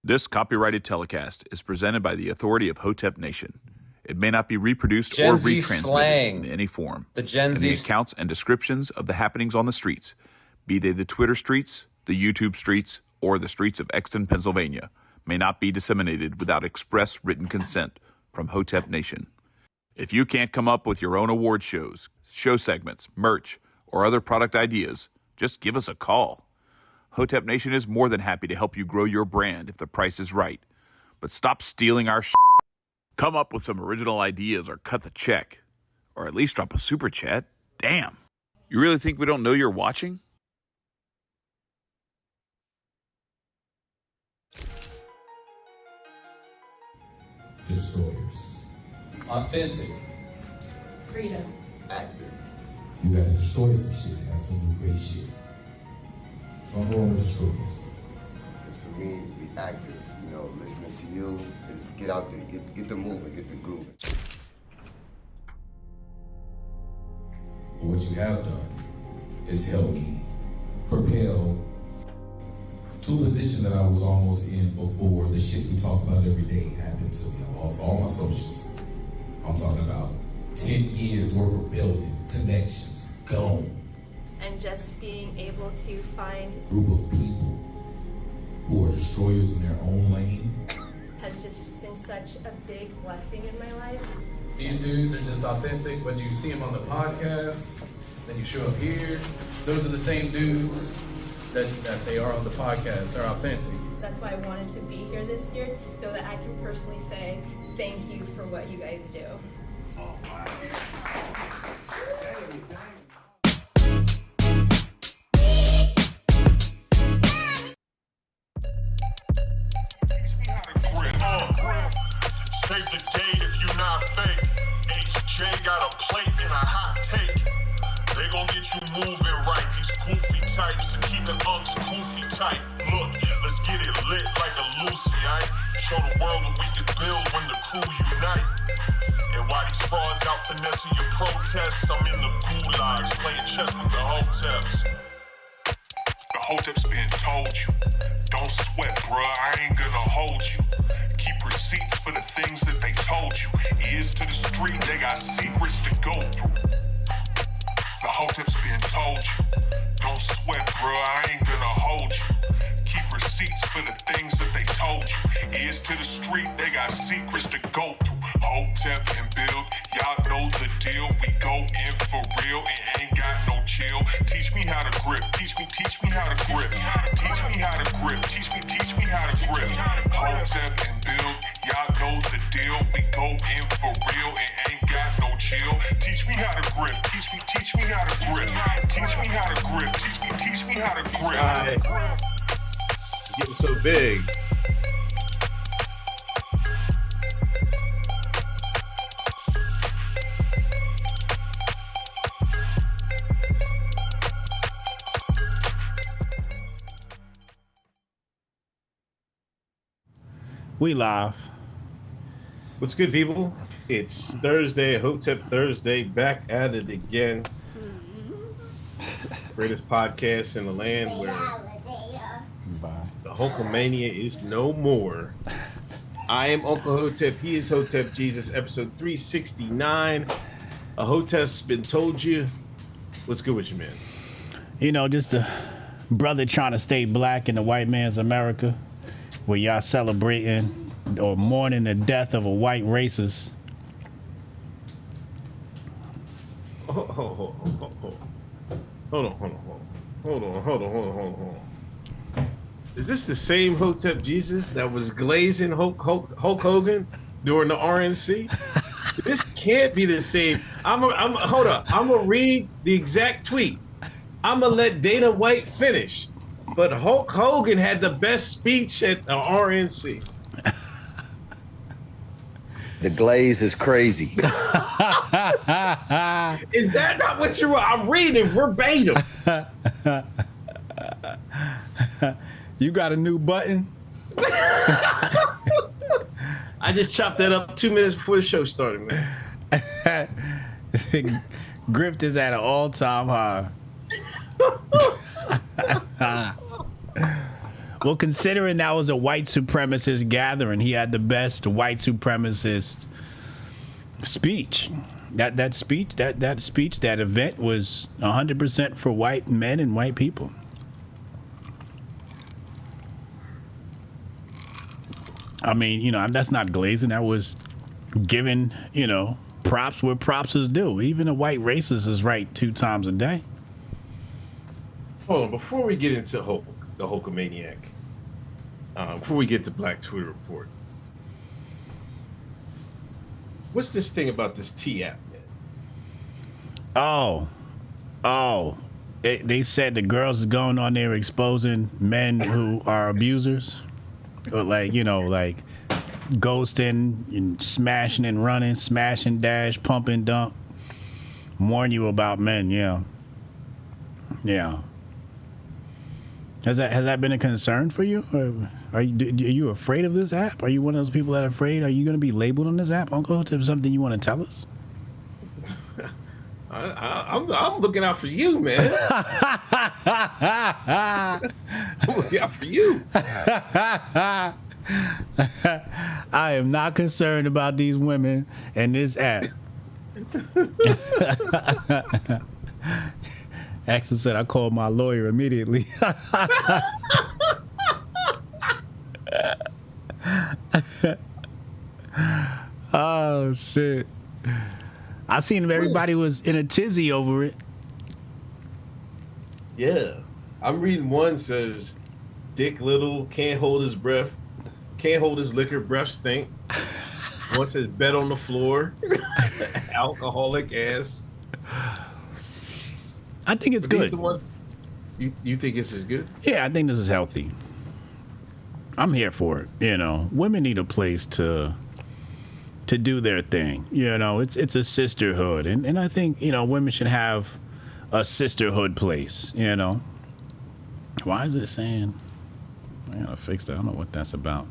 This copyrighted telecast is presented by the authority of Hotep Nation. It may not be reproduced Gen or Z retransmitted slang. in any form. The Gen and Z the accounts and descriptions of the happenings on the streets, be they the Twitter streets, the YouTube streets, or the streets of Exton, Pennsylvania, may not be disseminated without express written consent from Hotep Nation. If you can't come up with your own award shows, show segments, merch, or other product ideas, just give us a call. Hotep Nation is more than happy to help you grow your brand if the price is right. But stop stealing our shit. Come up with some original ideas or cut the check. Or at least drop a super chat. Damn. You really think we don't know you're watching? Destroyers. Authentic. Freedom. Active. You gotta destroy some shit, have some new great shit. So I'm going with destroyers. Because for me, be active. You know, listening to you is get out there, get the moving, get the grooving. What you have done is help me propel to a position that I was almost in before the shit we talk about every day happened to me. I lost all my socials. I'm talking about 10 years worth of building, connections, gone. And just being able to find Group of people who are destroyers in their own lane. has just been such a big blessing in my life. These dudes are just authentic, but you see them on the podcast, then you show up here. Those are the same dudes that they are on the podcast. They're authentic. That's why I wanted to be here this year, so that I can personally say thank you for what you guys do. Save the date if you not fake. HJ got a plate and a hot take. They gon' get you moving right. These goofy types and keeping unks goofy tight. Look, let's get it lit like a Lucy, aight? Show the world what we can build when the crew unite. And while these frauds out finessing your protests, I'm in the gulags playing chess with the Hoteps. The Hoteps been told you. Don't sweat, bruh, I ain't gonna hold you. Keep receipts for the things that they told you. Ears to the street, they got secrets to go through. The Hoteps been told you. Don't sweat, bruh, I ain't gonna hold you. Keep receipts for the things that they told you. Ears to the street, they got secrets to go through. Hotep and build, y'all know the deal. We go in for real, it ain't got no chill. Teach me how to grip, teach me how to grip. Teach me how to grip, teach me how to grip. Hotep and build, y'all know the deal. We go in for real, it ain't got no chill. Teach me how to grip, teach me how to grip. Teach me how to grip, teach me how to grip. Getting so big. We live. What's good, people? It's Thursday, Hotep Thursday, back at it again. Greatest podcast in the land where the Hulkamania is no more. I am Uncle Hotep. He is Hotep Jesus, episode 369. A Hotep's been told you. What's good with you, man? You know, just a brother trying to stay black in the white man's America, where y'all celebrating or mourning the death of a white racist. Hold on. Is this the same Hotep Jesus that was glazing Hulk Hogan during the RNC? This can't be the same. Hold up. I'm gonna read the exact tweet. I'm gonna let Dana White finish. But Hulk Hogan had the best speech at the RNC. The glaze is crazy. Is that not what you were? I'm reading verbatim. You got a new button? I just chopped that up 2 minutes before the show started, man. Grift is at an all-time high. Well, considering that was a white supremacist gathering, he had the best white supremacist speech. That speech, that event was 100% for white men and white people. I mean, you know, that's not glazing. That was giving, you know, props where props is due. Even a white racist is right 2 times a day. Hold on, before we get into Hulk, the Hulkamaniac, before we get to Black Twitter Report, what's this thing about this T app, man? They said the girls is going on there exposing men who are abusers, or like, you know, like ghosting and smashing and running, smash and dash, pump and dump. Warn you about men, yeah. Has that been a concern for you? Or are you afraid of this app? Are you one of those people that are afraid? Are you going to be labeled on this app, Uncle Hotep? Something you want to tell us? I'm looking out for you, man. I'm looking out for you. I am not concerned about these women and this app. Axel said I called my lawyer immediately. Oh shit. I seen everybody was in a tizzy over it. Yeah. I'm reading one says Dick Little can't hold his breath, can't hold his liquor, breath stink. One says bed on the floor, alcoholic ass. I think it's good. You think this is good? Yeah, I think this is healthy. I'm here for it. You know, women need a place to do their thing. You know, it's a sisterhood, and I think, you know, women should have a sisterhood place. You know, why is it saying? I gotta fix that. I don't know what that's about.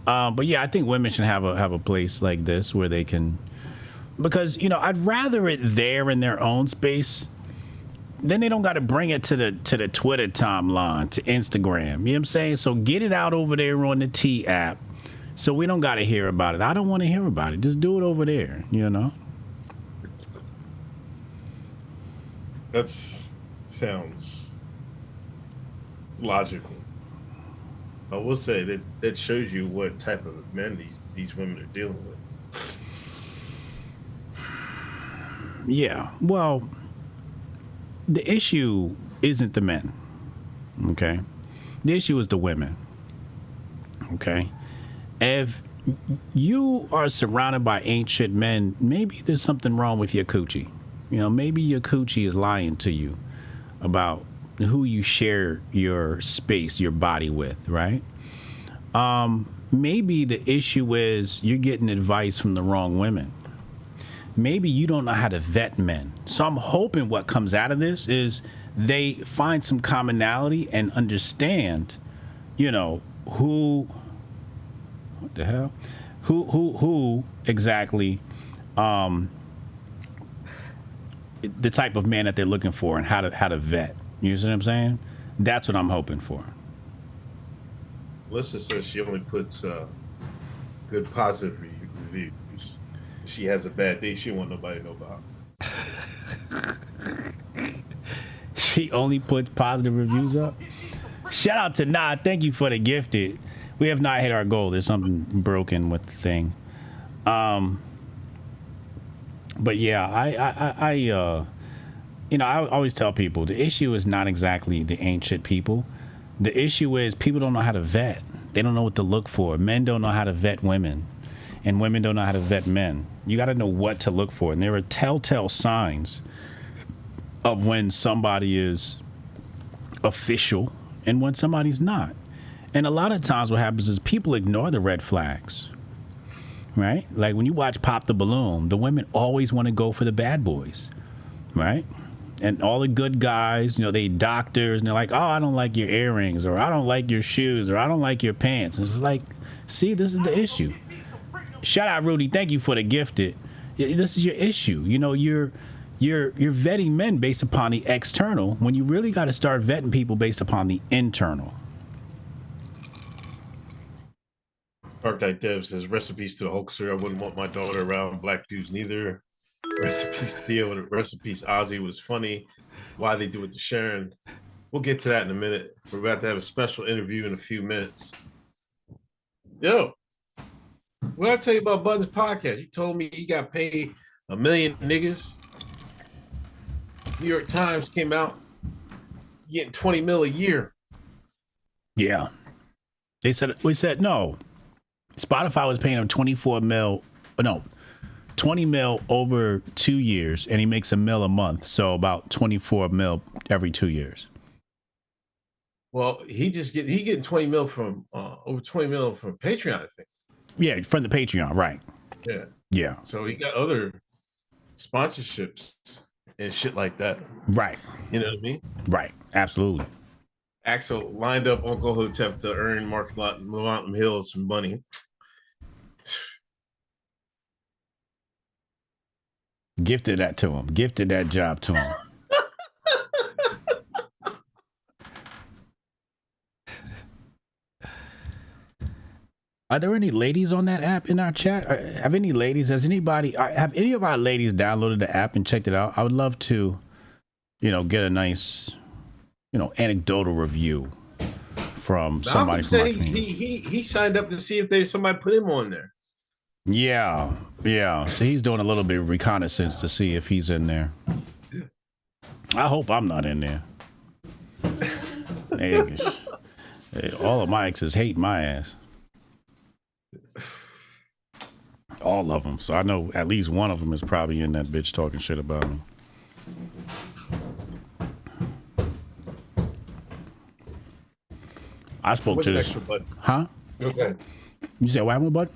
But yeah, I think women should have a place like this where they can, because, you know, I'd rather it there in their own space. Then they don't got to bring it to the Twitter timeline, to Instagram. You know what I'm saying? So get it out over there on the T app, so we don't got to hear about it. I don't want to hear about it. Just do it over there, you know? That sounds logical. I will say that shows you what type of men these women are dealing with. Yeah, well, the issue isn't the men, okay? The issue is the women, okay? If you are surrounded by ain't shit men, maybe there's something wrong with your coochie. You know, maybe your coochie is lying to you about who you share your space, your body with, right? Maybe the issue is you're getting advice from the wrong women. Maybe you don't know how to vet men. So I'm hoping what comes out of this is they find some commonality and understand, you know, what the hell? Who exactly, the type of man that they're looking for and how to vet. You see what I'm saying? That's what I'm hoping for. Melissa says she only puts good positive reviews. She has a bad day, she don't want nobody to know about. She only puts positive reviews up. Shout out to Nah. Thank you for the gifted. We have not hit our goal. There's something broken with the thing. But yeah, I you know, I always tell people the issue is not exactly the ancient people. The issue is people don't know how to vet. They don't know what to look for. Men don't know how to vet women, and women don't know how to vet men. You got to know what to look for, and there are telltale signs of when somebody is official and when somebody's not. And a lot of times what happens is people ignore the red flags, right? Like when you watch Pop the Balloon, the women always want to go for the bad boys, right? And all the good guys, you know, they doctors, and they're like, oh, I don't like your earrings, or I don't like your shoes, or I don't like your pants. And it's like, see, this is the issue. Shout out, Rudy. Thank you for the gifted. This is your issue. You know, you're vetting men based upon the external when you really got to start vetting people based upon the internal. Dark Knight Dev says, recipes to the hoaxer. I wouldn't want my daughter around black dudes neither. Recipes Theo, recipes Ozzy was funny. Why they do it to Sharon. We'll get to that in a minute. We're about to have a special interview in a few minutes. Yo, what did I tell you about Button's podcast? You told me he got paid $1 million niggas. New York Times came out getting 20 mil a year. Yeah. We said no. Spotify was paying him 20 mil over 2 years, and he makes $1 million a month. So about 24 mil every 2 years. Well, he getting 20 mil from over 20 mil from Patreon, I think. Yeah, from the Patreon, right. Yeah. Yeah. So he got other sponsorships and shit like that. Right. You know what I mean? Right. Absolutely. Axel lined up Uncle Hotep to earn Malcolm Hill some money. Gifted that to him. Gifted that job to him. Are there any ladies on that app in our chat? Have any of our ladies downloaded the app and checked it out? I would love to, get a nice, anecdotal review from somebody from our community. He signed up to see if somebody put him on there. Yeah. So he's doing a little bit of reconnaissance to see if he's in there. I hope I'm not in there. Hey, all of my exes hate my ass. All of them. So I know at least one of them is probably in that bitch talking shit about me. I spoke What's to next this. for Button? Huh? Okay. You said what happened, bud?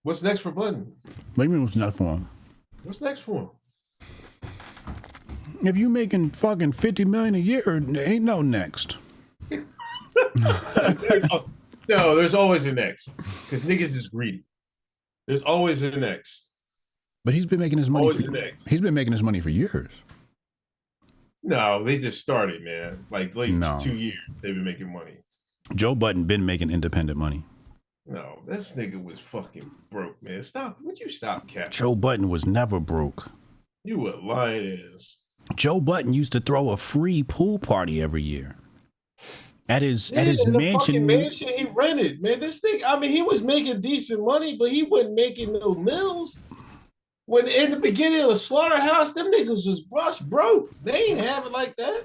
What's next for Button? What do you mean what's next for him? What's next for him? If you making fucking $50 million a year, there ain't no next. No, there's always a next. Because niggas is greedy. There's always a next. But he's been making his money. He's been making his money for years. No, they just started, man. Like 2 years, they've been making money. Joe Budden been making independent money. No, this nigga was fucking broke, man. Stop. Would you stop, Cap? Joe Budden was never broke. You a lying ass. Joe Budden used to throw a free pool party every year at his mansion. Mansion he rented, man. This thing, I mean, he was making decent money, but he wasn't making no mills. When in the beginning of the slaughterhouse, them niggas was broke. They ain't have it like that.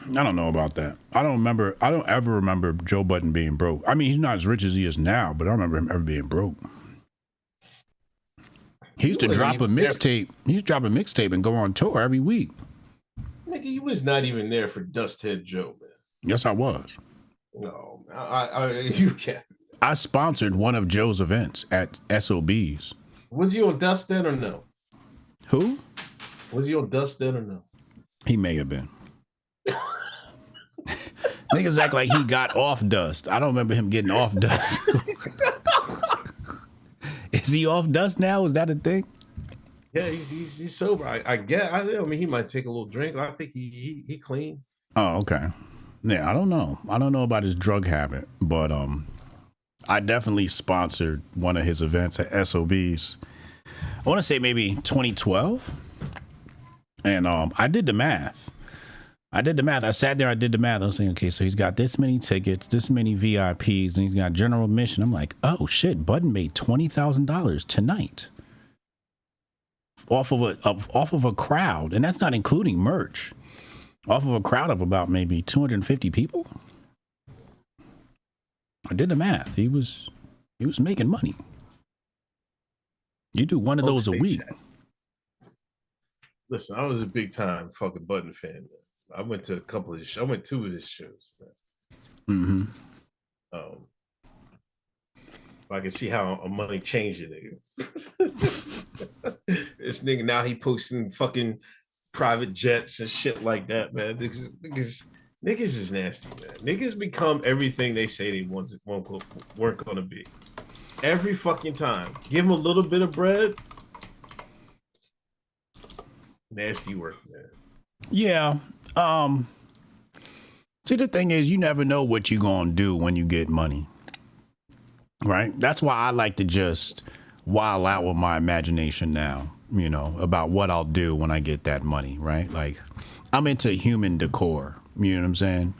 I don't know about that. I don't ever remember Joe Budden being broke. I mean, he's not as rich as he is now, but I don't remember him ever being broke. He used to drop a mixtape. He used to drop a mixtape and go on tour every week. Nigga, he was not even there for Dusthead Joe, man. Yes, I was. No, you can't. I sponsored one of Joe's events at SOB's. Was he on Dust then or no? Who? Was he on Dust then or no? He may have been. Niggas act like he got off Dust. I don't remember him getting off Dust. Is he off Dust now? Is that a thing? Yeah, he's sober. I mean, he might take a little drink. I think he clean. Oh, okay. Yeah, I don't know. I don't know about his drug habit, but I definitely sponsored one of his events at SOB's. I want to say maybe 2012. And I did the math. I sat there, I did the math. I was saying, okay, so he's got this many tickets, this many VIPs, and he's got general admission. I'm like, oh shit, Budden made $20,000 tonight off of a crowd, and that's not including merch. Off of a crowd of about maybe 250 people. I did the math. He was making money. You do one of those a week. Listen, I was a big time fucking Budden fan, man. I went to a couple of his shows. I went 2 of his shows, man. Mm-hmm. I can see how money changed it, nigga. This nigga now he posting fucking private jets and shit like that, man. Niggas is nasty, man. Niggas become everything they say they weren't gonna be. Every fucking time. Give them a little bit of bread. Nasty work, man. Yeah. See, the thing is, you never know what you're going to do when you get money. Right? That's why I like to just wild out with my imagination now, you know, about what I'll do when I get that money, right? Like, I'm into human decor. You know what I'm saying?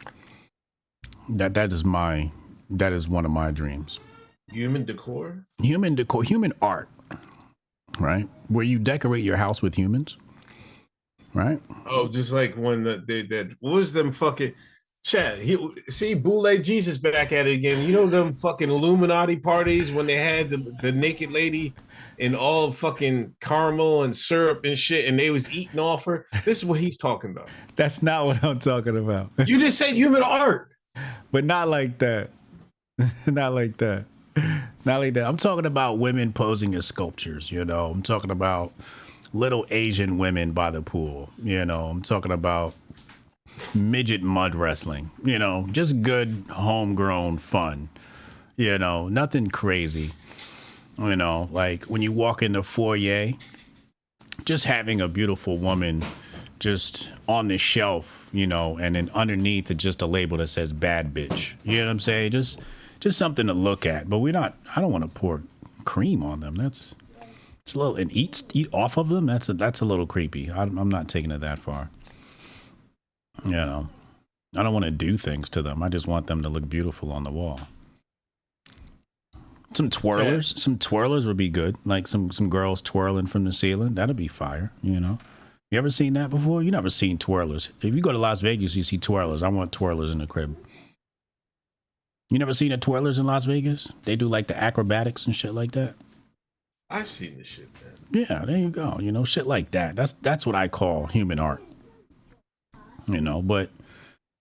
That is one of my dreams. Human decor? Human decor, human art, right? Where you decorate your house with humans, right? Oh, just like when that what was them fucking chat? See, Boule Jesus back at it again. You know them fucking Illuminati parties when they had the naked lady in all fucking caramel and syrup and shit, and they was eating off her. This is what he's talking about. That's not what I'm talking about. You just said human art, but not like that. Not like that. Not like that. I'm talking about women posing as sculptures, you know. I'm talking about little Asian women by the pool, you know. I'm talking about midget mud wrestling, you know, just good homegrown fun, you know, nothing crazy, you know, like when you walk in the foyer, just having a beautiful woman just on the shelf, you know, and then underneath it's just a label that says bad bitch, you know what I'm saying? Just something to look at, but I don't want to pour cream on them. It's a little, and eat off of them. That's a little creepy. I'm not taking it that far. You know, I don't want to do things to them. I just want them to look beautiful on the wall. Some twirlers would be good. Like some girls twirling from the ceiling. That'd be fire, you know. You ever seen that before? You never seen twirlers. If you go to Las Vegas, you see twirlers. I want twirlers in the crib. You never seen the twirlers in Las Vegas? They do like the acrobatics and shit like that. I've seen this shit, man. Yeah, there you go. You know, shit like that. That's what I call human art. You know, but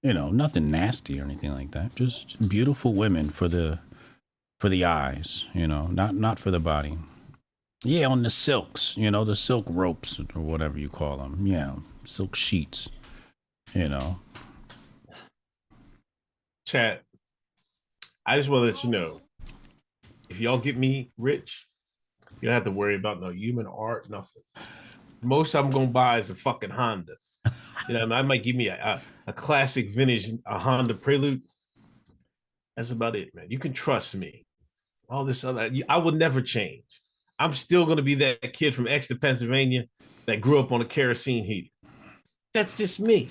you know, nothing nasty or anything like that. Just beautiful women for the eyes, you know, not for the body. Yeah, on the silks, you know, the silk ropes or whatever you call them. Yeah, silk sheets, you know. Chat, I just want to let you know, if y'all get me rich, you don't have to worry about no human art, nothing. Most I'm going to buy is a fucking Honda. You know, I might give me a classic vintage, a Honda Prelude. That's about it, man. You can trust me. All this other, I will never change. I'm still going to be that kid from Exeter, Pennsylvania that grew up on a kerosene heater. That's just me.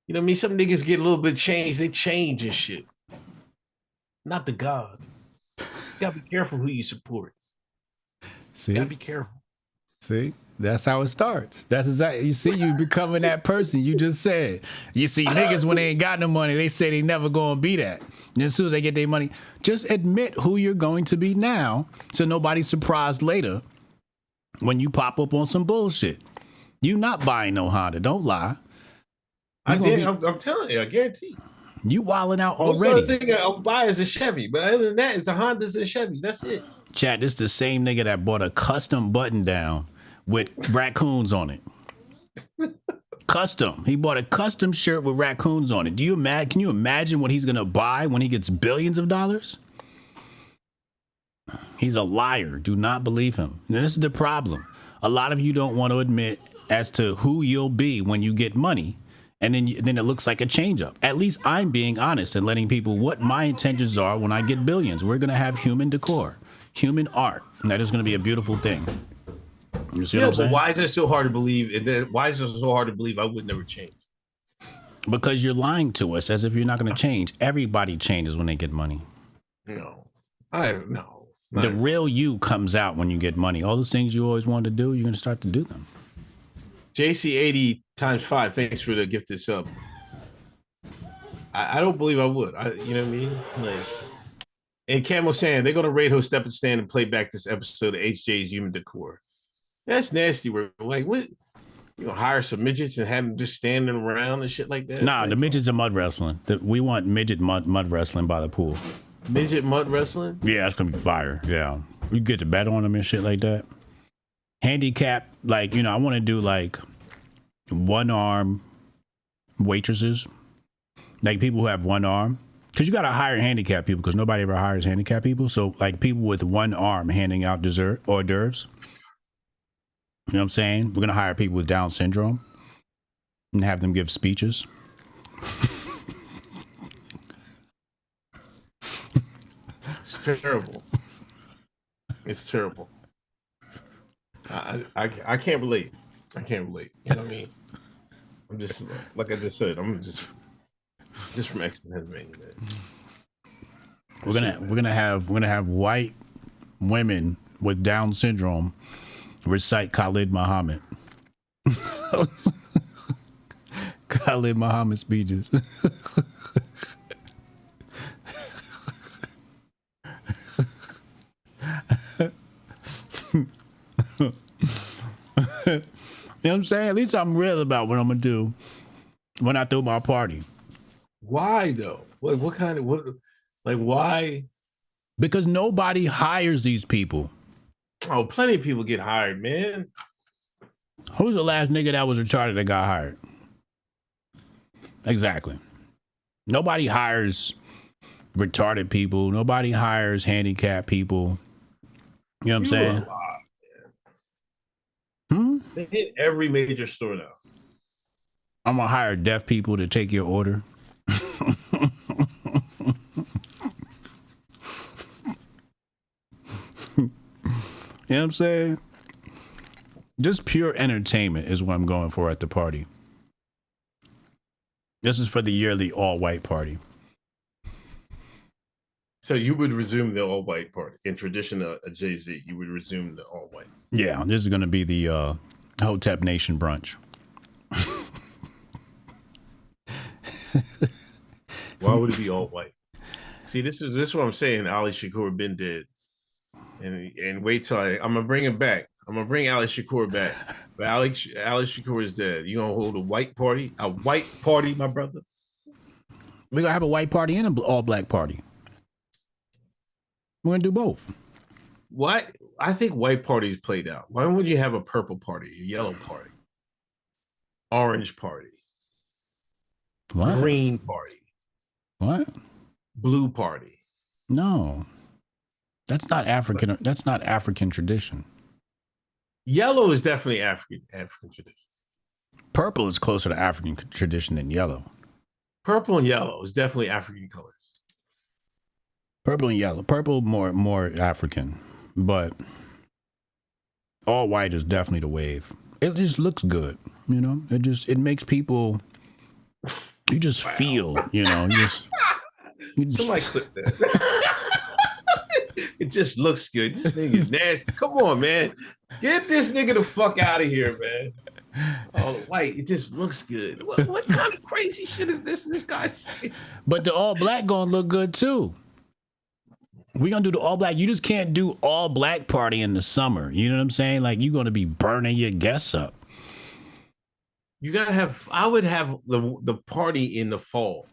You know what I mean? Some niggas get a little bit changed. They change and shit. Not the God. You got to be careful who you support. See? You got to be careful. See? That's how it starts. That's exactly, you see, you becoming that person you just said. You see, niggas, when they ain't got no money, they say they never gonna be that. And as soon as they get their money, just admit who you're going to be now so nobody's surprised later when you pop up on some bullshit. You not buying no Honda. Don't lie. I'm telling you, I guarantee. You wilding out Most already. of the thing I'll buy is a Chevy, but other than that, it's a Honda's and a Chevy. That's it. Chad, this the same nigga that bought a custom button down with raccoons on it. Custom. He bought a custom shirt with raccoons on it. Can you imagine what he's gonna buy when he gets billions of dollars? He's a liar. Do not believe him. And this is the problem. A lot of you don't want to admit as to who you'll be when you get money. And then it looks like a change up. At least I'm being honest and letting people what my intentions are when I get billions. We're gonna have human decor, human art. And that is gonna be a beautiful thing. You see what I'm saying? Why is that so hard to believe? And then why is it so hard to believe I would never change? Because you're lying to us as if you're not going to change. Everybody changes when they get money. No. The real you comes out when you get money. All those things you always wanted to do, you're going to start to do them. JC80 times 5. Thanks for the gift this up. I don't believe I would. You know what I mean? Like, and Cam was saying they're going to raid Hotep and stand and play back this episode of HJ's Human Decor. That's nasty. We're like, what? You know, hire some midgets and have them just standing around and shit like that? Nah, like, the midgets are mud wrestling. We want midget mud wrestling by the pool. Midget mud wrestling? Yeah, that's going to be fire. Yeah. You get to bet on them and shit like that. Handicap, like, you know, I want to do like one arm waitresses. Like people who have one arm. Because you got to hire handicap people because nobody ever hires handicap people. So like people with one arm handing out dessert hors d'oeuvres. You know what I'm saying? We're going to hire people with Down syndrome and have them give speeches. terrible. It's terrible. I can't relate. I can't relate. You know what I mean? I'm just like I just said. I'm just from Exton, Pennsylvania. Man. We're gonna have white women with Down syndrome recite Khalid Muhammad. Khalid Muhammad speeches. You know what I'm saying? At least I'm real about what I'm gonna do when I throw my party. Why though? What kind of what? Like why? Because nobody hires these people. Oh, plenty of people get hired, man. Who's the last nigga that was retarded that got hired? Exactly. Nobody hires retarded people. Nobody hires handicapped people. You know what I'm saying? They hit every major store now. I'm gonna hire deaf people to take your order. You know what I'm saying? Just pure entertainment is what I'm going for at the party. This is for the yearly all-white party. So you would resume the all-white party in tradition of Jay-Z. You would resume the all-white. Yeah, this is going to be the Hotep Nation brunch. Why would it be all-white? See, this is what I'm saying. Ali Shakur been dead, and wait till I'm gonna bring him back. I'm gonna bring Ali Shakur back, but Ali Shakur is dead. You gonna hold a white party, my brother? We're gonna have a white party and an all-black party. We're gonna do both. What? I think white parties played out. Why would you have a purple party, a yellow party, orange party, what? Green party, what? Blue party? No, that's not African. That's not African tradition. Yellow is definitely African tradition. Purple is closer to African tradition than yellow. Purple and yellow is definitely African colors. Purple and yellow. Purple more African, but all white is definitely the wave. It just looks good, you know. It makes people. You just feel, you know. Somebody clip that. It just looks good. This nigga's nasty. Come on, man. Get this nigga the fuck out of here, man. All white. It just looks good. What kind of crazy shit is this guy saying? But the all black gonna look good too. We're gonna do the all black. You just can't do all black party in the summer. You know what I'm saying? Like you're gonna be burning your guests up. You gotta have. I would have the party in the fall.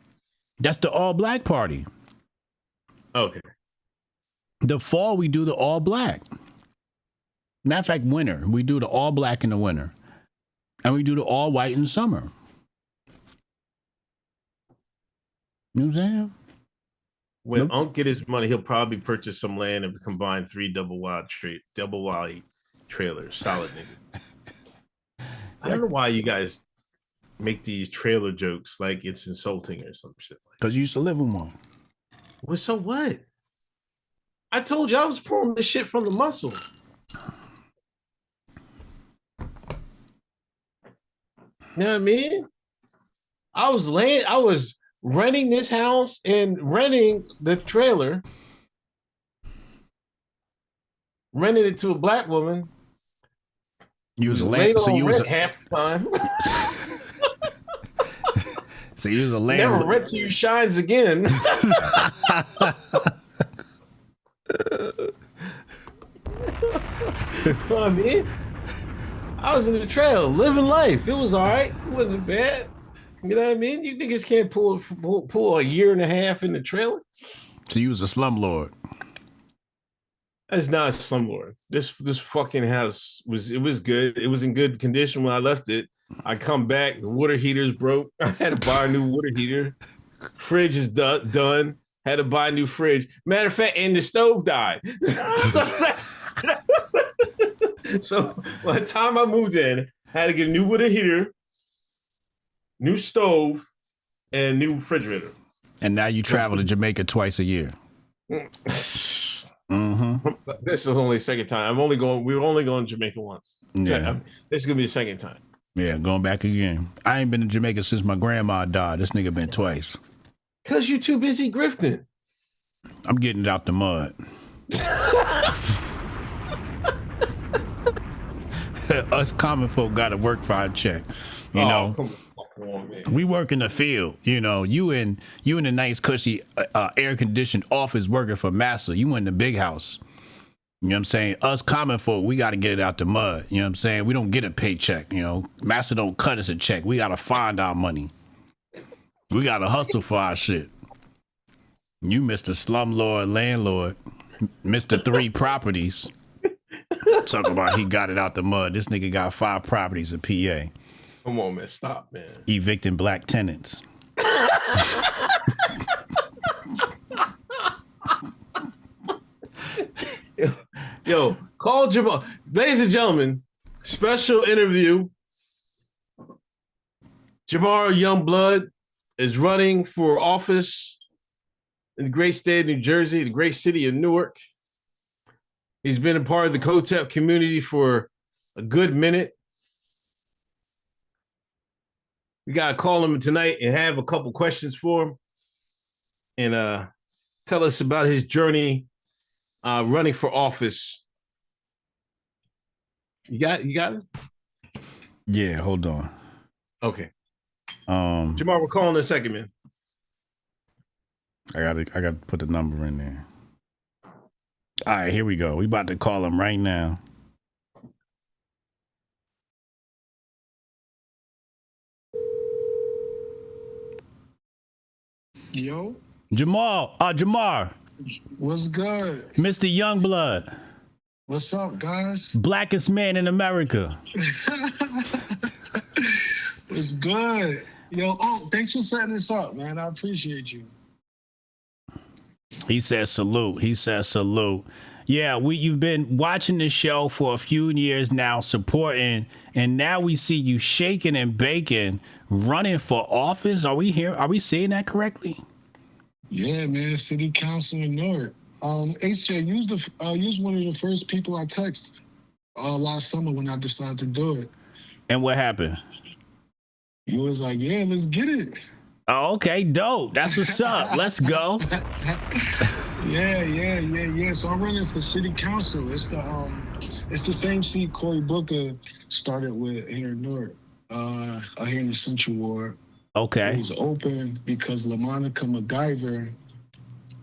That's the all black party. Okay. The fall we do the all black. Matter of fact, winter we do the all black in the winter, and we do the all white in the summer. You know what I'm saying? When Unc get his money, he'll probably purchase some land and combine 3 double wide trailers. Solid nigga. I don't know why you guys make these trailer jokes like it's insulting or some shit. Because you used to live in one. Well, so what? I told you I was pulling this shit from the muscle. You know what I mean? I was renting this house and renting the trailer, renting it to a black woman. You was a land, so you was half the time. So you was a land. Never rent till you shines again. I mean, I was in the trail, living life. It was all right. It wasn't bad. You know what I mean? You niggas can't pull a year and a half in the trailer. So you was a slumlord. That's not a slumlord. This fucking house was good. It was in good condition when I left it. I come back, the water heater's broke. I had to buy a new water heater. Fridge is done. Had to buy a new fridge. Matter of fact, and the stove died. So by the time I moved in, I had to get a new water heater, new stove, and new refrigerator. And now you travel to Jamaica twice a year. This is only the second time. We were only going to Jamaica once. Yeah. This is gonna be the second time. Yeah, going back again. I ain't been to Jamaica since my grandma died. This nigga been twice. Cause you're too busy grifting. I'm getting it out the mud. Us common folk got to work for our check. You know, come on, man. we work in the field. You know, you in a nice, cushy, air conditioned office working for Massa. You in the big house. You know what I'm saying? Us common folk, we got to get it out the mud. You know what I'm saying? We don't get a paycheck. You know, Massa don't cut us a check. We got to find our money. We got to hustle for our shit. You Mr. Slumlord Landlord, Mr. 3 Properties. Talk about he got it out the mud. This nigga got 5 properties in PA. Come on, man. Stop, man. Evicting black tenants. Yo, call Jamal. Ladies and gentlemen, special interview. Jamar Youngblood is running for office in the great state of New Jersey, the great city of Newark. He's been a part of the Hotep community for a good minute. We got to call him tonight and have a couple questions for him and tell us about his journey running for office. You got it? Yeah, hold on. Okay. Jamar, we're calling in a second, man. I gotta put the number in there. All right, here we go. We about to call him right now. Yo. Jamar. What's good? Mr. Youngblood. What's up, guys? Blackest man in America. What's good? Yo, thanks for setting this up, man. I appreciate you. He says salute. Yeah, you've been watching the show for a few years now, supporting, and now we see you shaking and baking, running for office. Are we here? Are we saying that correctly? Yeah, man. City Council in Newark. HJ, you was one of the first people I texted last summer when I decided to do it. And what happened? You was like, yeah, let's get it. Oh, okay, dope. That's what's up. Let's go. Yeah. So I'm running for city council. It's the same seat Cory Booker started with here in Newark, here in the Central Ward. Okay. It was open because LaMonica MacGyver,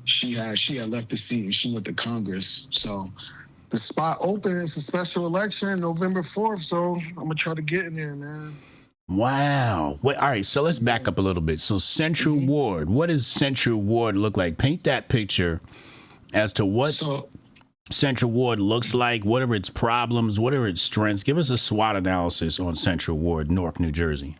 she had left the seat and she went to Congress. So the spot open. It's a special election, November 4th. So I'm gonna try to get in there, man. Wow. Wait, all right, so let's back up a little bit. So Central Ward, what does Central Ward look like? Paint that picture as to what Central Ward looks like. What are its problems? What are its strengths? Give us a SWOT analysis on Central Ward, Newark, New Jersey.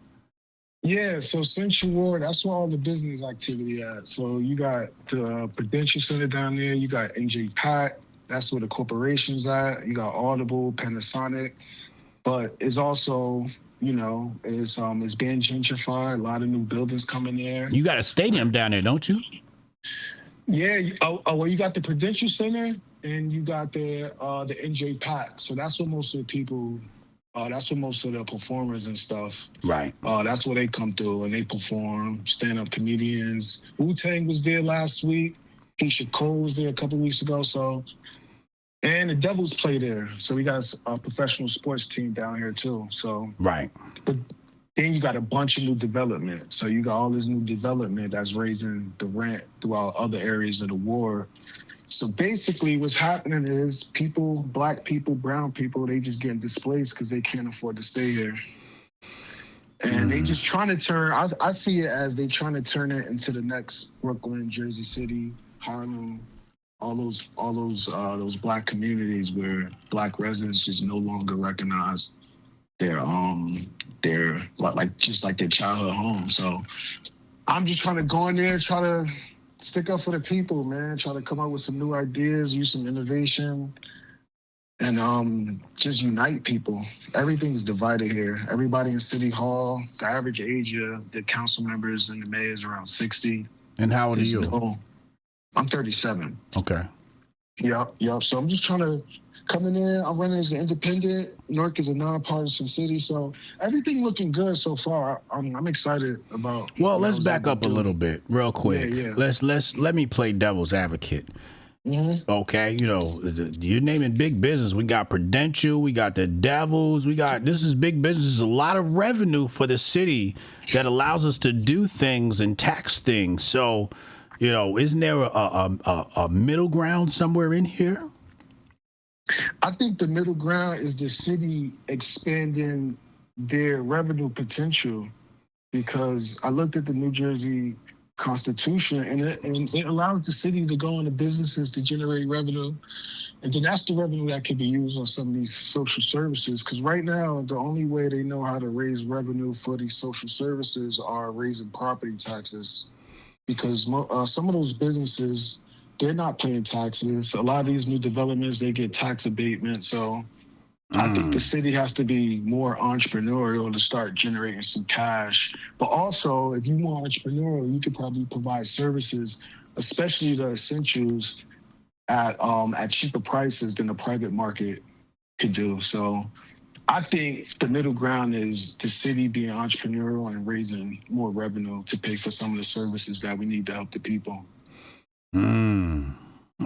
Yeah, so Central Ward, that's where all the business activity at. So you got the Prudential Center down there. You got NJ Pat. That's where the corporation's at. You got Audible, Panasonic. But it's also... it's being gentrified. A lot of new buildings coming there. You got a stadium down there, don't you? Yeah. Well, you got the Prudential Center and you got the NJ Pat. So that's where most of the people, that's where most of the performers and stuff. Right. That's where they come through and they perform. Stand-up comedians. Wu-Tang was there last week. Keisha Cole was there a couple weeks ago. So. And the Devils play there. So we got a professional sports team down here too. So right. But then you got a bunch of new development. So you got all this new development that's raising the rent throughout other areas of the ward. So basically what's happening is people, black people, brown people, they just getting displaced because they can't afford to stay here. And they just trying to turn, I see it as they trying to turn it into the next Brooklyn, Jersey City, Harlem, all those black communities where black residents just no longer recognize their just like their childhood home. So I'm just trying to go in there, try to stick up for the people, man. Try to come up with some new ideas, use some innovation, and just unite people. Everything's divided here. Everybody in City Hall, the average age of the council members and the mayor is around 60. And how old are you? I'm 37. Okay. Yep. So I'm just trying to come in there. I'm running as an independent. Newark is a nonpartisan city, so everything looking good so far. I'm excited about. Well, what I let's was back able up to a do. little bit, real quick. Yeah. Let me play devil's advocate. Mm-hmm. Okay, you're naming big business. We got Prudential, we got the Devils, this is big business. A lot of revenue for the city that allows us to do things and tax things. So, isn't there a middle ground somewhere in here? I think the middle ground is the city expanding their revenue potential, because I looked at the New Jersey Constitution, and it allows the city to go into businesses to generate revenue. And then that's the revenue that can be used on some of these social services. Because right now, the only way they know how to raise revenue for these social services are raising property taxes. Because some of those businesses, they're not paying taxes. A lot of these new developments, they get tax abatement. So I think the city has to be more entrepreneurial to start generating some cash. But also, if you're more entrepreneurial, you could probably provide services, especially the essentials, at cheaper prices than the private market could do. So I think the middle ground is the city being entrepreneurial and raising more revenue to pay for some of the services that we need to help the people.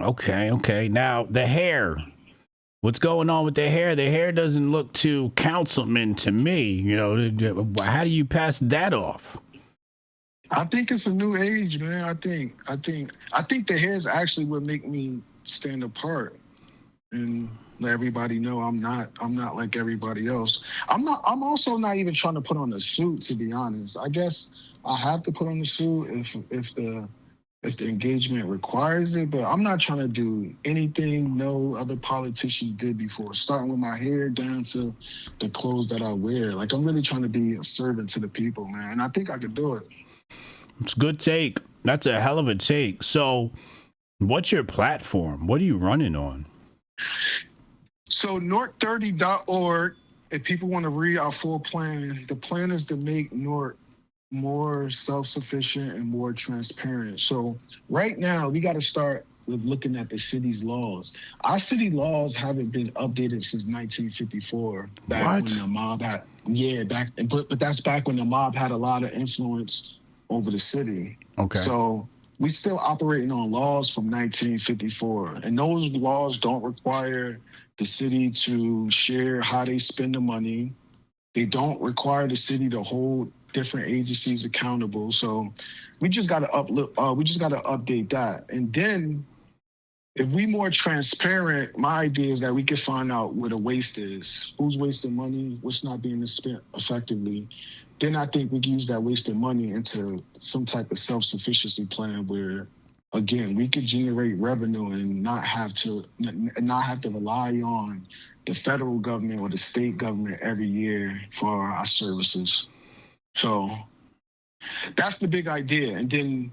Okay. Now, the hair. What's going on with the hair? The hair doesn't look too councilman to me. How do you pass that off? I think it's a new age, man. I think the hair is actually what make me stand apart and let everybody know I'm not like everybody else. I'm also not even trying to put on a suit, to be honest. I guess I have to put on a suit if the engagement requires it, but I'm not trying to do anything no other politician did before, starting with my hair down to the clothes that I wear. Like, I'm really trying to be a servant to the people, man. And I think I could do it. It's a good take. That's a hell of a take. So, what's your platform? What are you running on? So, North30.org, if people want to read our full plan, the plan is to make North more self-sufficient and more transparent. So right now, we got to start with looking at the city's laws. Our city laws haven't been updated since 1954. When the mob had, but that's back when the mob had a lot of influence over the city. Okay. So we still operating on laws from 1954, and those laws don't require the city to share how they spend the money. They don't require the city to hold different agencies accountable. So we just got to update that. And then if we more transparent, my idea is that we can find out where the waste is, who's wasting money, what's not being spent effectively. Then I think we can use that wasted money into some type of self-sufficiency plan where, again, we could generate revenue and not have to rely on the federal government or the state government every year for our services. So that's the big idea. And then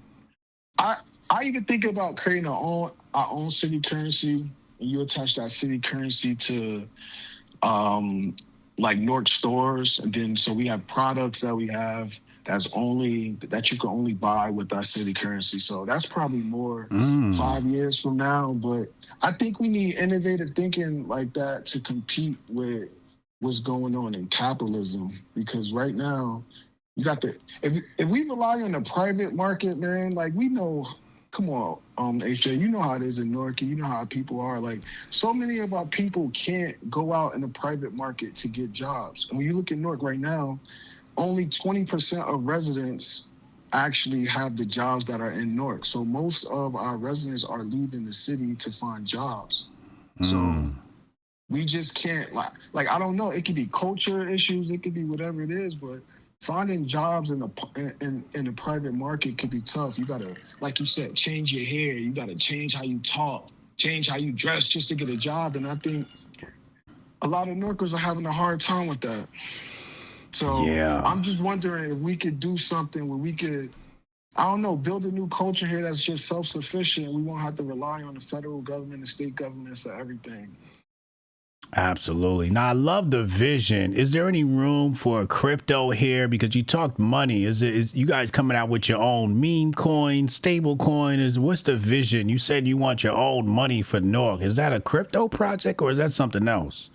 I even think about creating our own city currency, and you attach that city currency to like North stores. And then so we have products that we have that you can only buy with our city currency. So that's probably more 5 years from now. But I think we need innovative thinking like that to compete with what's going on in capitalism. Because right now, you got if we rely on the private market, man, like we know, come on, HJ, you know how it is in Newark, you know how people are. Like, so many of our people can't go out in the private market to get jobs. And when you look at Newark right now, only 20% of residents actually have the jobs that are in Newark. So most of our residents are leaving the city to find jobs. So we just can't, like I don't know, it could be culture issues, it could be whatever it is, but finding jobs in the private market could be tough. You gotta, like you said, change your hair. You gotta change how you talk, change how you dress just to get a job. And I think a lot of Norkers are having a hard time with that. So I'm just wondering if we could do something where we could, I don't know, build a new culture here that's just self-sufficient. We won't have to rely on the federal government and state government for everything. Absolutely. Now I love the vision. Is there any room for crypto here? Because you talked money. Is you guys coming out with your own meme coin, stable coin? What's the vision? You said you want your own money for Newark. Is that a crypto project or is that something else?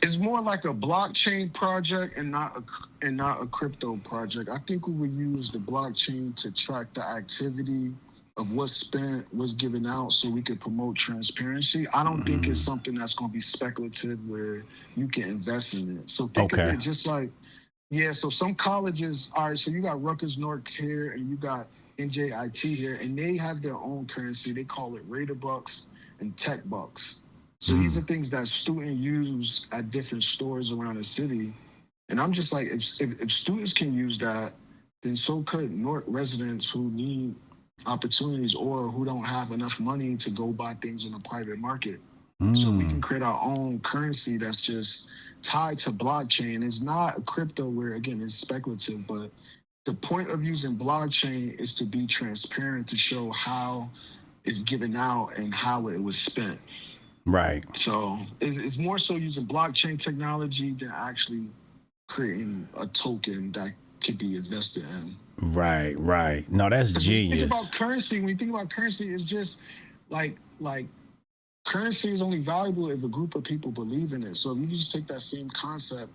It's more like a blockchain project and not a crypto project. I think we would use the blockchain to track the activity of what's spent, what's given out, so we could promote transparency. I don't think it's something that's going to be speculative where you can invest in it. So think of it just like, so some colleges, all right, so you got Rutgers North here and you got NJIT here, and they have their own currency. They call it Raider Bucks and Tech Bucks. So these are things that students use at different stores around the city. And I'm just like, if students can use that, then so could North residents who need opportunities or who don't have enough money to go buy things on the private market. So we can create our own currency that's just tied to blockchain. It's not a crypto where, again, it's speculative, but the point of using blockchain is to be transparent, to show how it's given out and how it was spent. Right. So it's more so using blockchain technology than actually creating a token that could be invested in. Right. No, that's genius. When you think about currency, it's just like currency is only valuable if a group of people believe in it. So if you just take that same concept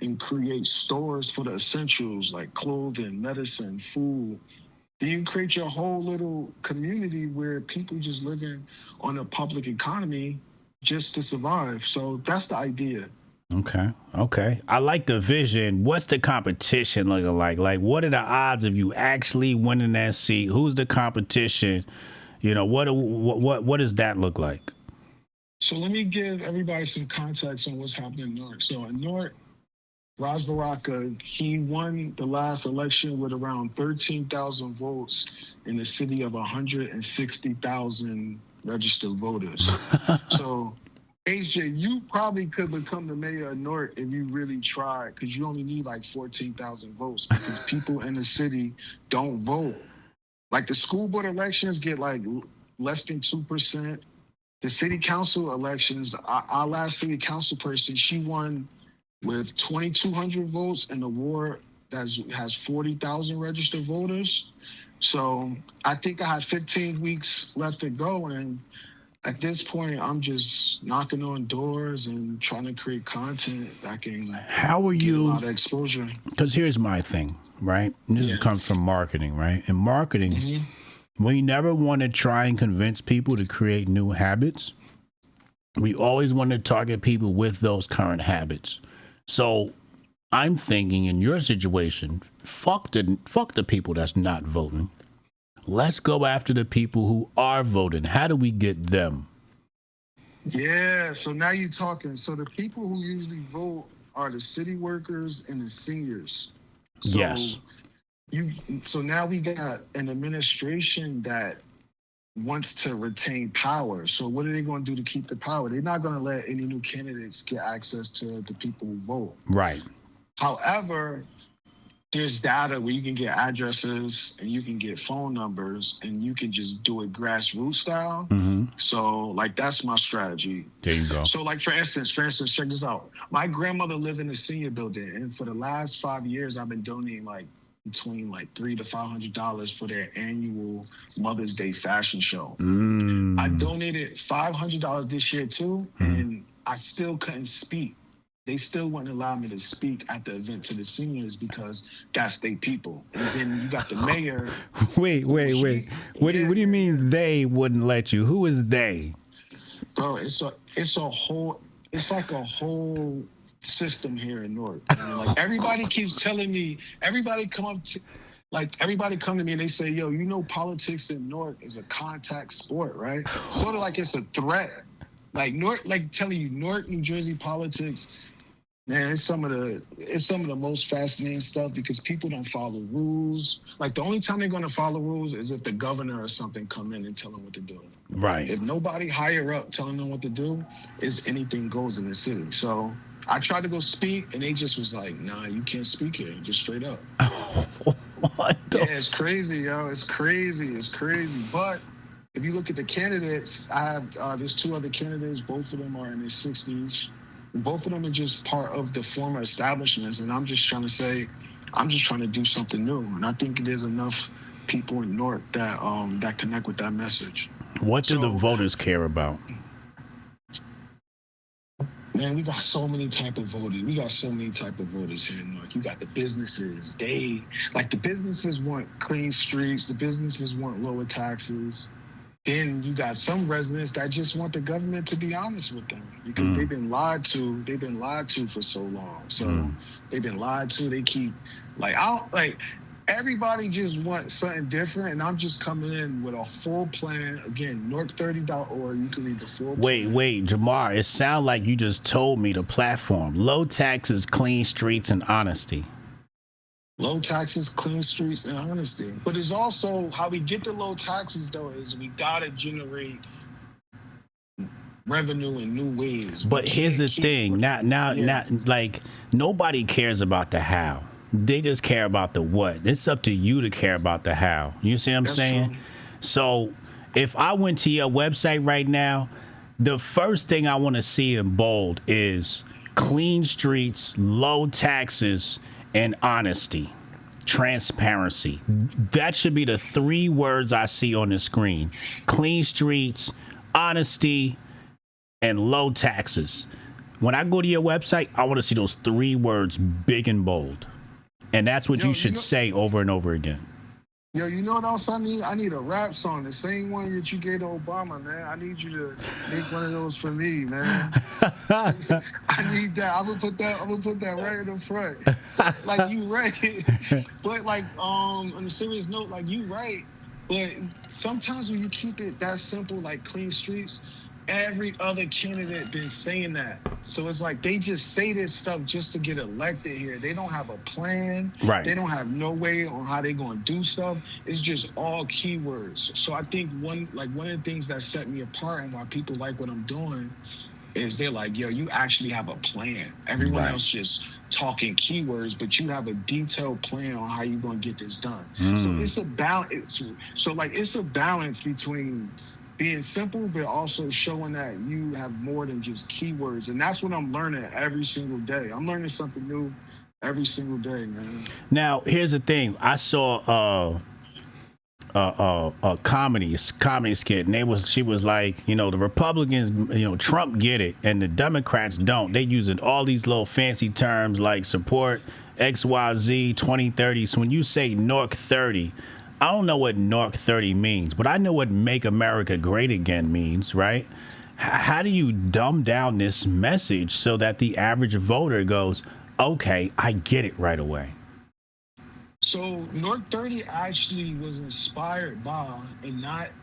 and create stores for the essentials like clothing, medicine, food, then you create your whole little community where people just living on a public economy just to survive. So that's the idea. Okay. I like the vision. What's the competition looking like? Like, what are the odds of you actually winning that seat? Who's the competition? You know, what does that look like? So let me give everybody some context on what's happening in Newark. So in Newark, Ras Baraka, he won the last election with around 13,000 votes in a city of 160,000 registered voters. So HJ, you probably could become the mayor of Newark if you really tried, because you only need like 14,000 votes because people in the city don't vote. Like the school board elections get like less than 2%. The city council elections, our last city council person, she won with 2,200 votes in a ward that has 40,000 registered voters. So I think I have 15 weeks left to go, and at this point, I'm just knocking on doors and trying to create content that can get a lot of exposure. Because here's my thing, right? This comes from marketing, right? In marketing, we never want to try and convince people to create new habits. We always want to target people with those current habits. So I'm thinking in your situation, fuck the people that's not voting. Let's go after the people who are voting. How do we get them? Yeah, so now you're talking. So the people who usually vote are the city workers and the seniors. So yes. So now we got an administration that wants to retain power. So what are they going to do to keep the power? They're not going to let any new candidates get access to the people who vote. Right. However, there's data where you can get addresses and you can get phone numbers and you can just do it grassroots style. So like, that's my strategy. There you go. So like, for instance, check this out. My grandmother lived in a senior building, and for the last 5 years, I've been donating like between like $300 to $500 for their annual Mother's Day fashion show. I donated $500 this year too, and I still couldn't speak. They still wouldn't allow me to speak at the event to the seniors because that's their people. And then you got the mayor. Wait. What do you mean they wouldn't let you? Who is they? Bro, it's like a whole system here in Newark. Like everybody keeps telling me, everybody come to me and they say, yo, you know, politics in Newark is a contact sport, right? Sort of like it's a threat. Like Newark, like telling you, Newark, New Jersey politics, man, it's some of the most fascinating stuff because people don't follow rules. Like the only time they're gonna follow rules is if the governor or something come in and tell them what to do. Right. If nobody higher up telling them what to do, is anything goes in the city. So I tried to go speak and they just was like, nah, you can't speak here, just straight up. What? Yeah, it's crazy, yo. It's crazy. But if you look at the candidates, I have there's two other candidates. Both of them are in their 60s. both of them are just part of the former establishments, and I'm just trying to say, I'm just trying to do something new, and I think there's enough people in North that that connect with that message. What do the So, voters care about? man, we got so many type of voters. We got so many type of voters here in Newark. You got the businesses. The businesses want clean streets. The businesses want lower taxes. Then you got some residents that just want the government to be honest with them because they've been lied to. They've been lied to for so long. So they've been lied to. They keep everybody just wants something different, and I'm just coming in with a full plan. Again, north30.org. You can read the full plan. Wait, Jamar, it sounds like you just told me the platform. Low taxes, clean streets, and honesty. Low taxes, clean streets, and honesty. But it's also how we get the low taxes, though, is we got to generate revenue in new ways. But here's the thing. Now, like, nobody cares about the how. They just care about the what. It's up to you to care about the how. You see what I'm saying? True. So if I went to your website right now, the first thing I want to see in bold is clean streets, low taxes, and honesty, transparency. That should be the 3 words I see on the screen. Clean streets, honesty, and low taxes. When I go to your website, I want to see those 3 words big and bold. And that's what you should say over and over again. Yo, you know what else I need? I need a rap song, the same one that you gave to Obama, man. I need you to make one of those for me, man. I need that. I'm gonna put that right in the front. Like, you right. But like on a serious note, like, you right. But sometimes when you keep it that simple, like clean streets, every other candidate been saying that. So it's like they just say this stuff just to get elected here. They don't have a plan. Right. They don't have no way on how they gonna do stuff. It's just all keywords. So I think one of the things that set me apart and why people like what I'm doing is they're like, yo, you actually have a plan. Everyone else just talking keywords, but you have a detailed plan on how you're gonna get this done. So it's a balance. It's a balance between being simple, but also showing that you have more than just keywords. And that's what I'm learning every single day. I'm learning something new every single day, man. Now, here's the thing. I saw a comedy skit, and she was like, the Republicans, Trump get it, and the Democrats don't. They using all these little fancy terms like support XYZ 2030. So when you say North 30, I don't know what North 30 means, but I know what Make America Great Again means, right? How do you dumb down this message so that the average voter goes, okay, I get it right away? So North 30 actually was inspired by, and not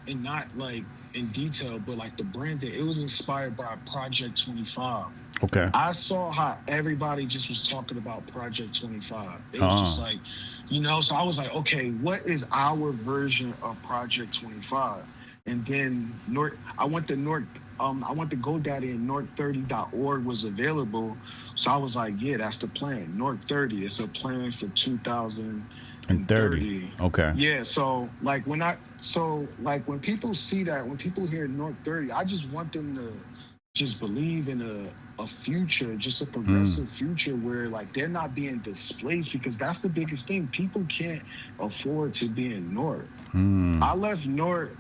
like in detail, but like the brand, it was inspired by Project 25. Okay. I saw how everybody just was talking about Project 25. They was just like, so I was like, okay, what is our version of Project 25? And then I went to GoDaddy, and north30.org was available. So I was like, yeah, that's the plan. North 30, it's a plan for 2030. Okay. Yeah, so when people see that, when people hear North 30, I just want them to just believe in a future, just a progressive future where like they're not being displaced, because that's the biggest thing. People can't afford to be in North. I left North.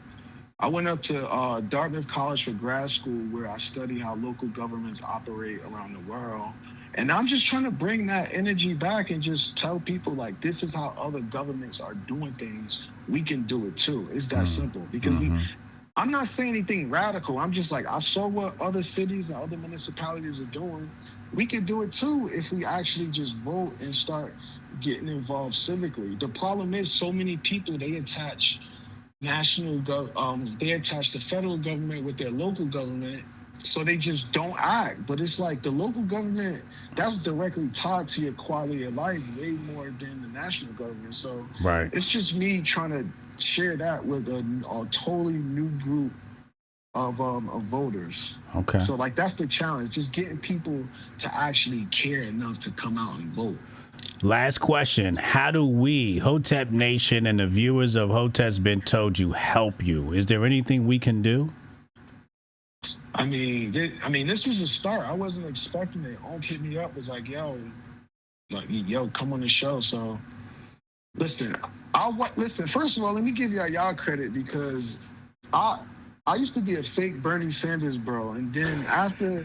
I went up to Dartmouth College for grad school, where I study how local governments operate around the world. And I'm just trying to bring that energy back and just tell people, like, this is how other governments are doing things. We can do it too. It's that simple. Because I'm not saying anything radical. I'm just like, I saw what other cities and other municipalities are doing. We can do it too if we actually just vote and start getting involved civically. The problem is so many people, they attach they attach the federal government with their local government, so they just don't act. But it's like the local government, that's directly tied to your quality of life way more than the national government. So it's just me trying to share that with a totally new group of voters. Okay. So like that's the challenge, just getting people to actually care enough to come out and vote. Last question. How do we, Hotep Nation and the viewers of Hoteps Been Told You, help you? Is there anything we can do? This was a start. I wasn't expecting it. Onk hit me up, was like, yo, come on the show. So listen, listen. First of all, let me give y'all credit because I used to be a fake Bernie Sanders bro, and then after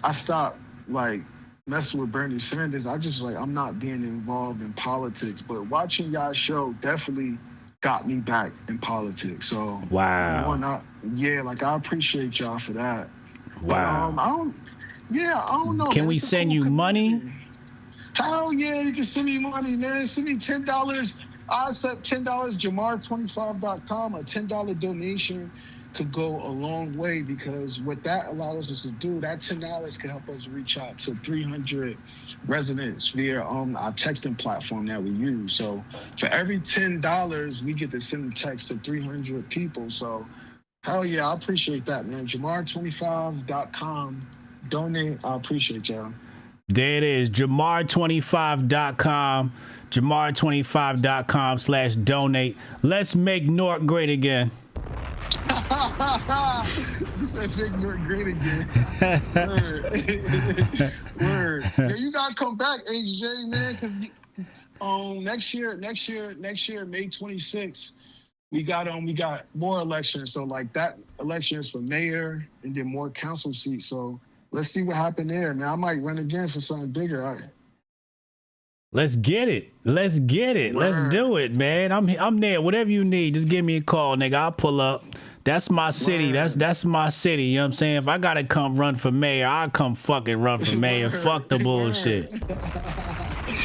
I stopped like messing with Bernie Sanders, I just like I'm not being involved in politics. But watching y'all show definitely got me back in politics. So wow, I appreciate y'all for that. Wow. But, I don't know. Can man. we It's a send cool you community. money? Hell yeah, you can send me money, man. Send me $10. I accept $10, Jamar25.com. A $10 donation could go a long way because what that allows us to do, that $10 can help us reach out to 300 residents via our texting platform that we use. So for every $10, we get to send a text to 300 people. So hell yeah, I appreciate that, man. Jamar25.com. Donate. I appreciate y'all. There it is, Jamar25.com, Jamar25.com/donate. Let's make Newark great again. You said make Newark great again. Word. Word. Yeah, you gotta come back, HJ, man, because next year, May 26th, we got more elections. So like that election is for mayor and then more council seats. So let's see what happened there, man. I might run again for something bigger. Let's get it. Let's get it. Word. Let's do it, man. I'm there. Whatever you need, just give me a call, nigga. I'll pull up. That's my city. Word. That's my city. You know what I'm saying? If I gotta come run for mayor, I'll come fucking run for mayor. Fuck the bullshit.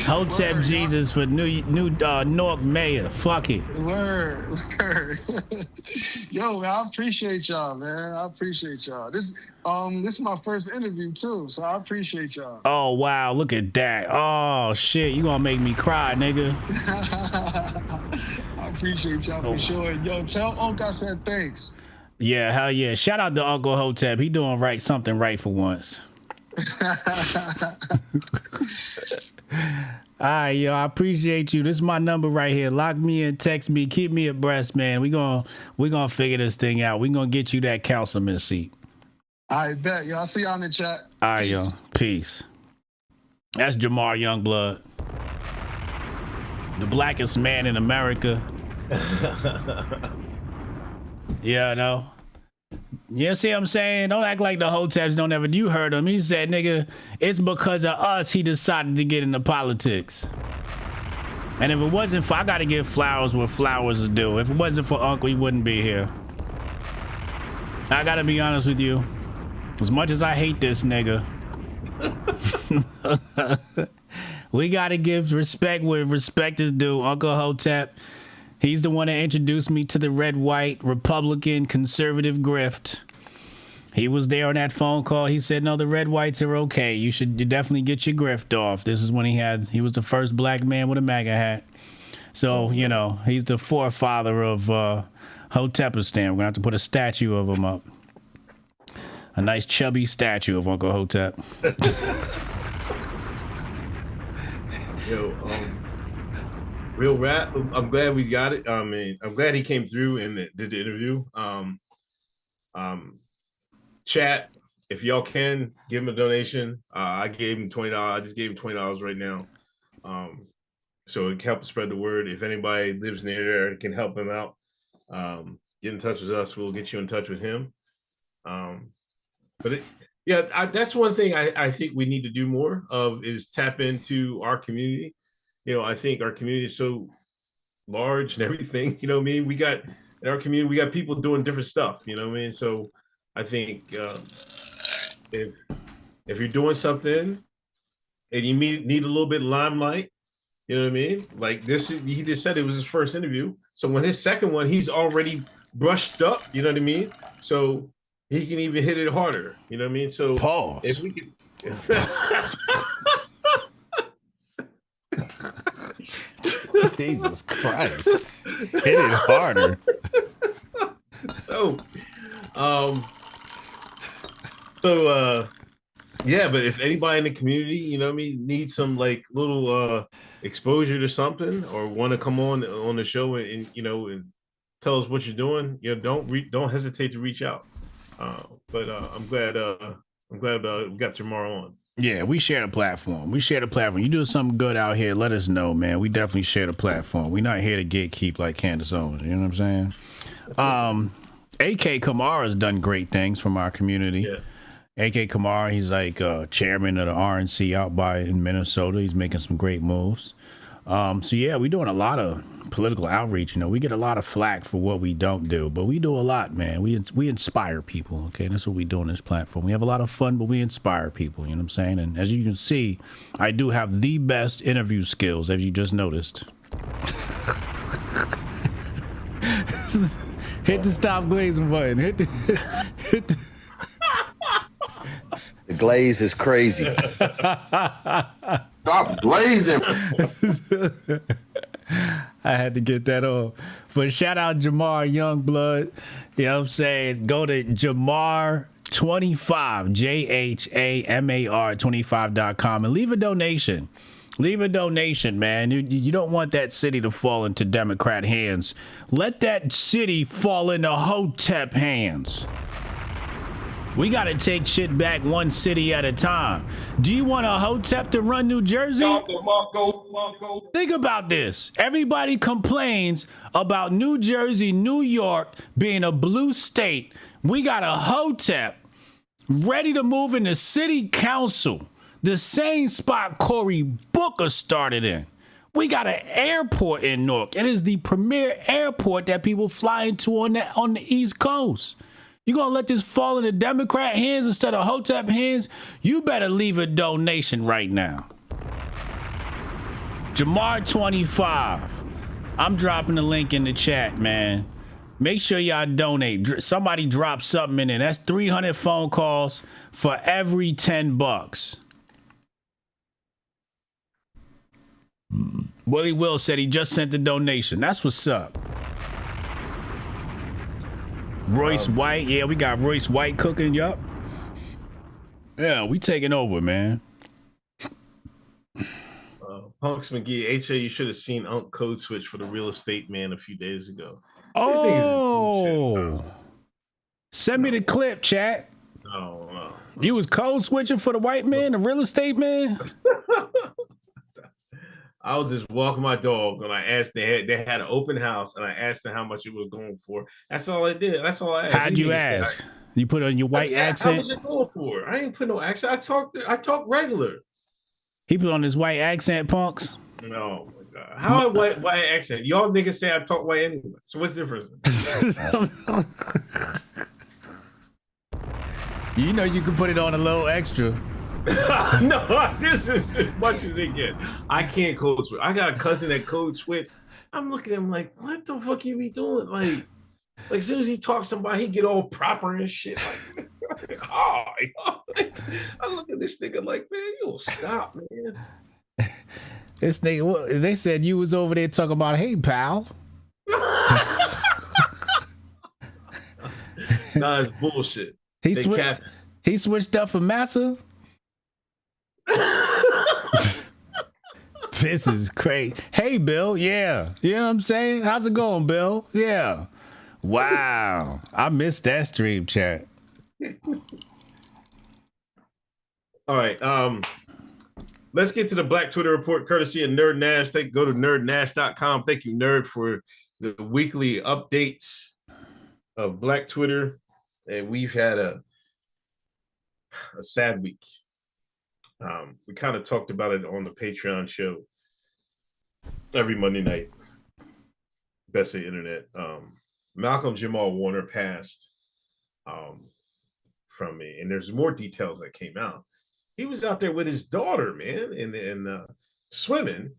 Hotep Jesus for new Newark mayor. Fuck it. Word. Yo, man, I appreciate y'all, man. I appreciate y'all. This is my first interview too, so I appreciate y'all. Oh wow, look at that. Oh shit, you gonna make me cry, nigga. I appreciate y'all for sure. Yo, tell Unc I said thanks. Yeah, hell yeah. Shout out to Uncle Hotep. He doing something right for once. All right, yo, I appreciate you. This is my number right here. Lock me in, text me, keep me abreast, man. We gonna figure this thing out. We gonna get you that councilman seat. I bet, yo. I'll see y'all in the chat. All right, yo. Peace. That's Jamar Youngblood, the blackest man in America. Yeah, I know. You see what I'm saying? Don't act like the Hoteps don't ever. You heard him. He said, nigga, it's because of us he decided to get into politics. And if it wasn't for, I got to give flowers what flowers are due. If it wasn't for Uncle, he wouldn't be here. I got to be honest with you. As much as I hate this nigga, we got to give respect where respect is due. Uncle Hotep. He's the one that introduced me to the red, white, Republican, conservative grift. He was there on that phone call. He said, no, the red, whites are okay. You should definitely get your grift off. This is when he was the first black man with a MAGA hat. So, you know, he's the forefather of Hotepistan. We're going to have to put a statue of him up. A nice chubby statue of Uncle Hotep. Yo, real rap. I'm glad we got it. I mean, I'm glad he came through and did the interview. Chat, if y'all can give him a donation. I gave him $20. I just gave him $20 right now. So it can help spread the word. If anybody lives near there and can help him out, get in touch with us. We'll get you in touch with him. That's one thing I think we need to do more of is tap into our community. You know, I think our community is so large and everything, you know what I mean? In our community, we got people doing different stuff, you know what I mean? So I think if you're doing something and you need a little bit of limelight, you know what I mean? Like he just said it was his first interview. So when his second one, he's already brushed up, you know what I mean? So he can even hit it harder, you know what I mean? So pause. If we could Jesus Christ. Hit it harder. Yeah, but if anybody in the community, you know what I mean, needs some like little exposure to something or want to come on the show and you know and tell us what you're doing, you know, don't hesitate to reach out. But I'm glad we got Jamar on. Yeah, we share the platform. You do something good out here, let us know, man. We definitely share the platform. We're not here to gatekeep like Candace Owens. You know what I'm saying? AK Kamara's done great things from our community. Yeah. AK Kamara, he's like chairman of the RNC out in Minnesota. He's making some great moves. So yeah, we're doing a lot of political outreach. You know, we get a lot of flack for what we don't do, but we do a lot, man. We inspire people. Okay, that's what we do on this platform. We have a lot of fun, but we inspire people. You know what I'm saying? And as you can see, I do have the best interview skills, as you just noticed. Hit the stop glazing button. Hit the The glaze is crazy. Stop blazing. I had to get that off. But shout out Jamar Youngblood. You know what I'm saying? Go to Jamar25, JHAMAR25.com and leave a donation. Leave a donation, man. You don't want that city to fall into Democrat hands. Let that city fall into Hotep hands. We got to take shit back one city at a time. Do you want a Hotep to run New Jersey? Marco. Think about this. Everybody complains about New Jersey, New York being a blue state. We got a Hotep ready to move into city council, the same spot Cory Booker started in. We got an airport in Newark. It is the premier airport that people fly into on the East Coast. You gonna let this fall into Democrat hands instead of Hotep hands? You better leave a donation right now. Jamar25. I'm dropping the link in the chat, man. Make sure y'all donate. Somebody drop something in there. That's 300 phone calls for every $10. Willie Will said he just sent the donation. That's what's up. Royce White, yeah, we got Royce White cooking, yup. Yeah, we taking over, man. Punks McGee, HA, you should have seen Unc Code Switch for the real estate man a few days ago. Oh, send me the clip, chat. No. You was code switching for the white man, the real estate man? I was just walking my dog and I asked, they had an open house and I asked them how much it was going for. That's all I did. That's all I asked. How'd you ask? You put on your white accent? How much it going for? I ain't put no accent. I talk regular. He put on his white accent, punks? No, my God. How white accent? Y'all niggas say I talk white anyway. So what's the difference? You know you can put it on a little extra. No, this is as much as it gets. I can't code switch. I got a cousin that code switch. I'm looking at him like, what the fuck you be doing? Like as soon as he talks somebody, he get all proper and shit. Like, oh, I look at this nigga like, man, you don't stop, man. This nigga, they said you was over there talking about, hey, pal. Nah, it's bullshit. He switched up for Massa. This is crazy. Hey, Bill. Yeah. You know what I'm saying? How's it going, Bill? Yeah. Wow. I missed that stream chat. All right. Let's get to the Black Twitter report courtesy of Nerd Nash. Go to nerdnash.com. Thank you, Nerd, for the weekly updates of Black Twitter. And we've had a sad week. We kind of talked about it on the Patreon show every Monday night. Best of the internet. Malcolm-Jamal Warner passed from me, and there's more details that came out. He was out there with his daughter, man, and swimming,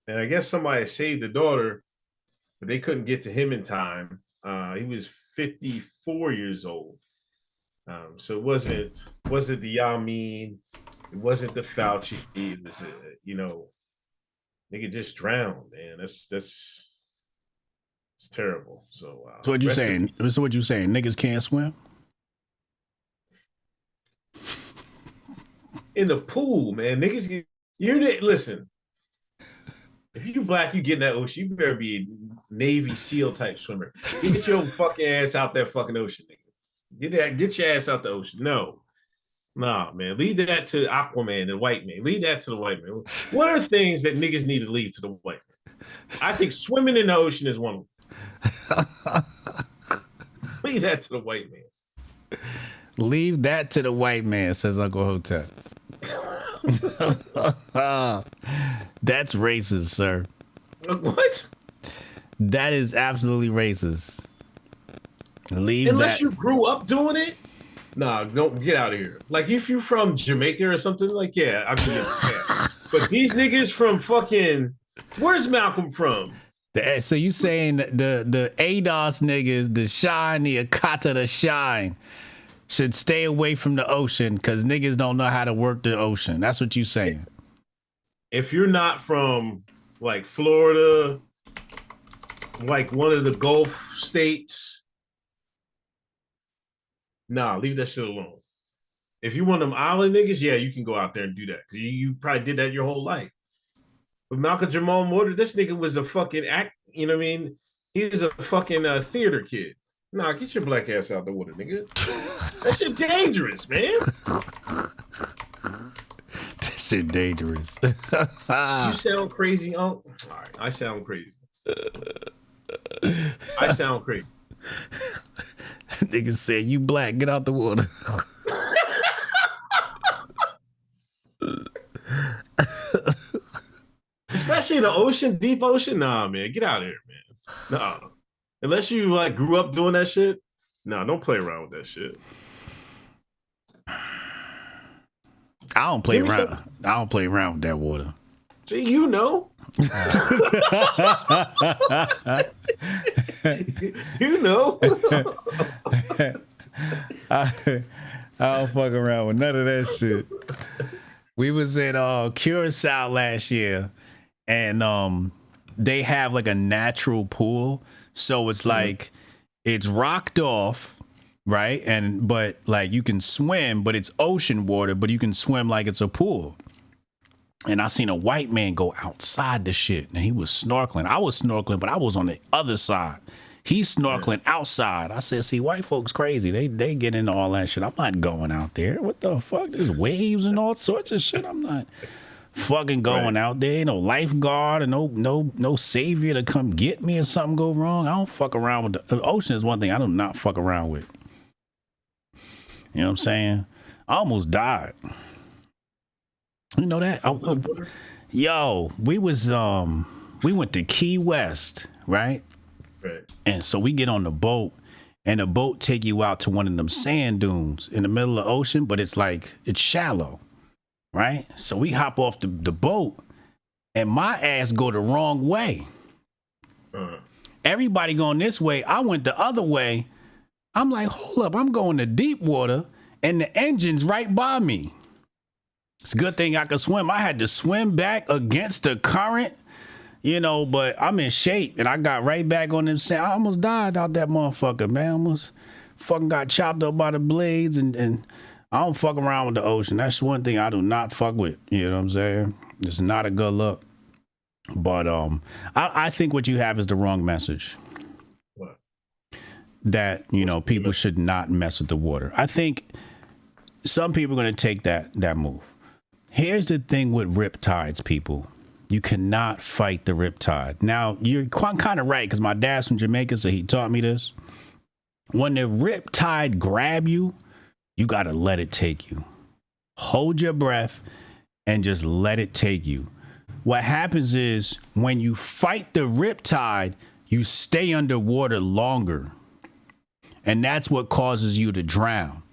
and I guess somebody saved the daughter, but they couldn't get to him in time. He was 54 years old, so it wasn't the Yamin. It wasn't the Fauci. It was, nigga just drowned, man. That's terrible. So what you saying? So what you saying? Niggas can't swim? In the pool, man. Niggas, listen. If you black, you get in that ocean. You better be a Navy SEAL type swimmer. You get your fucking ass out that fucking ocean, nigga. Get your ass out the ocean. No. Nah, man. Leave that to Aquaman, the white man. Leave that to the white man. What are things that niggas need to leave to the white man? I think swimming in the ocean is one of them. Leave that to the white man. Leave that to the white man, says Uncle Hotep. That's racist, sir. What? That is absolutely racist. Unless you grew up doing it. Nah, don't get out of here. Like if you're from Jamaica or something, like yeah, I can get that. But these niggas from fucking where's Malcolm from? So you saying the ADOS niggas, the Shine, the Akata, the Shine, should stay away from the ocean because niggas don't know how to work the ocean. That's what you saying. If you're not from like Florida, like one of the Gulf states. Nah, leave that shit alone. If you want them island niggas, yeah, you can go out there and do that. Cause you probably did that your whole life. But Malcolm-Jamal, this nigga was a fucking act. You know what I mean? He was a fucking theater kid. Nah, get your black ass out the water, nigga. That shit dangerous, man. This shit dangerous. You sound crazy, Unc. All right, I sound crazy. I sound crazy. Nigga said, you black, get out the water. Especially in the ocean, deep ocean. Nah, man, get out of here, man. Nah. Unless you like grew up doing that shit. Nah, don't play around with that shit. I don't play around. I don't play around with that water. See, you know. You know. I don't fuck around with none of that shit. We was at Curacao last year, and they have like a natural pool, so it's like it's rocked off, right? But like you can swim, but it's ocean water, but you can swim like it's a pool. And I seen a white man go outside the shit, and he was snorkeling. I was snorkeling, but I was on the other side. He's snorkeling outside. I said, see, white folks crazy. They get into all that shit. I'm not going out there. What the fuck? There's waves and all sorts of shit. I'm not fucking going out there. No lifeguard and no savior to come get me if something go wrong. I don't fuck around with the ocean is one thing I do not fuck around with. You know what I'm saying? I almost died. You know that? Yo, we went to Key West, right? Right. And so we get on the boat, and the boat take you out to one of them sand dunes in the middle of the ocean, but it's shallow, right? So we hop off the boat, and my ass go the wrong way. Everybody going this way. I went the other way. I'm like, hold up, I'm going to deep water, and the engine's right by me. It's a good thing I could swim. I had to swim back against the current, you know, but I'm in shape, and I got right back on them sand. I almost died out that motherfucker, man. Almost fucking got chopped up by the blades, and I don't fuck around with the ocean. That's one thing I do not fuck with. You know what I'm saying? It's not a good look. But I think what you have is the wrong message. What? That, you know, people should not mess with the water. I think some people are going to take that move. Here's the thing with riptides, people. You cannot fight the riptide. Now, you're kind of right, because my dad's from Jamaica, so he taught me this. When the riptide grab you, you got to let it take you. Hold your breath and just let it take you. What happens is when you fight the riptide, you stay underwater longer. And that's what causes you to drown.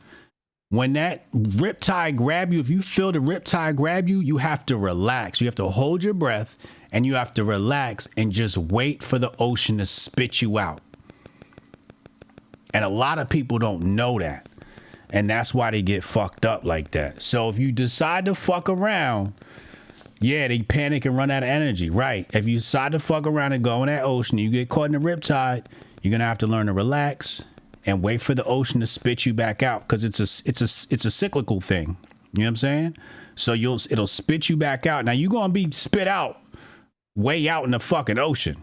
When that riptide grab you, if you feel the riptide grab you, you have to relax. You have to hold your breath, and you have to relax and just wait for the ocean to spit you out. And a lot of people don't know that. And that's why they get fucked up like that. So if you decide to fuck around, yeah, they panic and run out of energy. Right. If you decide to fuck around and go in that ocean, you get caught in the riptide, you're going to have to learn to relax and wait for the ocean to spit you back out, because it's a cyclical thing. You know what I'm saying? So it'll spit you back out. Now you're gonna be spit out way out in the fucking ocean,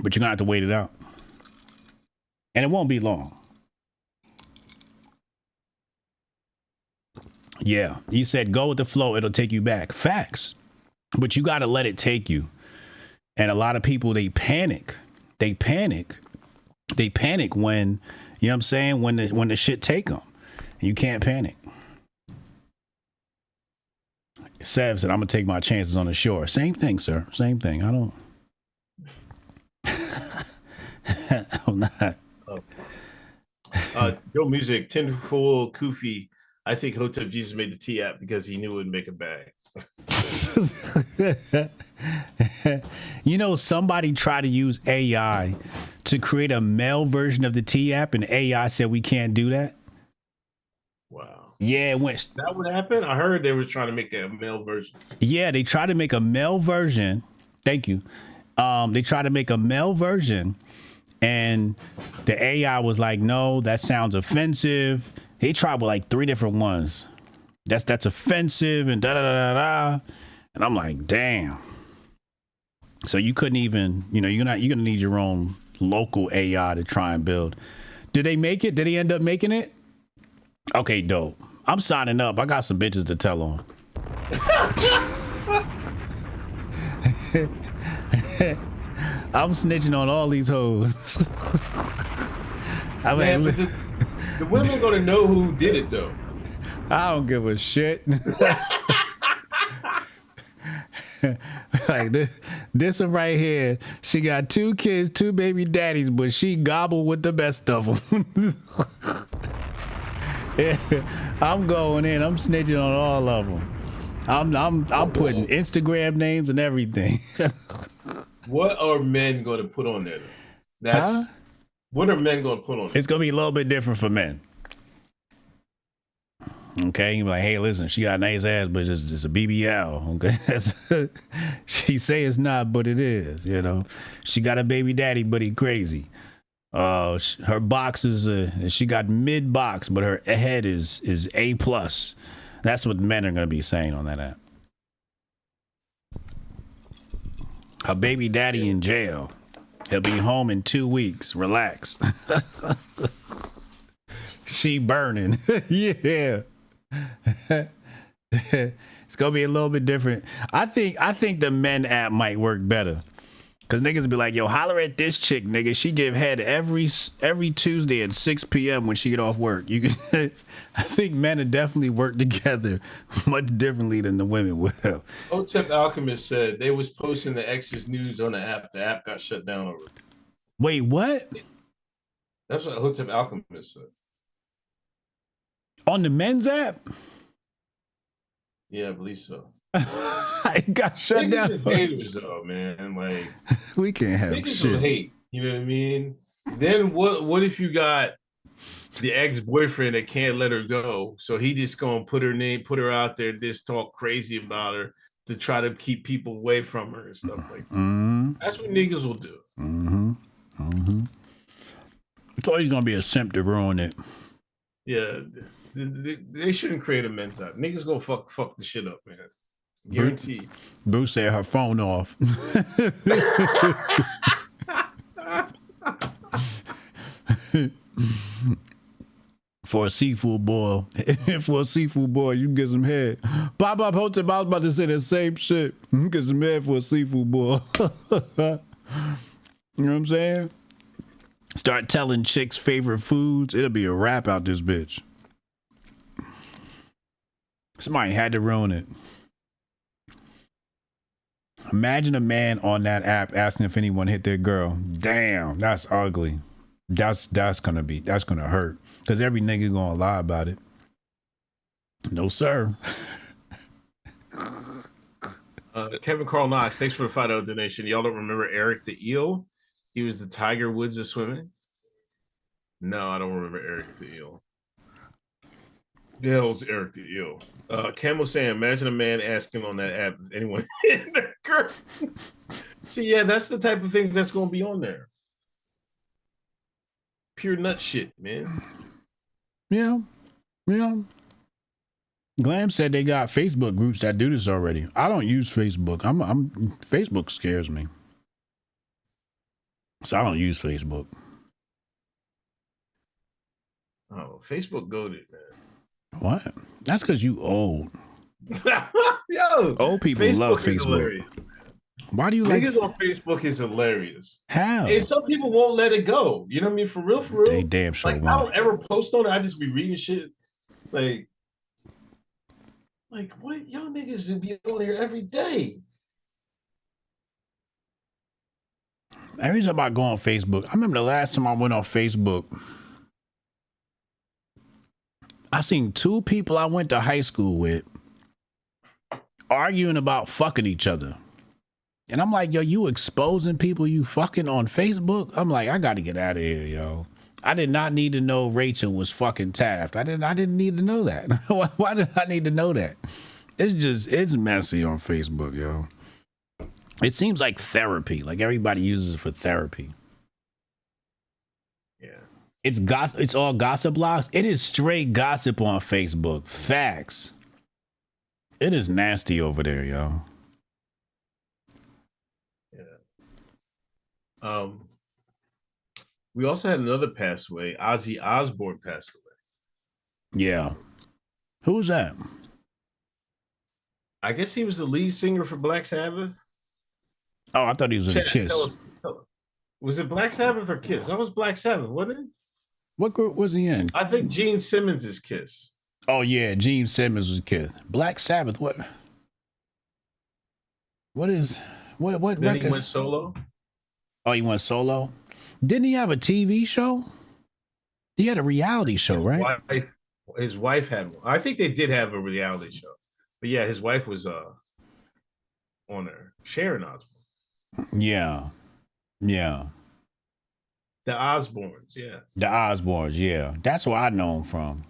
but you're gonna have to wait it out, and it won't be long. Yeah, you said go with the flow, it'll take you back. Facts. But you got to let it take you. And a lot of people, they panic. They panic when, you know what I'm saying, when the shit take them. You can't panic. Sav said, I'm going to take my chances on the shore. Same thing, sir. Same thing. I don't. I'm not. Joe Music, Tinfoil Kufi. I think Hotep Jesus made the T app because he knew it would make a bag. You know, somebody tried to use AI to create a male version of the T app, and AI said we can't do that. Wow. Yeah, it went. Is that what happened? I heard they were trying to make a male version. Yeah, they tried to make a male version. Thank you. They tried to make a male version, and the AI was like, no, that sounds offensive. He tried with like 3 different ones. That's offensive and da da da da. And I'm like, damn. So you couldn't even, you know, you're gonna need your own local AI to try and build. Did they make it? Did he end up making it? Okay, dope. I'm signing up. I got some bitches to tell on. I'm snitching on all these hoes. Man, but the women are gonna know who did it though. I don't give a shit. Like this one right here, she got 2 kids, 2 baby daddies, but she gobbled with the best of them. Yeah, I'm going in. I'm snitching on all of them. I'm putting Instagram names and everything. What are men going to put on there? That's what are men going to put on there? It's going to be a little bit different for men. Okay, you be like, hey, listen, she got a nice ass, but it's a BBL. Okay, she say it's not, but it is. You know, she got a baby daddy, but he crazy. Her box is she got mid box, but her head is A plus. That's what men are gonna be saying on that app. Her baby daddy in jail. He'll be home in 2 weeks. Relax. She burning. Yeah. It's gonna be a little bit different. I think the men app might work better. Cause niggas be like, yo, holler at this chick, nigga. She give head every Tuesday at 6 p.m. when she get off work. You can I think men would definitely work together much differently than the women will. Hotep Alchemist said they was posting the ex's news on the app. The app got shut down already. Wait, what? That's what Hotep Alchemist said. On the men's app? Yeah, I believe so. It got shut down. Niggas is haters though, man. Like we can't have niggas shit. will hate. You know what I mean? Then what if you got the ex-boyfriend that can't let her go? So he just gonna put her out there, just talk crazy about her to try to keep people away from her and stuff like that. Mm-hmm. That's what niggas will do. Mm-hmm. Mm-hmm. It's always gonna be a simp to ruin it. Yeah. They shouldn't create a men's app. Niggas gonna fuck the shit up, man. Guaranteed. Bruce said her phone off. For a seafood boil. For a seafood boil, you can get some head. Bob Hotep, I was about to say the same shit. You can get some head for a seafood boil. You know what I'm saying? Start telling chicks' favorite foods. It'll be a wrap out this bitch. Somebody had to ruin it. Imagine a man on that app asking if anyone hit their girl. Damn, that's ugly. That's gonna hurt. Cause every nigga gonna lie about it. No, sir. Kevin Carl Knox, thanks for the $5 donation. Y'all don't remember Eric the Eel? He was the Tiger Woods of swimming. No, I don't remember Eric the Eel. The hell was Eric the Eel? Camo saying, imagine a man asking on that app if anyone hit their girl. See, yeah, that's the type of things that's gonna be on there. Pure nut shit, man. Yeah. Glam said they got Facebook groups that do this already. I don't use Facebook. Facebook scares me. So I don't use Facebook. Oh, Facebook goated, man. What? That's because you old. Yo, Old people love is Facebook. hilarious. Why do you like Niggas on Facebook is hilarious. how? And some people won't let it go. You know what I mean? For real, for real. They damn sure like, I won't. don't ever post on it. I just be reading shit. Like what? Y'all niggas be on here every day. Every time I go on Facebook, I remember the last time I went on Facebook, I seen two people I went to high school with arguing about fucking each other. And I'm like, yo, you exposing people you fucking on Facebook? I'm like, I gotta get out of here, yo. I did not need to know Rachel was fucking Taft. I didn't need to know that. Why did I need to know that? It's messy on Facebook, yo. It seems like therapy. Like everybody uses it for therapy. Yeah. It's all gossip blogs. It is straight gossip on Facebook. Facts. It is nasty over there, yo. Yeah. We also had another pass away. Ozzy Osbourne passed away. Yeah. Who's that? I guess he was the lead singer for Black Sabbath. Oh, I thought he was in Kiss. Was it Black Sabbath or Kiss? That was Black Sabbath, wasn't it? What group was he in? I think Gene Simmons is Kiss. Oh yeah, Gene Simmons was Kiss. Black Sabbath. What is what Then record? he went solo. Oh, he went solo. Didn't he have a TV show? He had a reality show, right? His wife had one. I think they did have a reality show. But yeah, his wife was on there. Sharon Osbourne. Yeah. Yeah. The Osbournes, yeah. The Ozbournes, yeah. That's where I know him from.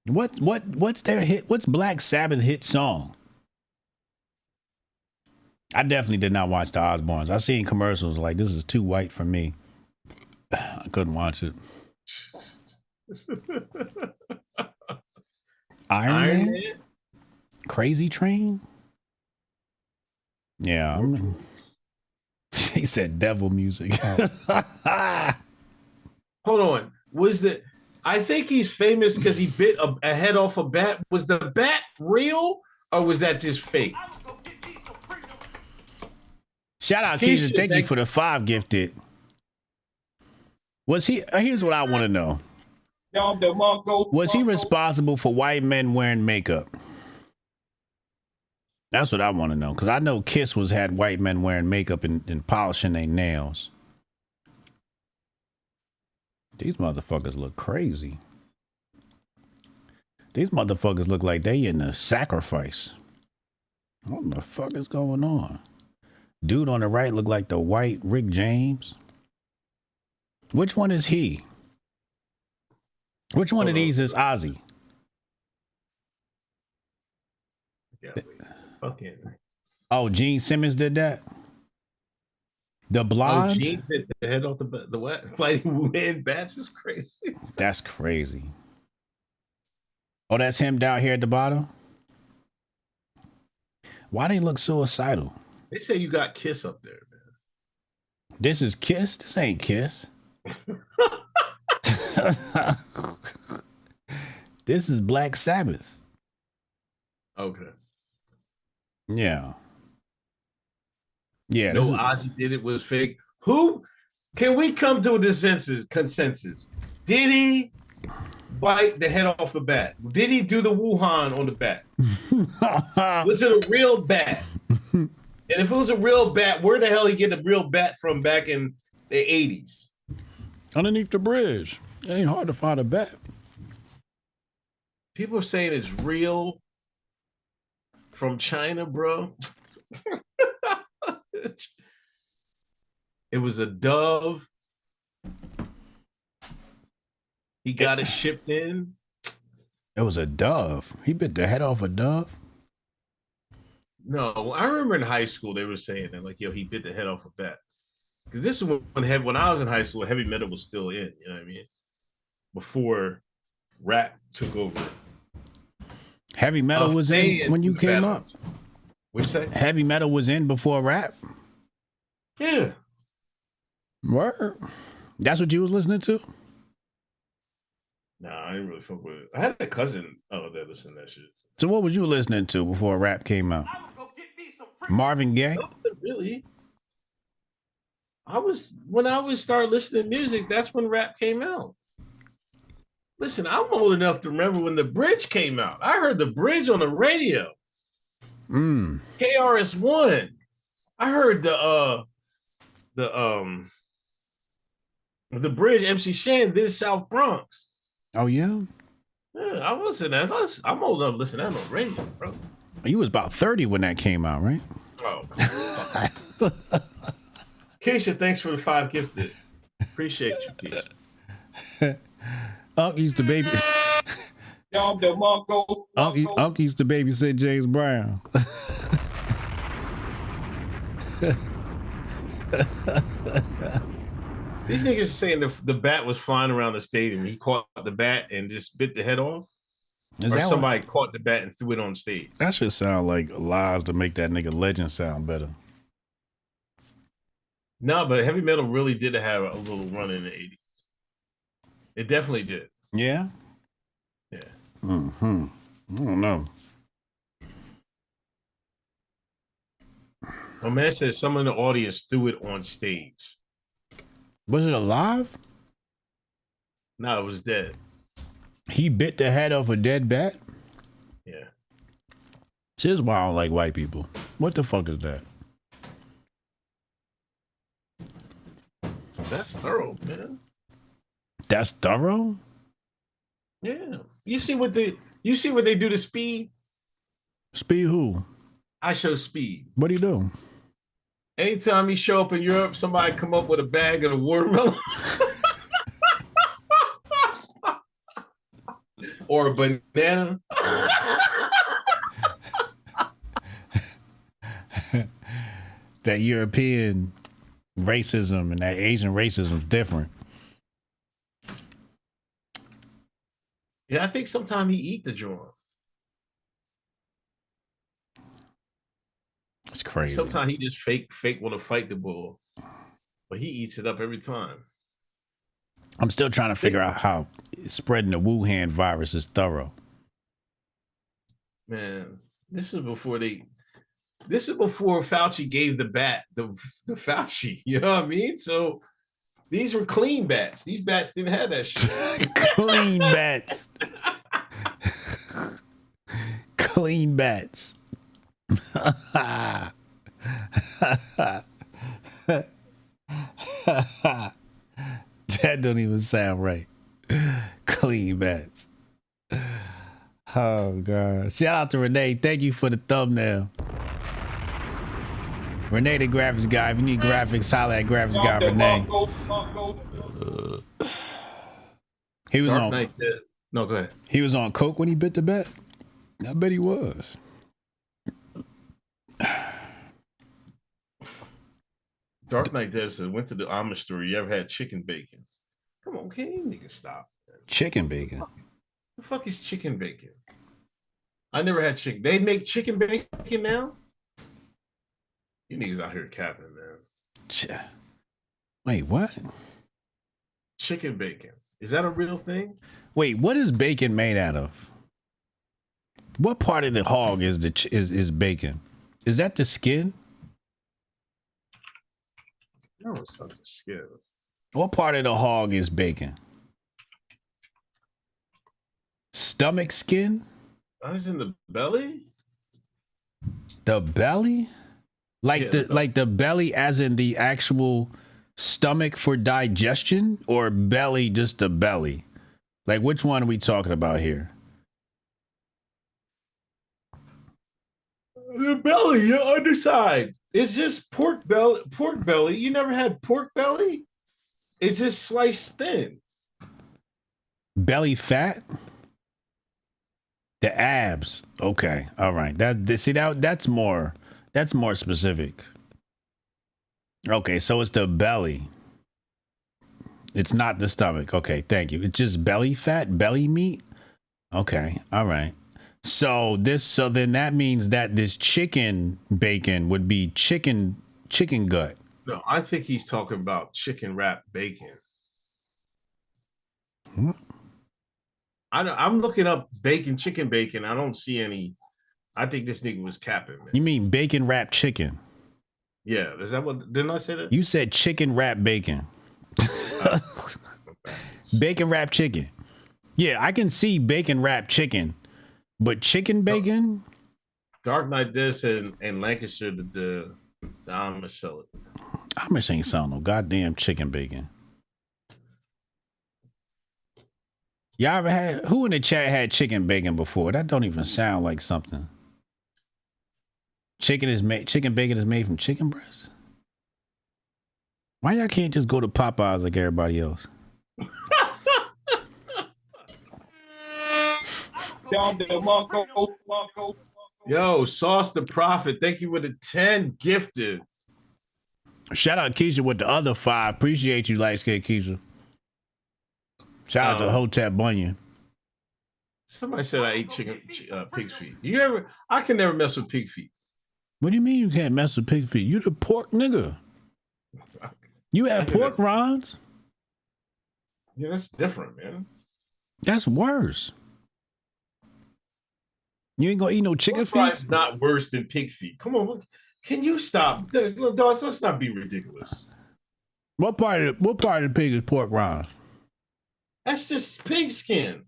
What's their hit? What's Black Sabbath hit song? I definitely did not watch the Ozbournes. I seen commercials like this is too white for me. I couldn't watch it. Iron Man? Crazy Train? Yeah. He said devil music. Hold on. I think he's famous because he bit a head off a bat. Was the bat real or was that just fake? Shout out Keisha. Thank you for the 5 gifted. Was he? Here's what I want to know. Was he responsible for white men wearing makeup? That's what I want to know. Because I know Kiss had white men wearing makeup and polishing their nails. These motherfuckers look crazy. These motherfuckers look like they in a sacrifice. What the fuck is going on? Dude on the right look like the white Rick James. Which one is he? Which one of these is Ozzy? Yeah, okay. Oh, Gene Simmons did that? The blonde? Oh, Gene bit the head off the what? Fighting wind bats is crazy. That's crazy. Oh, that's him down here at the bottom? Why they look suicidal? They say you got Kiss up there, man. This is Kiss? This ain't Kiss. This is Black Sabbath. Okay. Yeah. Yeah. No, Ozzy did it was fake. Who can we come to a consensus? Did he bite the head off the bat? Did he do the Wuhan on the bat? Was it a real bat? And if it was a real bat, where the hell he get a real bat from back in the 80s? Underneath the bridge. It ain't hard to find a bat. People are saying it's real from China, bro. It was a dove. He got it shipped in. It was a dove. He bit the head off a dove? No, I remember in high school they were saying that, like, yo, he bit the head off a bat. Because this is when I was in high school, heavy metal was still in, you know what I mean? Before rap took over. Heavy metal was in when you came up? What'd you say? Heavy metal was in before rap? Yeah. Word. That's what you was listening to? Nah, I didn't really fuck with it. I had a cousin that listened to that shit. So what was you listening to before rap came out? Marvin Gaye? Nothing really. When I would start listening to music, that's when rap came out. Listen, I'm old enough to remember when The Bridge came out. I heard The Bridge on the radio. KRS-One. I heard the Bridge. MC Shan did South Bronx. Oh yeah. Yeah, I wasn't. I'm old enough to listen to that on radio, bro. You was about 30 when that came out, right? Oh, come on. Keisha, thanks for the 5 gifted. Appreciate you, Keisha. Unc used to baby. Unc used to babysit James Brown. These niggas saying the bat was flying around the stadium. He caught the bat and just bit the head off. Or somebody caught the bat and threw it on stage. That should sound like lies to make that nigga Legend sound better. No, but heavy metal really did have a little run in the 80s. It definitely did. Yeah? Yeah. Mm-hmm. I don't know. My man said someone in the audience threw it on stage. Was it alive? No, it was dead. He bit the head off a dead bat? Yeah. This is why I don't like white people. What the fuck is that? That's thorough, man. That's thorough? Yeah. You see what they do to Speed? Speed who? I show Speed. What do you do? Anytime he show up in Europe, somebody come up with a bag of a watermelon. Or a banana. That European racism and that Asian racism is different. Yeah, I think sometimes he eat the joint. It's crazy. Sometimes he just fake want to fight the bull, but he eats it up every time. I'm still trying to figure out how spreading the Wuhan virus is thorough. Man, this is before Fauci gave the bat the Fauci. You know what I mean? So these were clean bats. These bats didn't have that shit. Clean bats. Clean bats. That don't even sound right. Clean bats. Oh God. Shout out to Renee. Thank you for the thumbnail. Renee the graphics guy. If you need graphics, holla at graphics guy Renee. He was on. No, go ahead. He was on coke when he bit the bat? I bet he was. Dark Knight Dev said, went to the Amish store. You ever had chicken bacon? Come on, can you niggas stop? Chicken bacon? The fuck is chicken bacon? I never had chicken. They make chicken bacon now? You niggas out here capping, man. Wait, what? Chicken bacon. Is that a real thing? Wait, what is bacon made out of? What part of the hog is is bacon? Is that the skin? No, it's not the skin. What part of the hog is bacon? Stomach skin? That is in the belly? The belly? Like the belly as in the actual stomach for digestion, or belly just the belly? Like which one are we talking about here? The belly, your underside. It's just pork belly. You never had pork belly? It's just sliced thin. Belly fat? The abs. Okay. All right. That's more specific. Okay, so it's the belly. It's not the stomach. Okay, thank you. It's just belly fat, belly meat. Okay. All right. So then that means that this chicken bacon would be chicken gut. No, I think he's talking about chicken wrapped bacon. What? I'm looking up chicken bacon. I don't see any. I think this nigga was capping, man. You mean bacon wrapped chicken? Yeah, is that what? Didn't I say that? You said chicken wrapped bacon. Bacon wrapped chicken. Yeah, I can see bacon wrapped chicken, but chicken bacon. Dark Knight this and Lancashire the Amish sell it. Amish ain't selling no goddamn chicken bacon. Y'all ever had, who in the chat had chicken bacon before? That don't even sound like something. Chicken bacon is made from chicken breast? Why y'all can't just go to Popeyes like everybody else? Yo, Sauce the Prophet, thank you for the 10 gifted. Shout out Keisha with the other 5. Appreciate you, light skin Keisha. Shout out to Hotep Bunyan. Somebody said I ate pig's feet. I can never mess with pig feet. What do you mean you can't mess with pig feet? You the pork nigga. You had pork rinds? Yeah, that's different, man. That's worse. You ain't gonna eat no chicken feet? It's not worse than pig feet. Come on, look. Can you stop? Let's not be ridiculous. What part of the pig is pork rinds? That's just pig skin.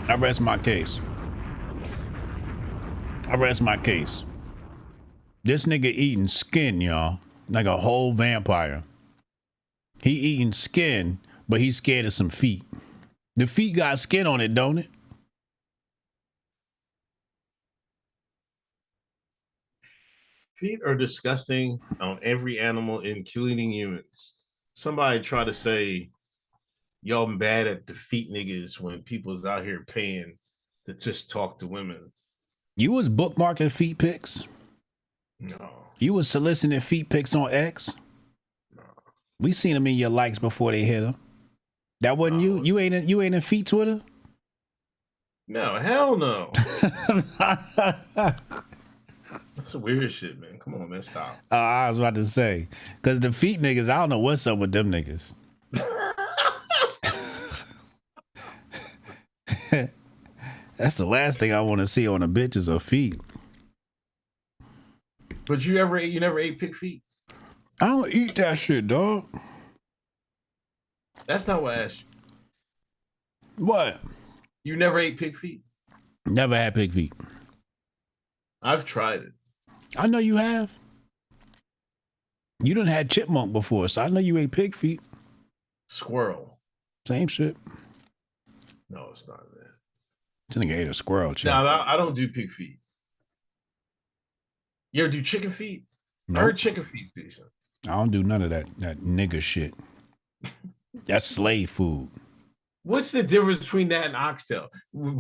I rest my case. This nigga eating skin, y'all. Like a whole vampire. He eating skin, but he's scared of some feet. The feet got skin on it, don't it? Feet are disgusting on every animal, including humans. Somebody try to say, y'all bad at the feet niggas when people's out here paying to just talk to women. You was bookmarking feet pics? No. You was soliciting feet pics on X? No. We seen them in your likes before they hit them. That wasn't you? You ain't in feet Twitter? No, hell no. That's weird shit, man. Come on, man, stop. I was about to say, because the feet niggas, I don't know what's up with them niggas. That's the last thing I want to see on a bitch is her feet. But you never ate pig feet? I don't eat that shit, dog. That's not what I asked you. What? You never ate pig feet? Never had pig feet. I've tried it. I know you have. You done had chipmunk before, so I know you ate pig feet. Squirrel. Same shit. No, it's not, man. This nigga ate a squirrel. No, I don't do pig feet. You ever do chicken feet? Nope. I heard chicken feet's decent. I don't do none of that nigga shit. That's slave food. What's the difference between that and oxtail? You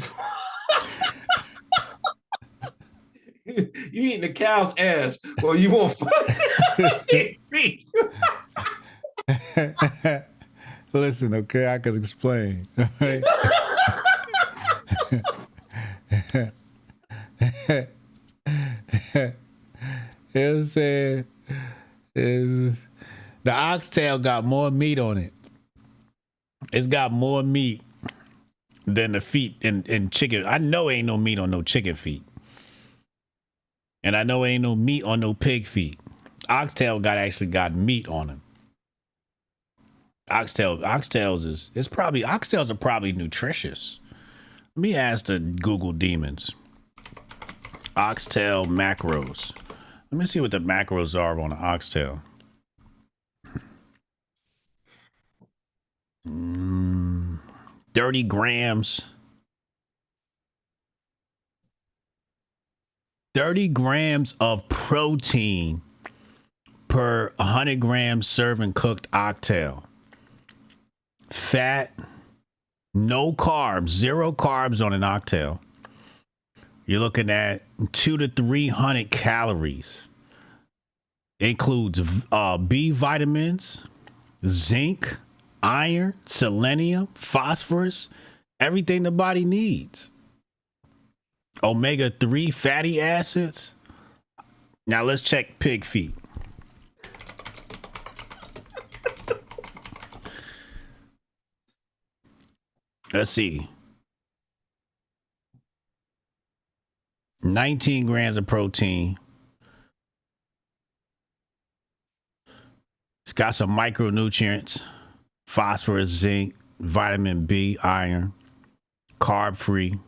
eating the cow's ass, well, you won't eat feet. Listen, okay, I could explain. Right? You know what I'm saying? The oxtail got more meat on it. It's got more meat than the feet and chicken. I know ain't no meat on no chicken feet. And I know ain't no meat on no pig feet. Oxtail actually got meat on them. Oxtails are probably nutritious. Let me ask the Google demons. Oxtail macros. Let me see what the macros are on an oxtail. 30 grams. 30 grams of protein per 100 grams serving cooked oxtail. Fat, no carbs, 0 carbs on an oxtail. You're looking at 200 to 300 calories. Includes B vitamins, zinc, iron, selenium, phosphorus, everything the body needs. Omega-3 fatty acids. Now let's check pig feet. Let's see. 19 grams of protein. It's got some micronutrients, phosphorus, zinc, vitamin B, iron, carb free.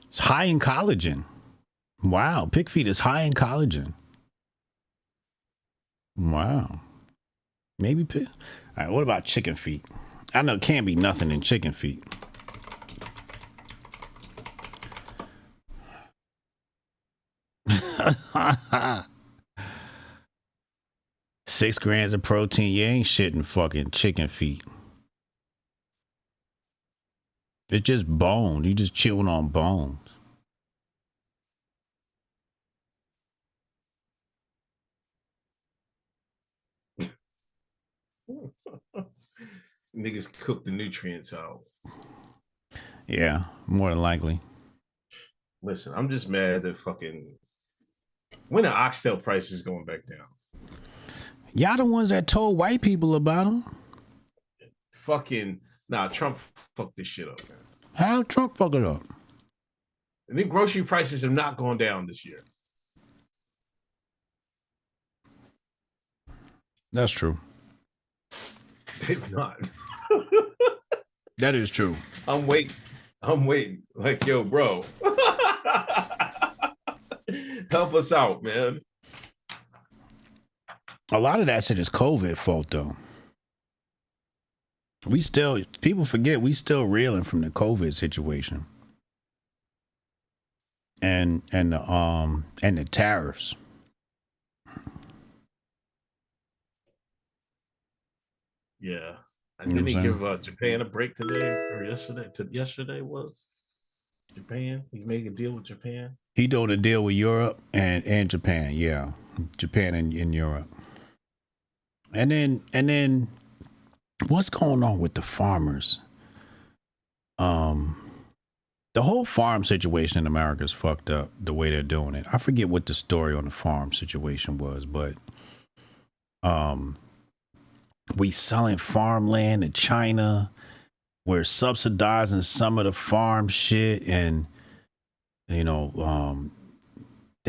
It's high in collagen. Wow, pig feet is high in collagen. Wow. Maybe pig. All right, what about chicken feet? I know it can't be nothing in chicken feet. Six grams of protein. You ain't shitting fucking chicken feet. It's just bones. You just chewing on bones. Niggas cook the nutrients out. Yeah, more than likely. Listen, I'm just mad that fucking when the oxtail price is going back down. Y'all the ones that told white people about them. Fucking Trump fucked this shit up, man. How Trump fuck it up? And then grocery prices have not gone down this year. That's true. They've not. That is true. I'm waiting. Like, yo, bro. Help us out, man. A lot of that shit is COVID fault, though. People forget we still reeling from the COVID situation. And the tariffs. Yeah. I You know didn't what I'm give Japan a break today or yesterday. Yesterday was Japan. He's making a deal with Japan. He doing a deal with Europe and Japan. Yeah, Japan and Europe. And then, what's going on with the farmers? The whole farm situation in America is fucked up. The way they're doing it. I forget what the story on the farm situation was, but we selling farmland to China. We're subsidizing some of the farm shit, and they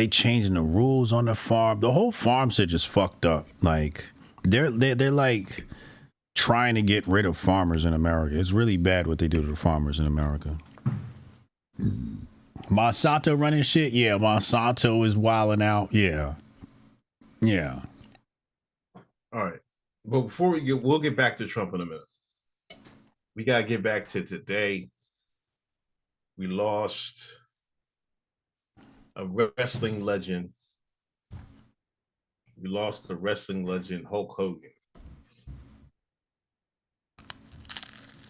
changing the rules on the farm. The whole farm shit just fucked up. Like they're like trying to get rid of farmers in America. It's really bad what they do to the farmers in America. Monsanto running shit. Yeah, Monsanto is wilding out. Yeah. All right. But before we'll get back to Trump in a minute. We gotta get back to today. We lost a wrestling legend. We lost the wrestling legend Hulk Hogan.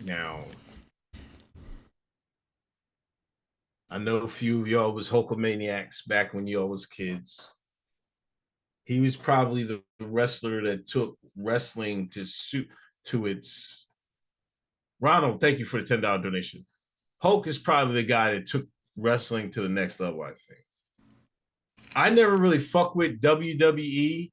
Now, I know a few of y'all was Hulkamaniacs back when y'all was kids. He was probably the wrestler that took wrestling to its. Ronald, thank you for the $10 donation. Hulk is probably the guy that took wrestling to the next level, I think. I never really fuck with WWE,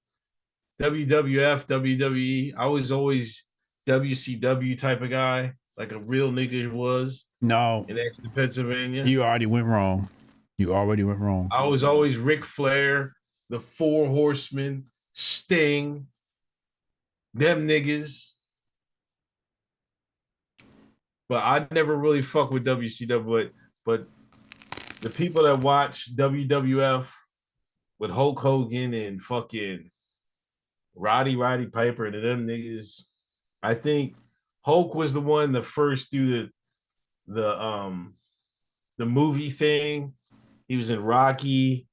WWF, WWE. I was always WCW type of guy, like a real nigga was. No. In Exeter, Pennsylvania. You already went wrong. I was always Ric Flair, the Four Horsemen, Sting, them niggas. But I never really fuck with WCW, but the people that watch WWF with Hulk Hogan and fucking Roddy Piper and them niggas, I think Hulk was the one the first do the movie thing. He was in Rocky.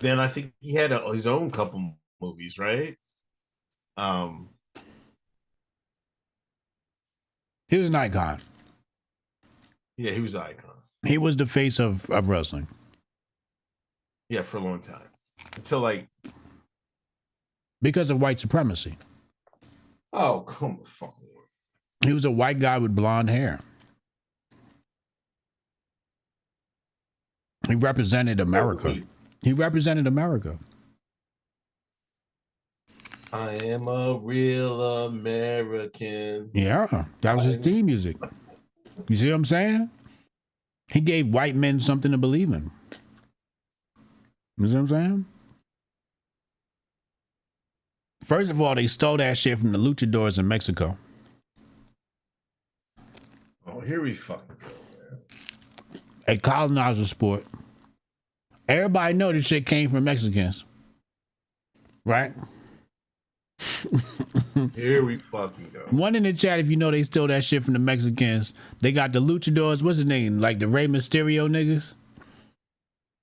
Then I think he had his own couple movies, right? He was an icon. Yeah, he was an icon. He was the face of wrestling. Yeah, for a long time. Until like... Because of white supremacy. Oh, come the fuck on. He was a white guy with blonde hair. He represented America. I am a real American. Yeah, that was his theme music. You see what I'm saying? He gave white men something to believe in. You see what I'm saying? First of all, they stole that shit from the luchadors in Mexico. Oh, here we fucking go, man. A colonizer sport. Everybody know this shit came from Mexicans. Right? Here we fucking go. One in the chat, if you know they stole that shit from the Mexicans. They got the luchadors, what's his name? Like the Rey Mysterio niggas?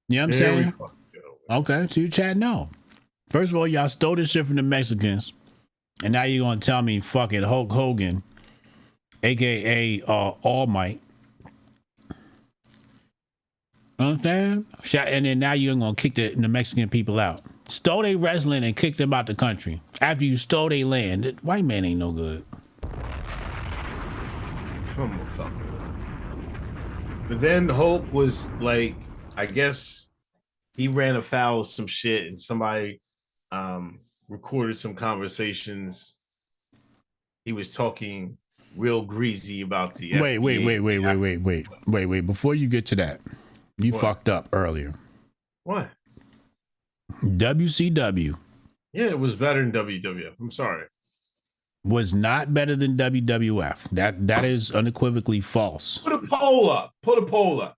You know what I'm Here we saying? fucking go. Okay, so you chat no. First of all, y'all stole this shit from the Mexicans. And now you're gonna tell me fucking Hulk Hogan, aka All Might. Understand? And then now you're gonna kick the Mexican people out. Stole their wrestling and kicked them out the country. After you stole their land. The white man ain't no good. Come on, fucking. But then Hope was like, I guess he ran afoul of some shit and somebody recorded some conversations. He was talking real greasy about the Wait. Before you get to that, you fucked up earlier. What? WCW. Yeah, it was better than WWF. I'm sorry. Was not better than WWF. That is unequivocally false. Put a poll up. Poll.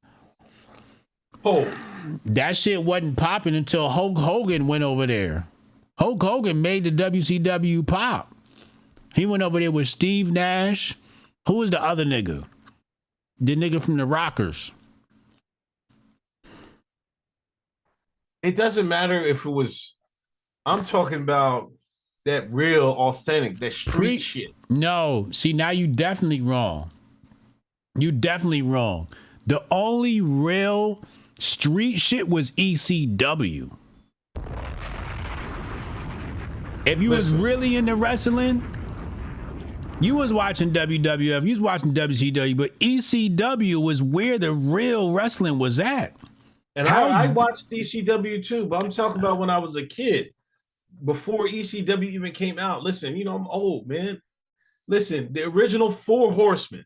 That shit wasn't popping until Hulk Hogan went over there. Hulk Hogan made the WCW pop. He went over there with Steve Nash. Who was the other nigga? The nigga from the Rockers. It doesn't matter if it was. I'm talking about that real, authentic, that street shit. No, see, now you definitely wrong. You definitely wrong. The only real street shit was ECW. If you was really into wrestling, you was watching WWF, you was watching WCW, but ECW was where the real wrestling was at. And I watched ECW too, but I'm talking about when I was a kid, before ECW even came out. Listen, you know, I'm old, man. Listen, the original Four Horsemen.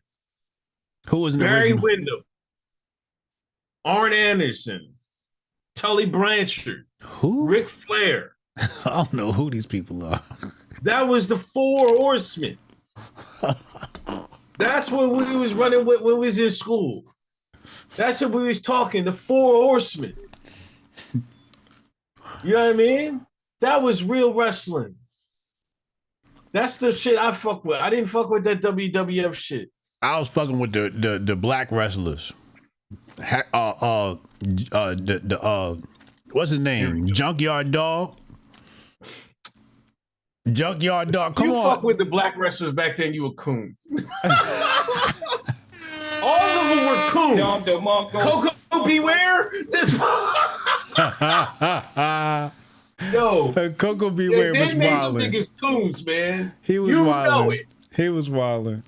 Who was Barry Windham, Arn Anderson, Tully Blanchard, Ric Flair. I don't know who these people are. That was the Four Horsemen. That's what we was running with when we was in school. That's what we was talking, the Four Horsemen. You know what I mean? That was real wrestling. That's the shit I fuck with. I didn't fuck with that WWF shit. I was fucking with the black wrestlers. What's his name? Junkyard Dog. Junkyard Dog. Come on. You fuck with the black wrestlers back then, you a coon. All of them were coons. Coco Beware? This Yo, Coco Beware was made wilding. them niggas coons, man. He was wilding. Know it. He was wilding.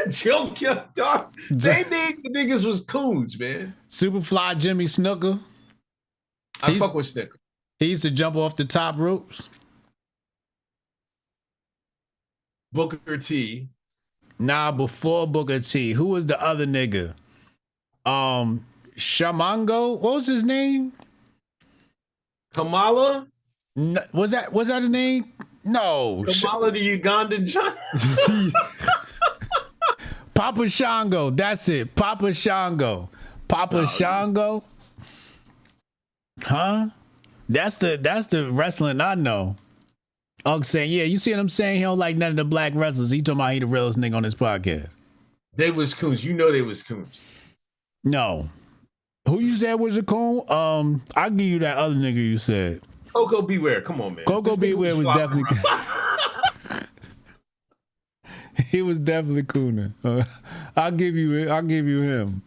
Junkyard Dog. They made the niggas was coons, man. Superfly Jimmy Snuka. I fuck with Snuka. He used to jump off the top ropes. Booker T. Nah, before Booker T. Who was the other nigga? Shamango? What was his name? Kamala? No, was that his name? No. Kamala the Ugandan giant. Papa Shango. That's it. Papa Shango. Shango. Huh? That's the wrestling I know. Unc saying, yeah, you see what I'm saying? He don't like none of the black wrestlers. He talking about he the realest nigga on this podcast. They was coons. You know they was coons. No. Who you said was a coon? I'll give you that other nigga you said. Coco Beware. Come on, man. Coco Beware was definitely he was definitely cooner. I'll give you him.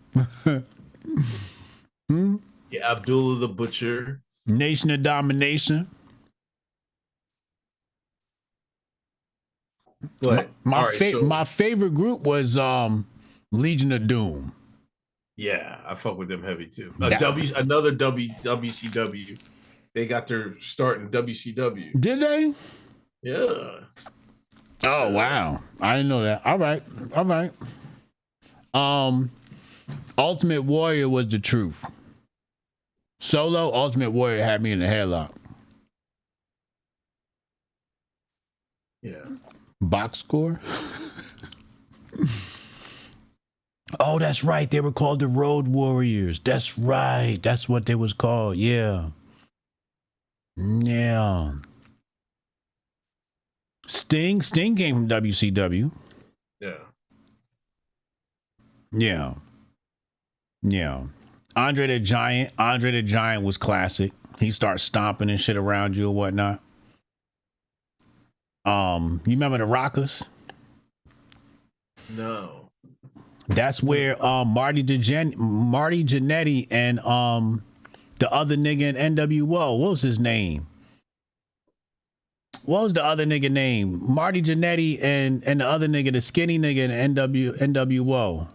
Yeah, Abdullah the Butcher. Nation of Domination. My favorite group was Legion of Doom. Yeah, I fuck with them heavy too. WCW. They got their start in WCW. Did they? Yeah. Oh wow, I didn't know that. All right. Ultimate Warrior was the truth. Solo, Ultimate Warrior had me in the headlock. Yeah. Box score. Oh, that's right. They were called the Road Warriors. That's right. That's what they was called. Yeah. Yeah. Sting came from WCW. Yeah. Yeah. Yeah. Andre the Giant was classic. He starts stomping and shit around you or whatnot. You remember the Rockers? No. That's where Marty Jannetty and the other nigga in NWO. What was his name? What was the other nigga name? Marty Jannetty and the other nigga, the skinny nigga in NWO.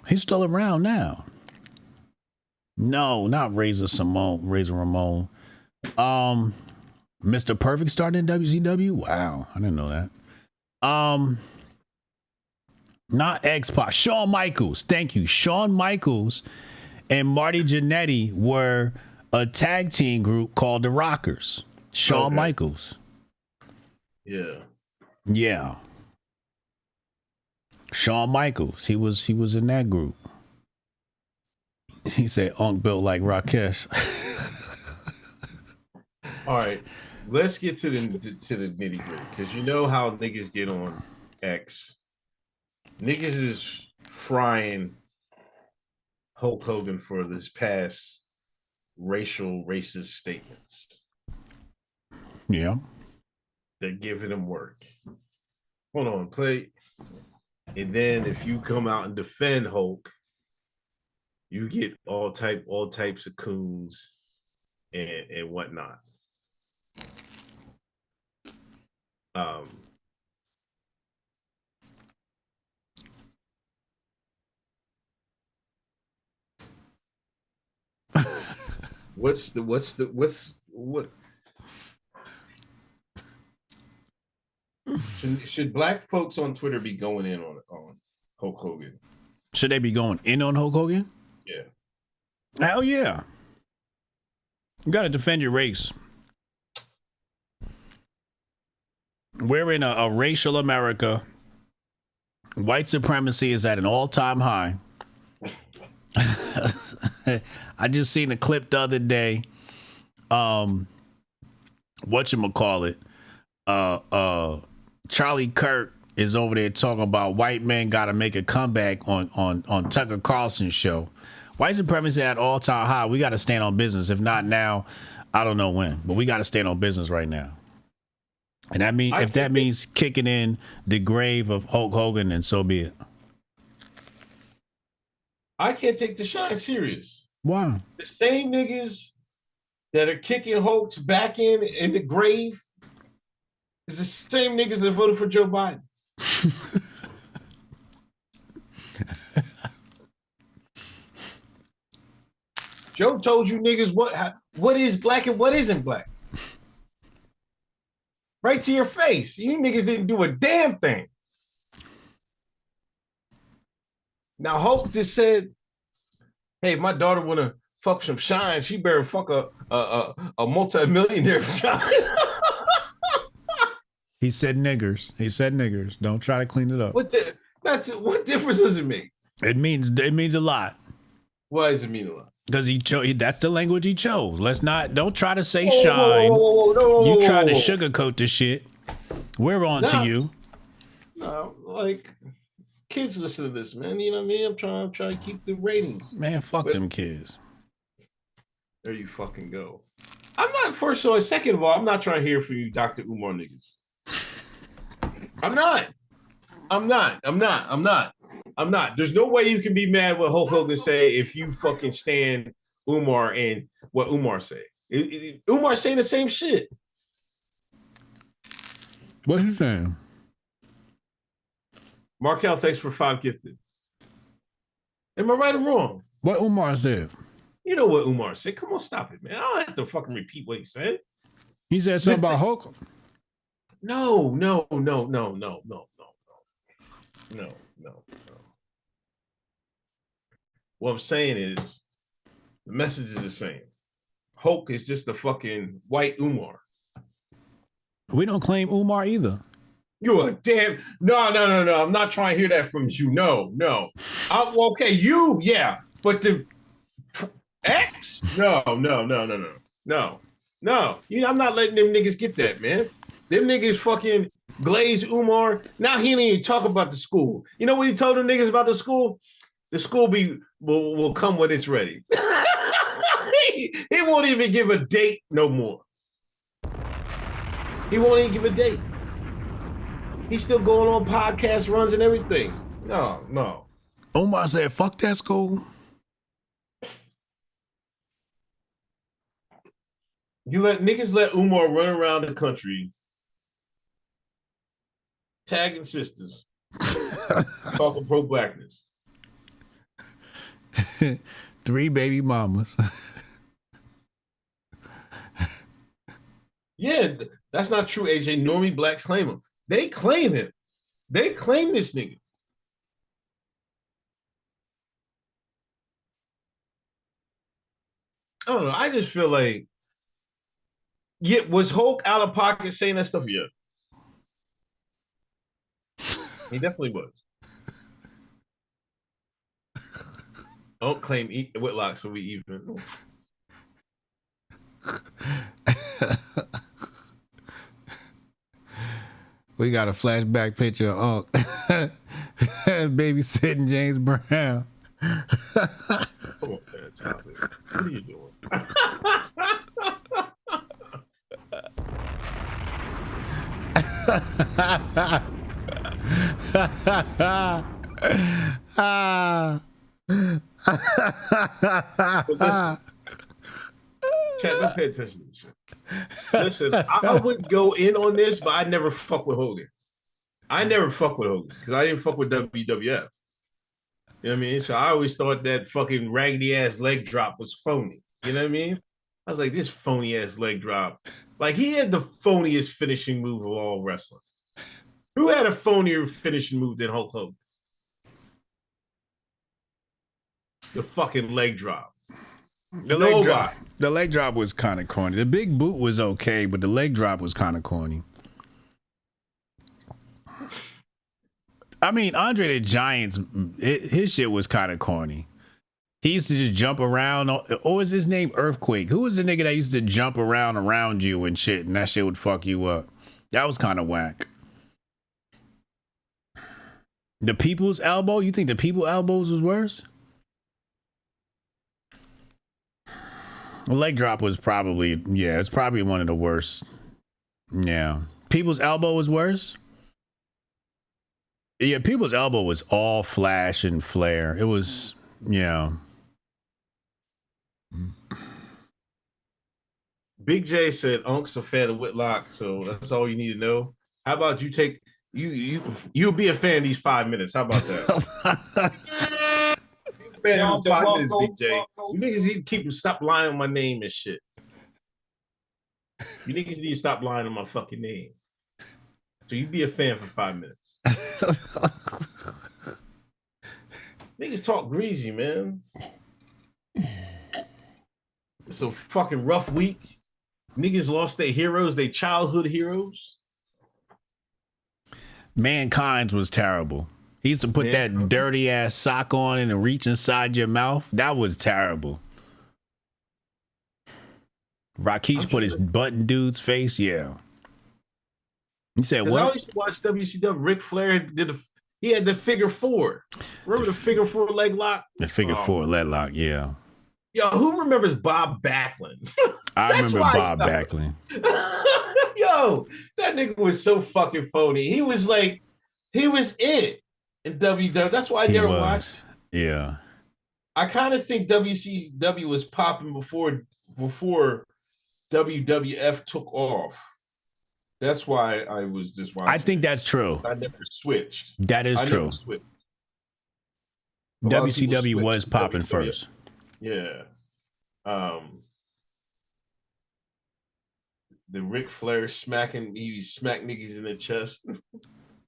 He's still around now. No, not Razor Ramon. Mr. Perfect started in WCW? Wow, I didn't know that. Not X-Pac. Shawn Michaels. Thank you. Shawn Michaels and Marty Jannetty were a tag team group called the Rockers. Shawn Michaels. Yeah. Yeah. Shawn Michaels. He was in that group. He said Unc built like Rakesh. All right. Let's get to the nitty gritty, because you know how niggas get on X. Niggas is frying Hulk Hogan for this past racist statements. Yeah. They're giving him work. Hold on, play. And then if you come out and defend Hulk, you get all types of coons and whatnot. What should black folks on Twitter be going in on Hulk Hogan? Should they be going in on Hulk Hogan? Yeah. Hell yeah. You got to defend your race. We're in a racial America. White supremacy is at an all-time high. I just seen a clip the other day. Whatchamacallit? Charlie Kirk is over there talking about white men got to make a comeback on Tucker Carlson's show. White supremacy at all-time high. We got to stand on business. If not now, I don't know when, but we got to stand on business right now. And that means kicking in the grave of Hulk Hogan, and so be it. I can't take the shine serious. Why? The same niggas that are kicking Hulk's back in the grave is the same niggas that voted for Joe Biden. Joe told you niggas what is black and what isn't black. Right to your face. You niggas didn't do a damn thing. Now Hulk just said, hey, if my daughter wanna fuck some shine, she better fuck a multi-millionaire shine. He said niggers. Don't try to clean it up. What difference does it make? It means a lot. Why does it mean a lot? Because that's the language he chose. Don't try to say shine. You trying to sugarcoat the shit. We're on to you. No, like kids listen to this, man. You know what I mean? I'm trying to keep the ratings. Man, fuck them kids. There you fucking go. I'm not, first of all, second of all, I'm not trying to hear from you, Dr. Umar niggas. I'm not. There's no way you can be mad what Hulk Hogan say if you fucking stand Umar and what Umar say. Umar saying the same shit. What he saying? Markel, thanks for 5 gifted. Am I right or wrong? What Umar said? You know what Umar said. Come on, stop it, man. I don't have to fucking repeat what he said. He said something about Hulk. No. What I'm saying is the message is the same. Hulk is just the fucking white Umar. We don't claim Umar either. You're a damn no. I'm not trying to hear that from you. No. Okay, you, yeah, but the X? No. You know, I'm not letting them niggas get that, man. Them niggas fucking Glaze Umar. Now he didn't even talk about the school. You know what he told them niggas about the school? The school will come when it's ready. He won't even give a date no more. He won't even give a date. He's still going on podcast runs and everything. No. Umar said, fuck that school. You let Umar run around the country tagging sisters, talking pro-blackness. 3 baby mamas. Yeah, that's not true, AJ. Normie blacks claim him. They claim him. They claim this nigga. I don't know. I just feel like, was Hulk out of pocket saying that stuff? Yeah. He definitely was. Don't claim Whitlock so we even. We got a flashback picture of babysitting James Brown. Come on, man, topic. What are you doing? Listen, chat, don't pay attention to this shit. Listen, I wouldn't go in on this, but I never fuck with Hogan. Because I didn't fuck with WWF. You know what I mean? So I always thought that fucking raggedy ass leg drop was phony. You know what I mean? I was like, this phony ass leg drop. Like, he had the phoniest finishing move of all wrestling. Who had a phonier finishing move than Hulk Hogan? The fucking leg drop. The leg drop was kind of corny. The big boot was okay, but the leg drop was kind of corny. I mean, Andre the Giant's his shit was kind of corny. He used to just jump around. What was his name? Earthquake. Who was the nigga that used to jump around you and shit, and that shit would fuck you up? That was kind of whack. The People's Elbow? You think the People Elbows was worse? The leg drop was probably, yeah, it's probably one of the worst. Yeah. People's Elbow was worse? Yeah, People's Elbow was all flash and flare. It was, yeah. Big J said Unc's a fan of Whitlock, so that's all you need to know. How about you take you'll be a fan these 5 minutes. How about that? Fan of 5 minutes, Big J. You niggas need to stop lying on my name and shit. You niggas need to stop lying on my fucking name. So you be a fan for 5 minutes. Niggas talk greasy, man. It's a fucking rough week. Niggas lost their heroes, their childhood heroes. Mankind's was terrible. He used to put that dirty ass sock on and reach inside your mouth. That was terrible. Rakesh put his butt in dude's face. Yeah. You said what? I used to watch WCW. Ric Flair he had the figure four. Remember the figure four leg lock? The figure four leg lock, yeah. Yo, who remembers Bob Backlund? I remember Bob Backlund. Yo, that nigga was so fucking phony. He was it in WW. That's why I never watched. Yeah. I kind of think WCW was popping before WWF took off. That's why I was just watching. I think that's true. I never switched. That is true. WCW was popping first. Yeah. the Ric Flair smacking, he smack niggas in the chest. Did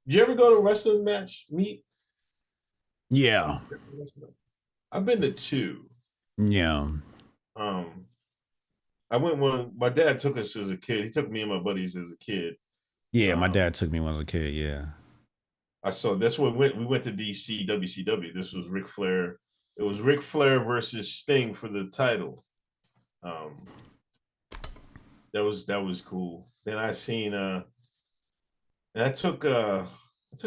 you ever go to a wrestling match meet? Yeah. I've been to 2. Yeah. I went when my dad took us as a kid. He took me and my buddies as a kid. Yeah, my dad took me when I was a kid. Yeah. I saw that's when we went to DC WCW. This was Ric Flair. It was Ric Flair versus Sting for the title. That was cool. Then I seen and I took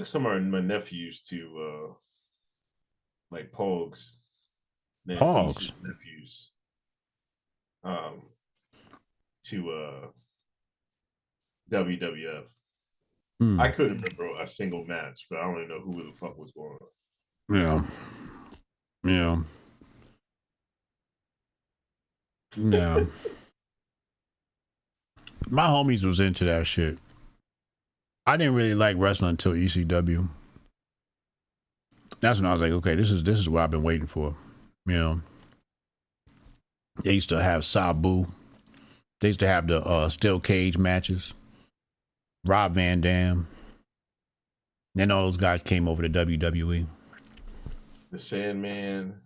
some of my nephews to like Pogs. Pogs. Nephews. To WWF. I couldn't remember a single match, but I don't even know who the fuck was going on. Yeah. Yeah. My homies was into that shit. I didn't really like wrestling until ECW. That's when I was like, okay, this is what I've been waiting for. You know. They used to have Sabu. They used to have the steel cage matches. Rob Van Dam. Then all those guys came over to WWE. The Sandman.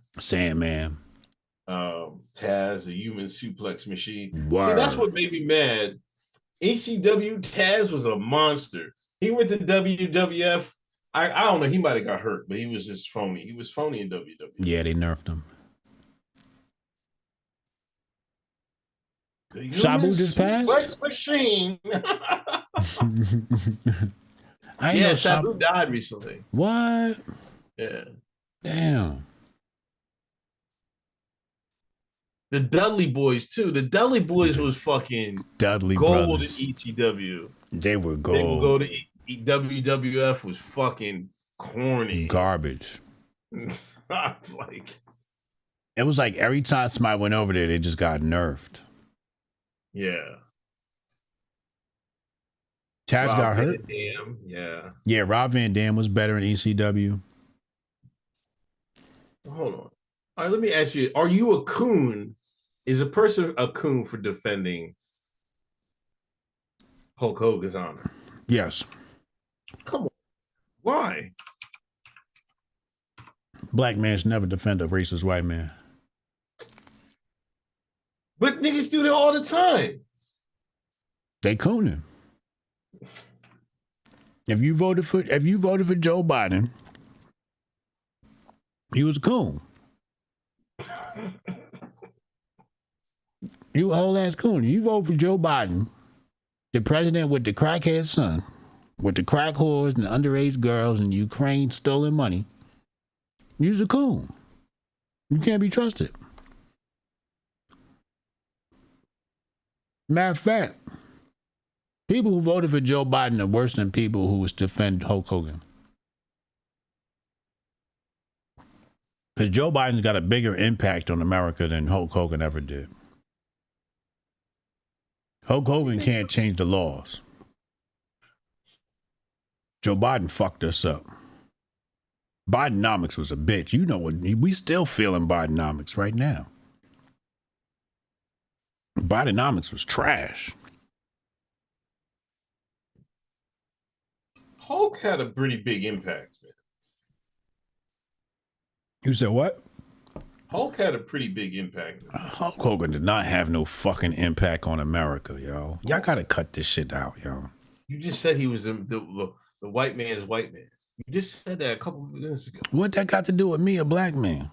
Taz, the human suplex machine. Word. See, that's what made me mad. ECW, Taz was a monster. He went to WWF. I don't know. He might have got hurt, but he was just phony. He was phony in WWF. Yeah, they nerfed him. Sabu just passed? Suplex machine. Sabu died recently. What? Yeah. Damn. The Dudley Boys too. The Dudley Boys was fucking Dudley gold brothers. in ECW. They were gold. They would go to WWF was fucking corny. Garbage. Like it was like every time somebody went over there, they just got nerfed. Yeah. Taz got hurt. Van Dam, Yeah, Rob Van Dam was better in ECW. Hold on. All right, let me ask you: are you a coon? Is a person a coon for defending Hulk Hogan's honor? Yes. Come on. Why? Black man should never defend a racist white man. But niggas do that all the time. They cooning. If you voted for Joe Biden, he was a coon. You a whole ass coon. You vote for Joe Biden, the president with the crackhead son, with the crack whores and the underage girls and Ukraine stolen money. You's a coon. You can't be trusted. Matter of fact, people who voted for Joe Biden are worse than people who was defend Hulk Hogan. Because Joe Biden's got a bigger impact on America than Hulk Hogan ever did. Hulk Hogan can't change the laws. Joe Biden fucked us up. Bidenomics was a bitch. You know what? We still feeling Bidenomics right now. Bidenomics was trash. Hulk had a pretty big impact, man. You said what? Hulk had a pretty big impact. Hulk Hogan did not have no fucking impact on America, yo. Y'all gotta cut this shit out, yo. You just said he was the white man's white man. You just said that a couple of minutes ago. What that got to do with me, a black man?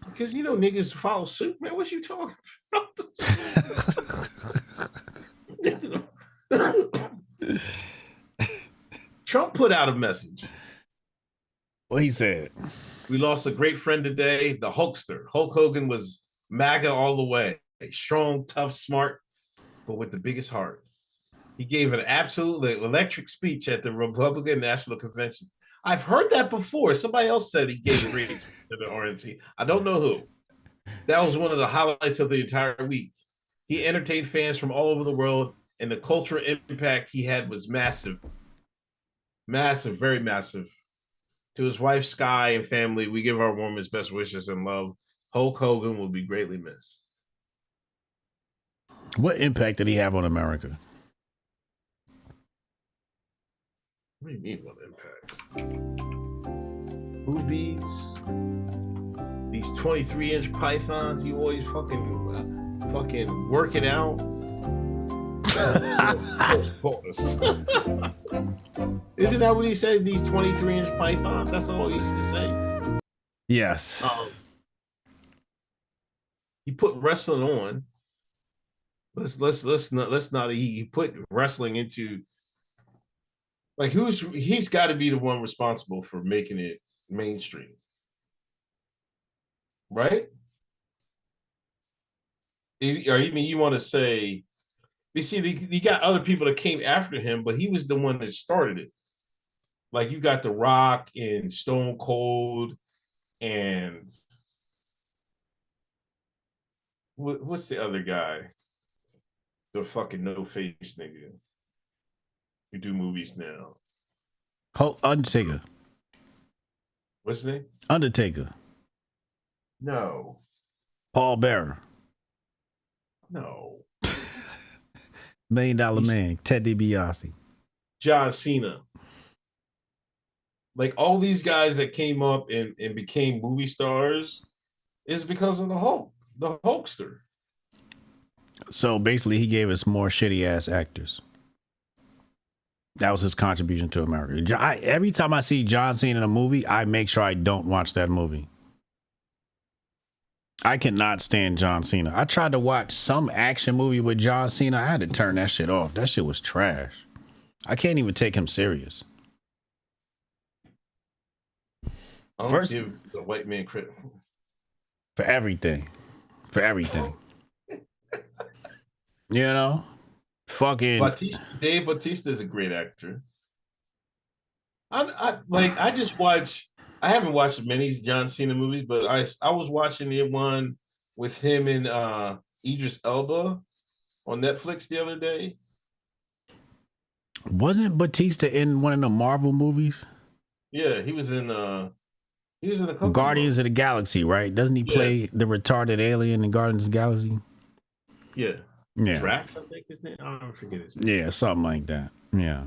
Because, you know, niggas follow suit, man. What you talking about? Trump put out a message. What he said? We lost a great friend today, the Hulkster. Hulk Hogan was MAGA all the way. Strong, tough, smart, but with the biggest heart. He gave an absolutely electric speech at the Republican National Convention. I've heard that before. Somebody else said he gave a great speech to the RNC. I don't know who. That was one of the highlights of the entire week. He entertained fans from all over the world, and the cultural impact he had was massive. Massive, very massive. To his wife, Sky, and family, we give our warmest best wishes and love. Hulk Hogan will be greatly missed. What impact did he have on America? What do you mean, what impact? Movies, these 23-inch pythons, you always fucking working out. Isn't that what he said? These 23-inch pythons? That's all he used to say. Yes. He put wrestling on. Let's not. He put wrestling into. Like he's got to be the one responsible for making it mainstream, right? Or even you want to say, you see, you got other people that came after him, but he was the one that started it. Like you got The Rock and Stone Cold, and what's the other guy? The fucking no-face nigga who do movies now. Undertaker. What's his name? Undertaker. No. Paul Bearer. No. $1 Million Man. Ted DiBiase. John Cena. Like all these guys that came up and became movie stars is because of the Hulkster. So basically, he gave us more shitty ass actors. That was his contribution to America. Every time I see John Cena in a movie, I make sure I don't watch that movie. I cannot stand John Cena. I tried to watch some action movie with John Cena. I had to turn that shit off. That shit was trash. I can't even take him serious. I don't give the white man credit for everything. For everything. You know? Fucking Dave Bautista is a great actor. I just watch. I haven't watched many John Cena movies, but I was watching the one with him and Idris Elba on Netflix the other day. Wasn't Bautista in one of the Marvel movies? Yeah, he was in a couple Guardians of the Galaxy, right? Doesn't he play the retarded alien in Guardians of the Galaxy? Yeah. Yeah. Drax, I think his name. I don't forget his name. Yeah, something like that. Yeah.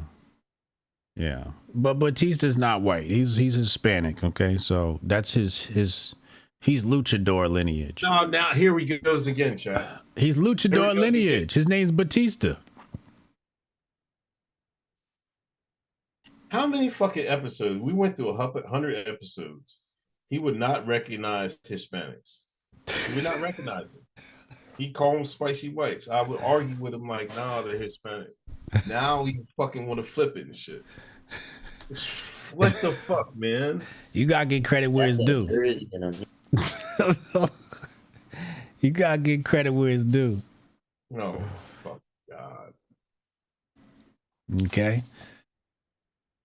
Yeah. But Batista's not white. He's Hispanic, okay? So that's his he's luchador lineage. No, now here we goes again, chat. He's luchador lineage. His name's Batista. How many fucking episodes? We went through 100 episodes. He would not recognize Hispanics. He would not recognize them. He called them spicy whites. I would argue with him like, nah, they're Hispanic. Now he fucking want to flip it and shit. What the fuck, man? You gotta get credit where it's due. You gotta get credit where it's due. No, fuck God. Okay.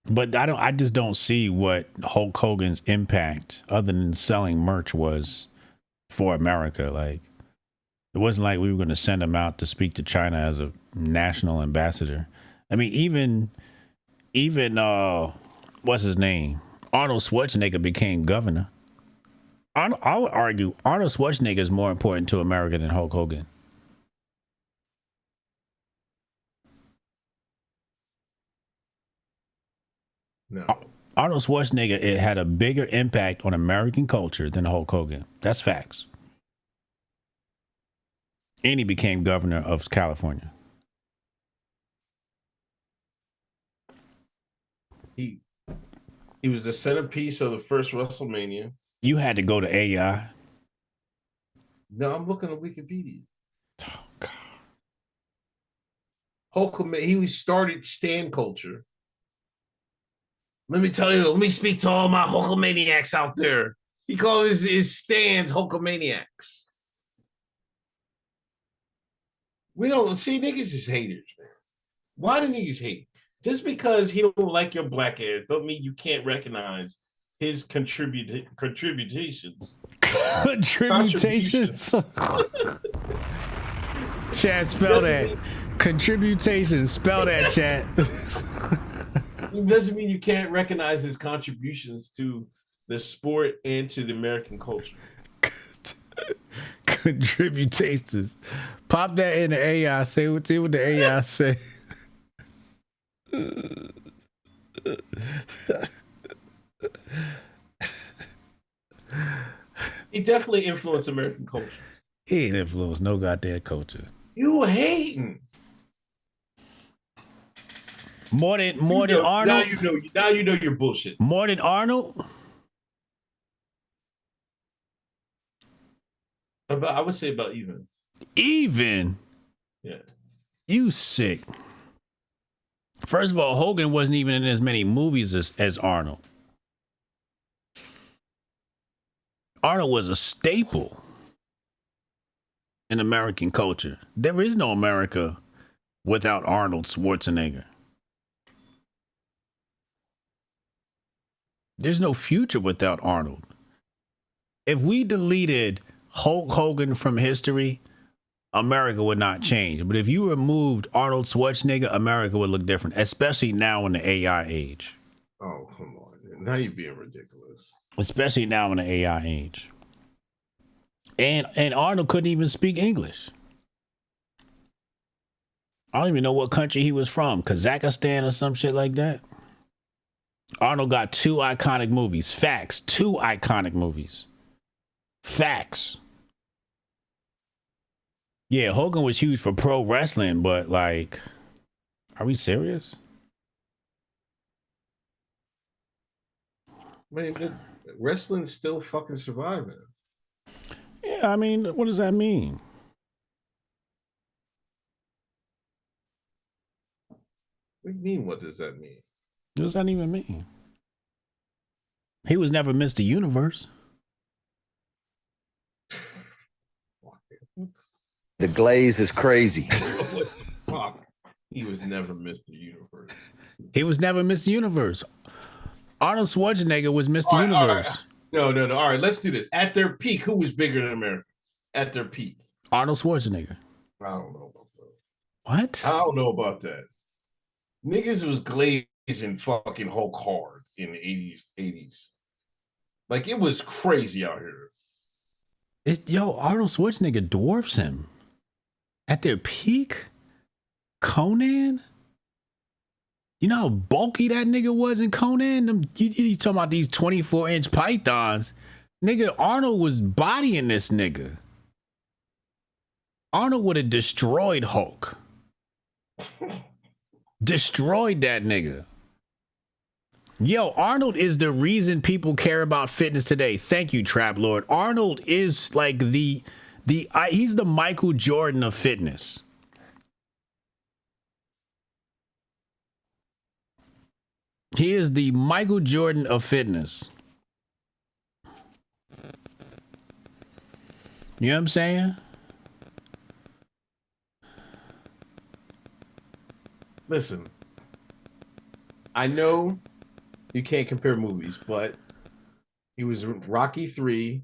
But I just don't see what Hulk Hogan's impact, other than selling merch, was for America. Like, it wasn't like we were going to send him out to speak to China as a national ambassador. I mean, even what's his name? Arnold Schwarzenegger became governor. I would argue Arnold Schwarzenegger is more important to America than Hulk Hogan. No. Arnold Schwarzenegger, it had a bigger impact on American culture than Hulk Hogan. That's facts. And he became governor of California. He was the centerpiece of the first WrestleMania. You had to go to AI. No, I'm looking at Wikipedia. Oh God. Hulk, he started stan culture. Let me speak to all my Hulkamaniacs out there. He called his stands Hulkamaniacs. We don't see niggas is haters, man. Why do niggas hate? Just because he don't like your black ass don't mean you can't recognize his contributions. Contributions. Chat, spell that. Contributions. Spell that, chat. It doesn't mean you can't recognize his contributions to the sport and to the American culture. Tribute tasters. Pop that in the AI. See what the AI say. He definitely influenced American culture. He ain't influenced no goddamn culture. You hating. More than Arnold. Now you know you're bullshit. More than Arnold. I would say about even. Even. Yeah. You sick. First of all, Hogan wasn't even in as many movies as Arnold. Arnold was a staple in American culture. There is no America without Arnold Schwarzenegger. There's no future without Arnold. If we deleted Hulk Hogan from history, America would not change. But if you removed Arnold Schwarzenegger, America would look different, especially now in the AI age. Oh, come on. Now you're being ridiculous. Especially now in the AI age. And Arnold couldn't even speak English. I don't even know what country he was from. Kazakhstan or some shit like that. Arnold got 2 iconic movies. Facts. 2 iconic movies. Facts. Yeah, Hogan was huge for pro wrestling, but like, are we serious? Man, wrestling's still fucking surviving. Yeah, I mean, what does that mean? What do you mean, what does that mean? What does that even mean? He was never Mr. Universe. The glaze is crazy. Fuck. He was never Mr. Universe. He was never Mr. Universe. Arnold Schwarzenegger was Mr. Universe. All right. No. All right, let's do this. At their peak, who was bigger than America? At their peak. Arnold Schwarzenegger. I don't know about that. What? I don't know about that. Niggas was glazing fucking Hulk hard in the 80s. Like, it was crazy out here. Arnold Schwarzenegger dwarfs him. At their peak? Conan? You know how bulky that nigga was in Conan? You talking about these 24-inch pythons. Nigga, Arnold was bodying this nigga. Arnold would have destroyed Hulk. Destroyed that nigga. Yo, Arnold is the reason people care about fitness today. Thank you, Trap Lord. Arnold is like he's the Michael Jordan of fitness. He is the Michael Jordan of fitness. You know what I'm saying? Listen, I know you can't compare movies, but he was Rocky 3.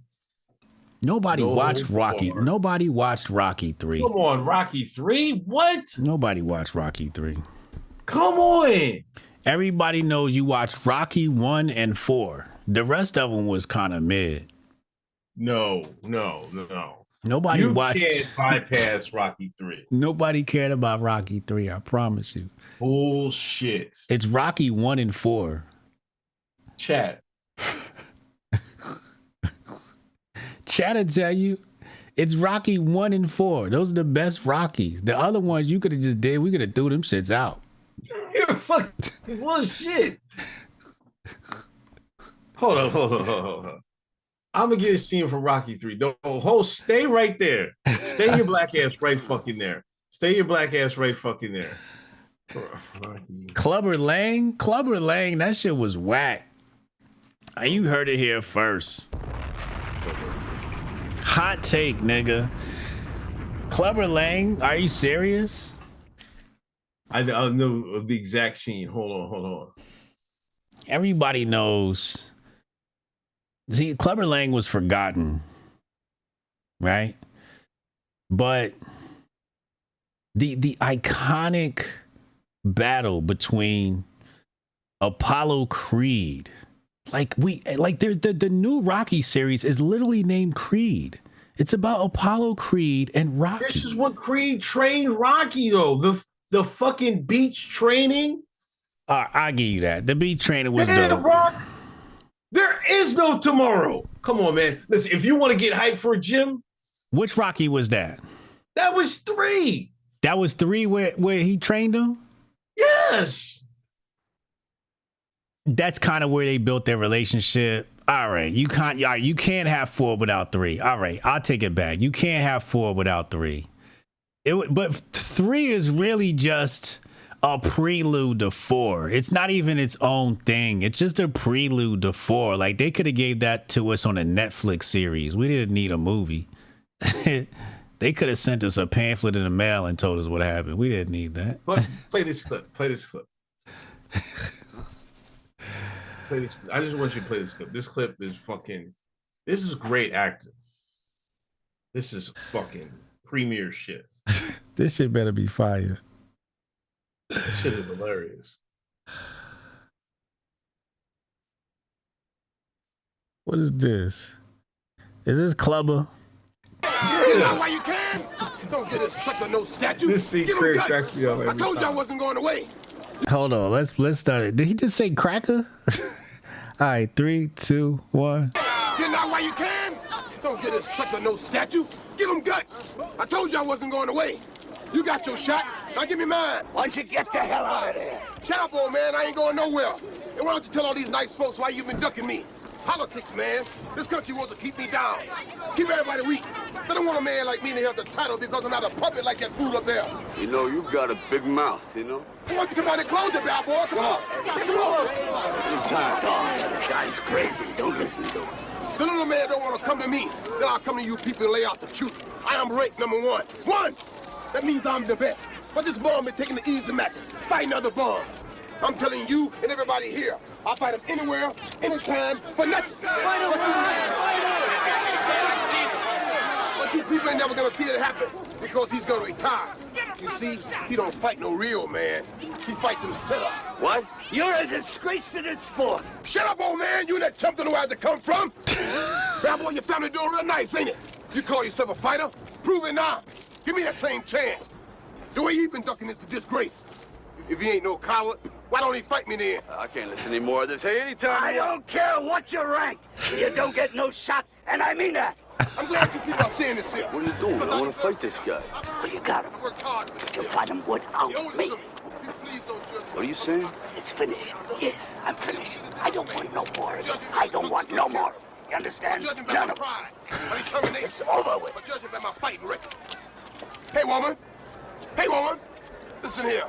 Nobody watched Rocky. Nobody watched Rocky 3. Come on, Rocky 3? What? Nobody watched Rocky 3. Come on. Everybody knows you watched Rocky 1 and 4. The rest of them was kind of mid. No. Nobody watched. You can't bypass Rocky 3. Nobody cared about Rocky 3, I promise you. Bullshit. It's Rocky 1 and 4. Chat. Chat will tell you, it's Rocky 1 and 4. Those are the best Rockies. The other ones you could have just did, we could have threw them shits out. You're fucking bullshit. Hold on. I'm gonna get a scene from Rocky 3. Don't stay right there. Stay your black ass right fucking there. Clubber Lang, that shit was whack. You heard it here first. Hot take, nigga. Clubber Lang, are you serious? I know the exact scene. Hold on. Everybody knows. See, Clubber Lang was forgotten, right? But the iconic battle between Apollo Creed, the new Rocky series is literally named Creed. It's about Apollo Creed and Rocky. This is what Creed trained Rocky, though. The fucking beach training. I give you that. The beach training was Yeah, dope. Rock. There is no tomorrow. Come on, man. Listen, if you want to get hyped for a gym. Which Rocky was that? That was 3. That was 3 where he trained him? Yes. That's kind of where they built their relationship. All right, you can't have 4 without 3. All right, I'll take it back. You can't have 4 without 3. But 3 is really just a prelude to 4. It's not even its own thing. It's just a prelude to 4. Like, they could have gave that to us on a Netflix series. We didn't need a movie. They could have sent us a pamphlet in the mail and told us what happened. We didn't need that. Play this clip. Play this clip. I just want you to play this clip. This clip is fucking. This is great acting. This is fucking premier shit. This shit better be fire. This shit is hilarious. What is this? Is this Clubber? You know why you can? Don't get a sucker no statue. This scene cracks me up every I told you I time. wasn't going away. Hold on, let's start it. Did he just say cracker? All right, 3, 2, 1. You know why you can? Don't get a sucker no statue. Give him guts. I told you I wasn't going away. You got your shot. Now give me mine. Why don't you get the hell out of there? Shut up, old man. I ain't going nowhere. And why don't you tell all these nice folks why you've been ducking me? Politics, man. This country wants to keep me down. Keep everybody weak. They don't want a man like me to have the title because I'm not a puppet like that fool up there. You know, you got a big mouth, you know? Why don't you come out and close it, bad boy? Come on. Come on. You're tired. The guy's crazy. Don't listen to him. The little man don't want to come to me. Then I'll come to you people and lay out the truth. I am rate number 1. 1! That means I'm the best. But this bum been taking the easy matches, fighting other bums. I'm telling you and everybody here, I'll fight him anywhere, anytime, for nothing. But you people ain't never gonna see it happen because he's gonna retire. You see, he don't fight no real man. He fight himself. What? You're a disgrace to this sport. Shut up, old man. You and that chump don't know where to come from. Bad boy, your family doing real nice, ain't it? You call yourself a fighter? Prove it now. Give me that same chance. The way you've been ducking is the disgrace. If he ain't no coward, why don't he fight me then? I can't listen anymore of this. Hey, anytime. I don't care what you rank. You don't get no shot, and I mean that. I'm glad you people are saying this here. What are you doing? I want to fight this guy. Well, you got him. You fight him without me. What are you saying? It's finished. Yes, I'm finished. I don't want no more of this. I don't want no more. You understand? Judging by None my of it. pride, my determination. It's over with. But judging by my fighting record. Hey, woman. Hey, woman. Listen here.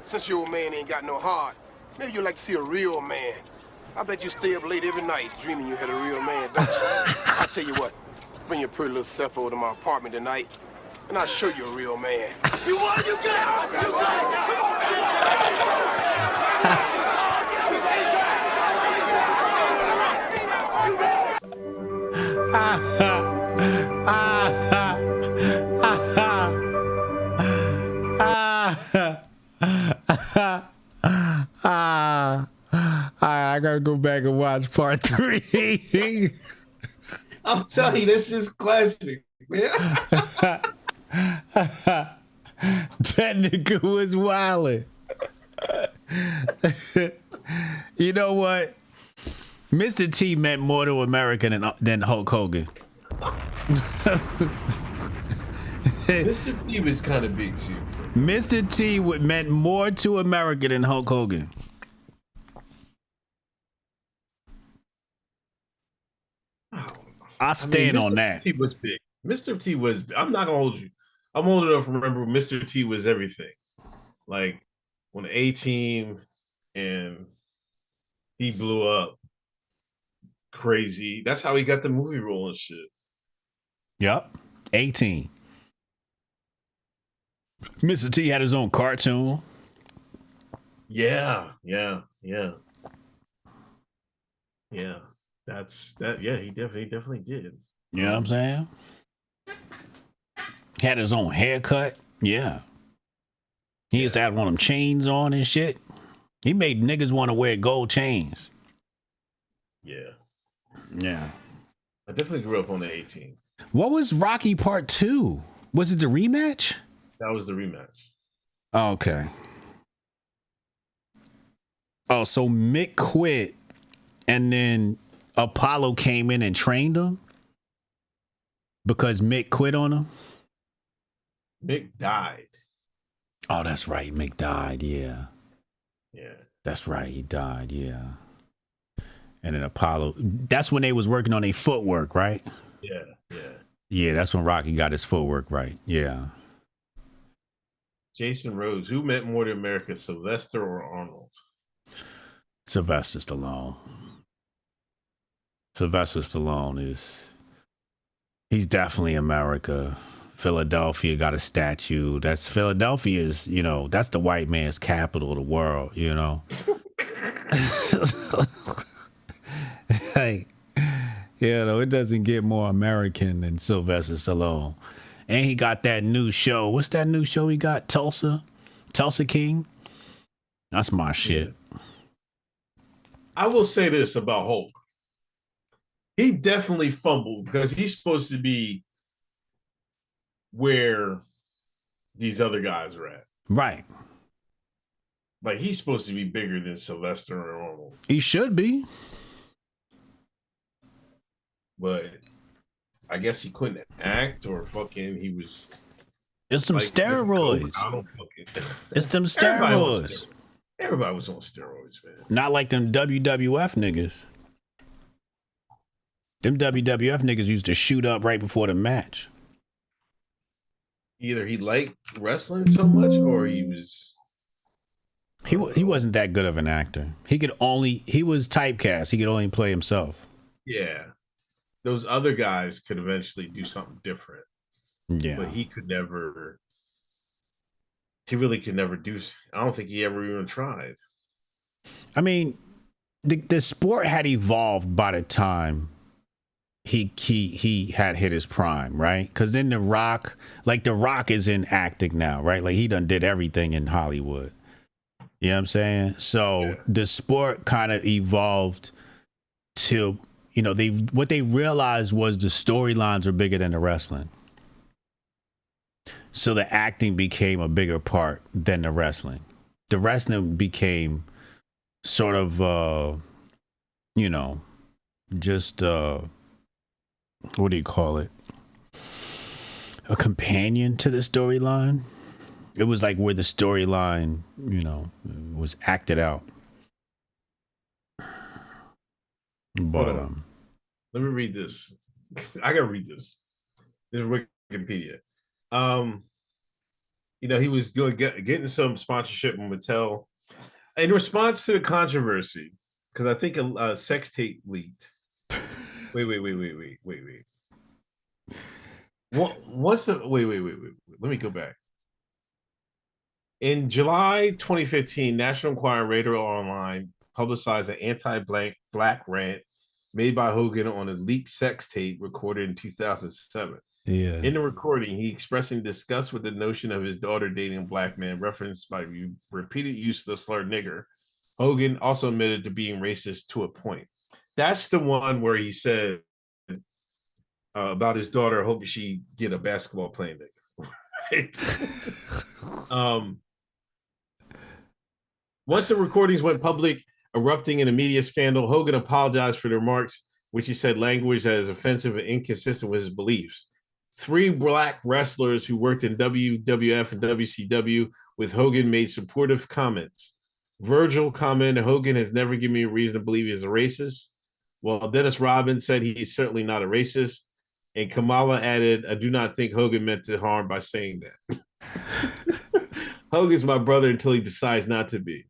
Since your old man ain't got no heart, maybe you'd like to see a real man. I bet you stay up late every night dreaming you had a real man, don't you? I'll tell you what. Bring your pretty little self over to my apartment tonight, and I'll show you a real man. You want? You got it! You I gotta go back and watch part 3. I'm telling you, this is classic, man. That nigga was wildin'. You know what? Mr. T meant more to America than Hulk Hogan. Mr. T was kind of big too. Mr. T meant more to America than Hulk Hogan. I stand on that. Mr. T was big. Mr. T was. I'm not gonna hold you. I'm old enough to remember Mr. T was everything. Like when the A-Team and he blew up crazy. That's how he got the movie role and shit. Yep. 18. Mr. T had his own cartoon. Yeah. That's that. Yeah, he definitely did. You know what I'm saying? Had his own haircut. Yeah. He used to have one of them chains on and shit. He made niggas want to wear gold chains. Yeah. Yeah. I definitely grew up on the A-Team. What was Rocky Part 2? Was it the rematch? That was the rematch. Oh, okay. Oh, so Mick quit and then Apollo came in and trained him because Mick quit on him? Mick died. Oh, that's right. Mick died. Yeah. Yeah. That's right. He died. Yeah. And then Apollo, that's when they was working on their footwork, right? Yeah. Yeah. Yeah, that's when Rocky got his footwork right. Yeah. Jason Rhodes, who meant more to America, Sylvester or Arnold? Sylvester Stallone. Sylvester Stallone he's definitely America. Philadelphia got a statue. That's Philadelphia's, that's the white man's capital of the world, Hey, it doesn't get more American than Sylvester Stallone. And he got that new show. What's that new show he got? Tulsa King? That's my shit. I will say this about Hulk. He definitely fumbled because he's supposed to be where these other guys are at. Right. Like, he's supposed to be bigger than Sylvester or Arnold. He should be. But I guess he couldn't act or fucking he was... It's them steroids. It's them steroids. Everybody was on steroids, man. Not like them WWF niggas. Them WWF niggas used to shoot up right before the match. Either he liked wrestling so much or he was... He wasn't that good of an actor. He was typecast. He could only play himself. Yeah. Those other guys could eventually do something different. Yeah. But he really could never do... I don't think he ever even tried. I mean, the sport had evolved by the time he had hit his prime, right? Because then The Rock is in acting now, right? Like, he done did everything in Hollywood. You know what I'm saying? So the sport kind of evolved to, what they realized was the storylines are bigger than the wrestling. So the acting became a bigger part than the wrestling. The wrestling became sort of, just, what do you call it? A companion to the storyline. It was like where the storyline, was acted out. But let me read this. I gotta read this. This is Wikipedia. He was getting some sponsorship from Mattel in response to the controversy because I think a sex tape leaked. Wait. What's the wait. Let me go back. In July 2015, National Enquirer Radio Online publicized an anti-black rant made by Hogan on a leaked sex tape recorded in 2007. Yeah. In the recording, he expressing disgust with the notion of his daughter dating a black man, referenced by repeated use of the slur nigger. Hogan also admitted to being racist to a point. That's the one where he said about his daughter, hoping she get a basketball playing nigga. Once the recordings went public, erupting in a media scandal, Hogan apologized for the remarks, which he said language that is offensive and inconsistent with his beliefs. 3 black wrestlers who worked in WWF and WCW with Hogan made supportive comments. Virgil commented, Hogan has never given me a reason to believe he is a racist, while Dennis Robbins said he's certainly not a racist. And Kamala added, I do not think Hogan meant to harm by saying that. Hogan's my brother until he decides not to be.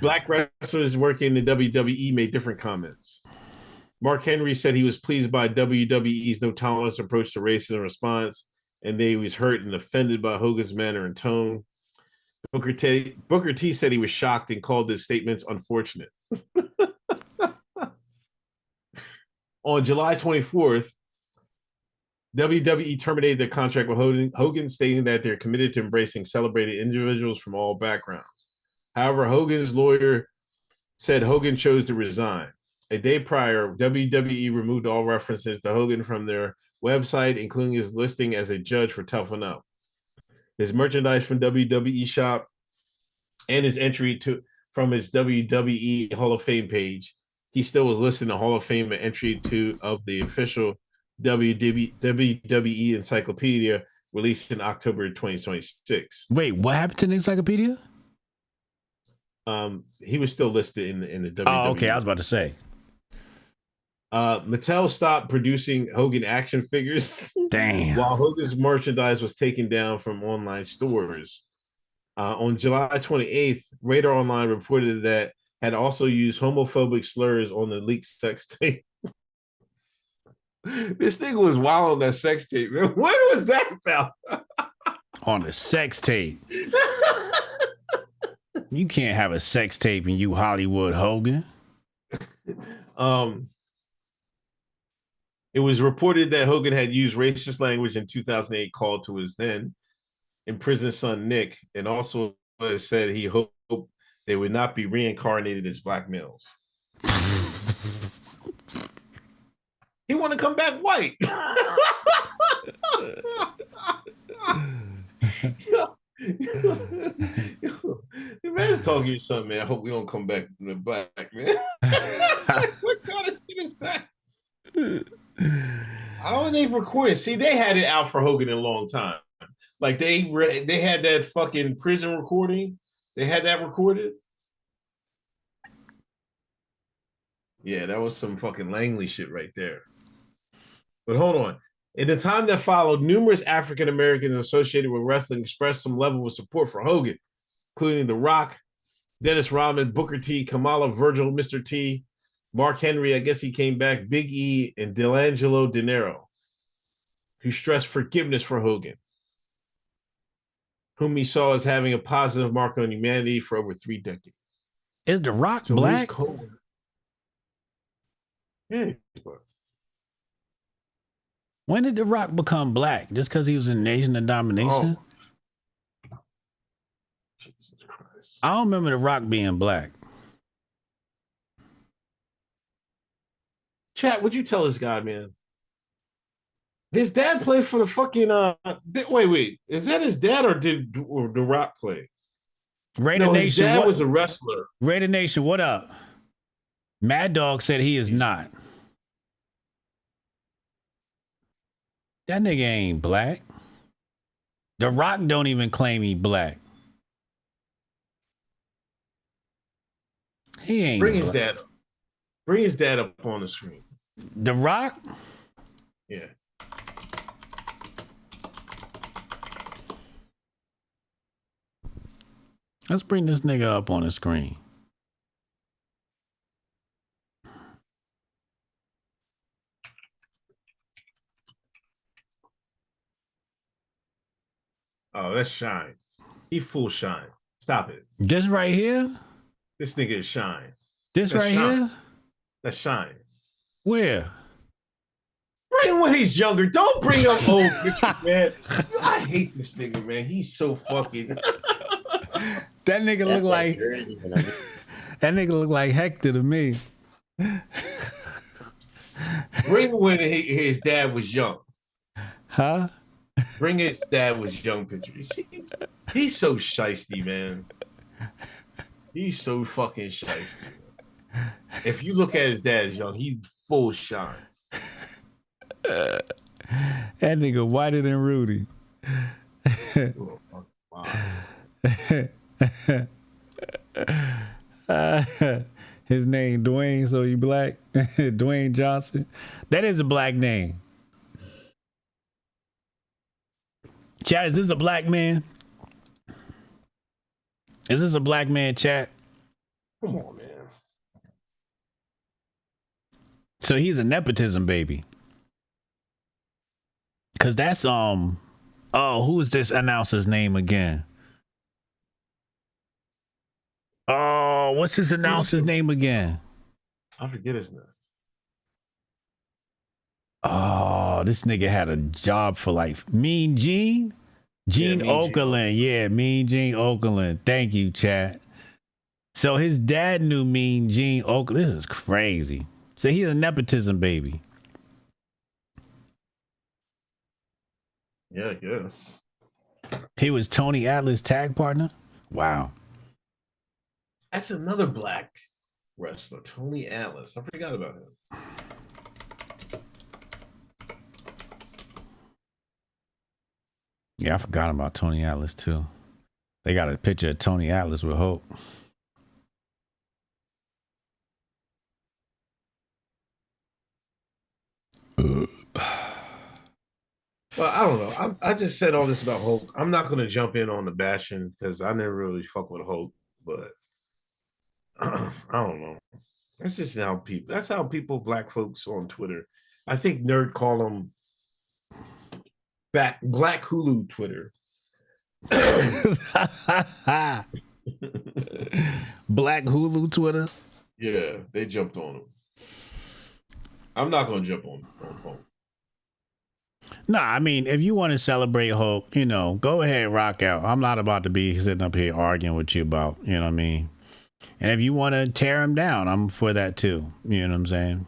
Black wrestlers working in the WWE made different comments. Mark Henry said he was pleased by WWE's no tolerance approach to racism response, and that he was hurt and offended by Hogan's manner and tone. Booker T said he was shocked and called his statements unfortunate. On July 24th, WWE terminated their contract with Hogan, stating that they're committed to embracing celebrated individuals from all backgrounds. However, Hogan's lawyer said Hogan chose to resign. A day prior, WWE removed all references to Hogan from their website, including his listing as a judge for Toughen Up. His merchandise from WWE shop and his entry from his WWE Hall of Fame page. He still was listed in the Hall of Fame and entry of the official WWE encyclopedia released in October 2026. Wait, what happened to the encyclopedia? He was still listed in the WWE. Oh, okay. I was about to say. Mattel stopped producing Hogan action figures. Damn. While Hogan's merchandise was taken down from online stores. On July 28th, Radar Online reported that had also used homophobic slurs on the leaked sex tape. This thing was wild on that sex tape, man. What was that about? On the sex tape. You can't have a sex tape and you Hollywood Hogan. It was reported that Hogan had used racist language in 2008 called to his then imprisoned son Nick, and also said he hoped they would not be reincarnated as black males. He want to come back white. Man's talking to your son, man. I hope we don't come back black, man. What kind of shit is that? How are they recording? See, they had it out for Hogan in a long time. Like they had that fucking prison recording. They had that recorded. Yeah, that was some fucking Langley shit right there. But hold on. In the time that followed, numerous African Americans associated with wrestling expressed some level of support for Hogan, including The Rock, Dennis Rodman, Booker T, Kamala, Virgil, Mr. T, Mark Henry, I guess he came back, Big E, and D'Angelo De Niro, who stressed forgiveness for Hogan, whom he saw as having a positive mark on humanity for over 3 decades. Is The Rock black? Yeah. When did The Rock become black? Just because he was in Nation of Domination? Oh. Jesus Christ. I don't remember The Rock being black. Chat, what'd you tell this guy, man? His dad played for the fucking wait. Is that his dad or did The Rock play? Raider no, Nation. His dad was a wrestler. Raider Nation, what up? Mad Dog said he is not. That nigga ain't black. The Rock don't even claim he black. He ain't Bring black. his dad up. Bring his dad up on the screen. The Rock? Yeah. Let's bring this nigga up on the screen. Oh, that's Shine. He full Shine. Stop it. This right here? This nigga is Shine. This That's right Shine. here? That's Shine. Where? Bring when he's younger. Don't bring up old pictures, man. I hate this nigga, man. He's so fucking. That nigga look like that nigga look like Hector to me. Bring when his dad was young. Huh? Bring his dad was young pictures. He's so shiesty, man. He's so fucking shiesty. If you look at his dad as young, he's full Shine. That nigga whiter than Rudy. Oh, wow. His name Dwayne, so he black. Dwayne Johnson. That is a black name. Chat, is this a black man? Is this a black man, chat? Come on, man. So he's a nepotism baby. Cause that's oh, who is this announcer's name again? Oh, what's his announcer's name again? I forget his name. Oh, this nigga had a job for life. Mean Gene? Gene Okerlund. Yeah, Mean Gene Okerlund. Thank you, chat. So his dad knew Mean Gene Okerlund. This is crazy. So he's a nepotism baby. Yeah, I guess. He was Tony Atlas' tag partner. Wow. That's another black wrestler, Tony Atlas. I forgot about him. Yeah, I forgot about Tony Atlas too. They got a picture of Tony Atlas with Hope. Well, I don't know. I just said all this about Hulk. I'm not going to jump in on the bashing because I never really fuck with Hulk, but I don't know. That's just how people. That's how people, black folks on Twitter. I think nerd call them Black Hulu Twitter. Black Hulu Twitter. Yeah, they jumped on him. I'm not going to jump on Hulk. No, I mean, if you want to celebrate Hope, you know, go ahead, rock out. I'm not about to be sitting up here arguing with you about, you know what I mean? And if you want to tear him down, I'm for that too. You know what I'm saying?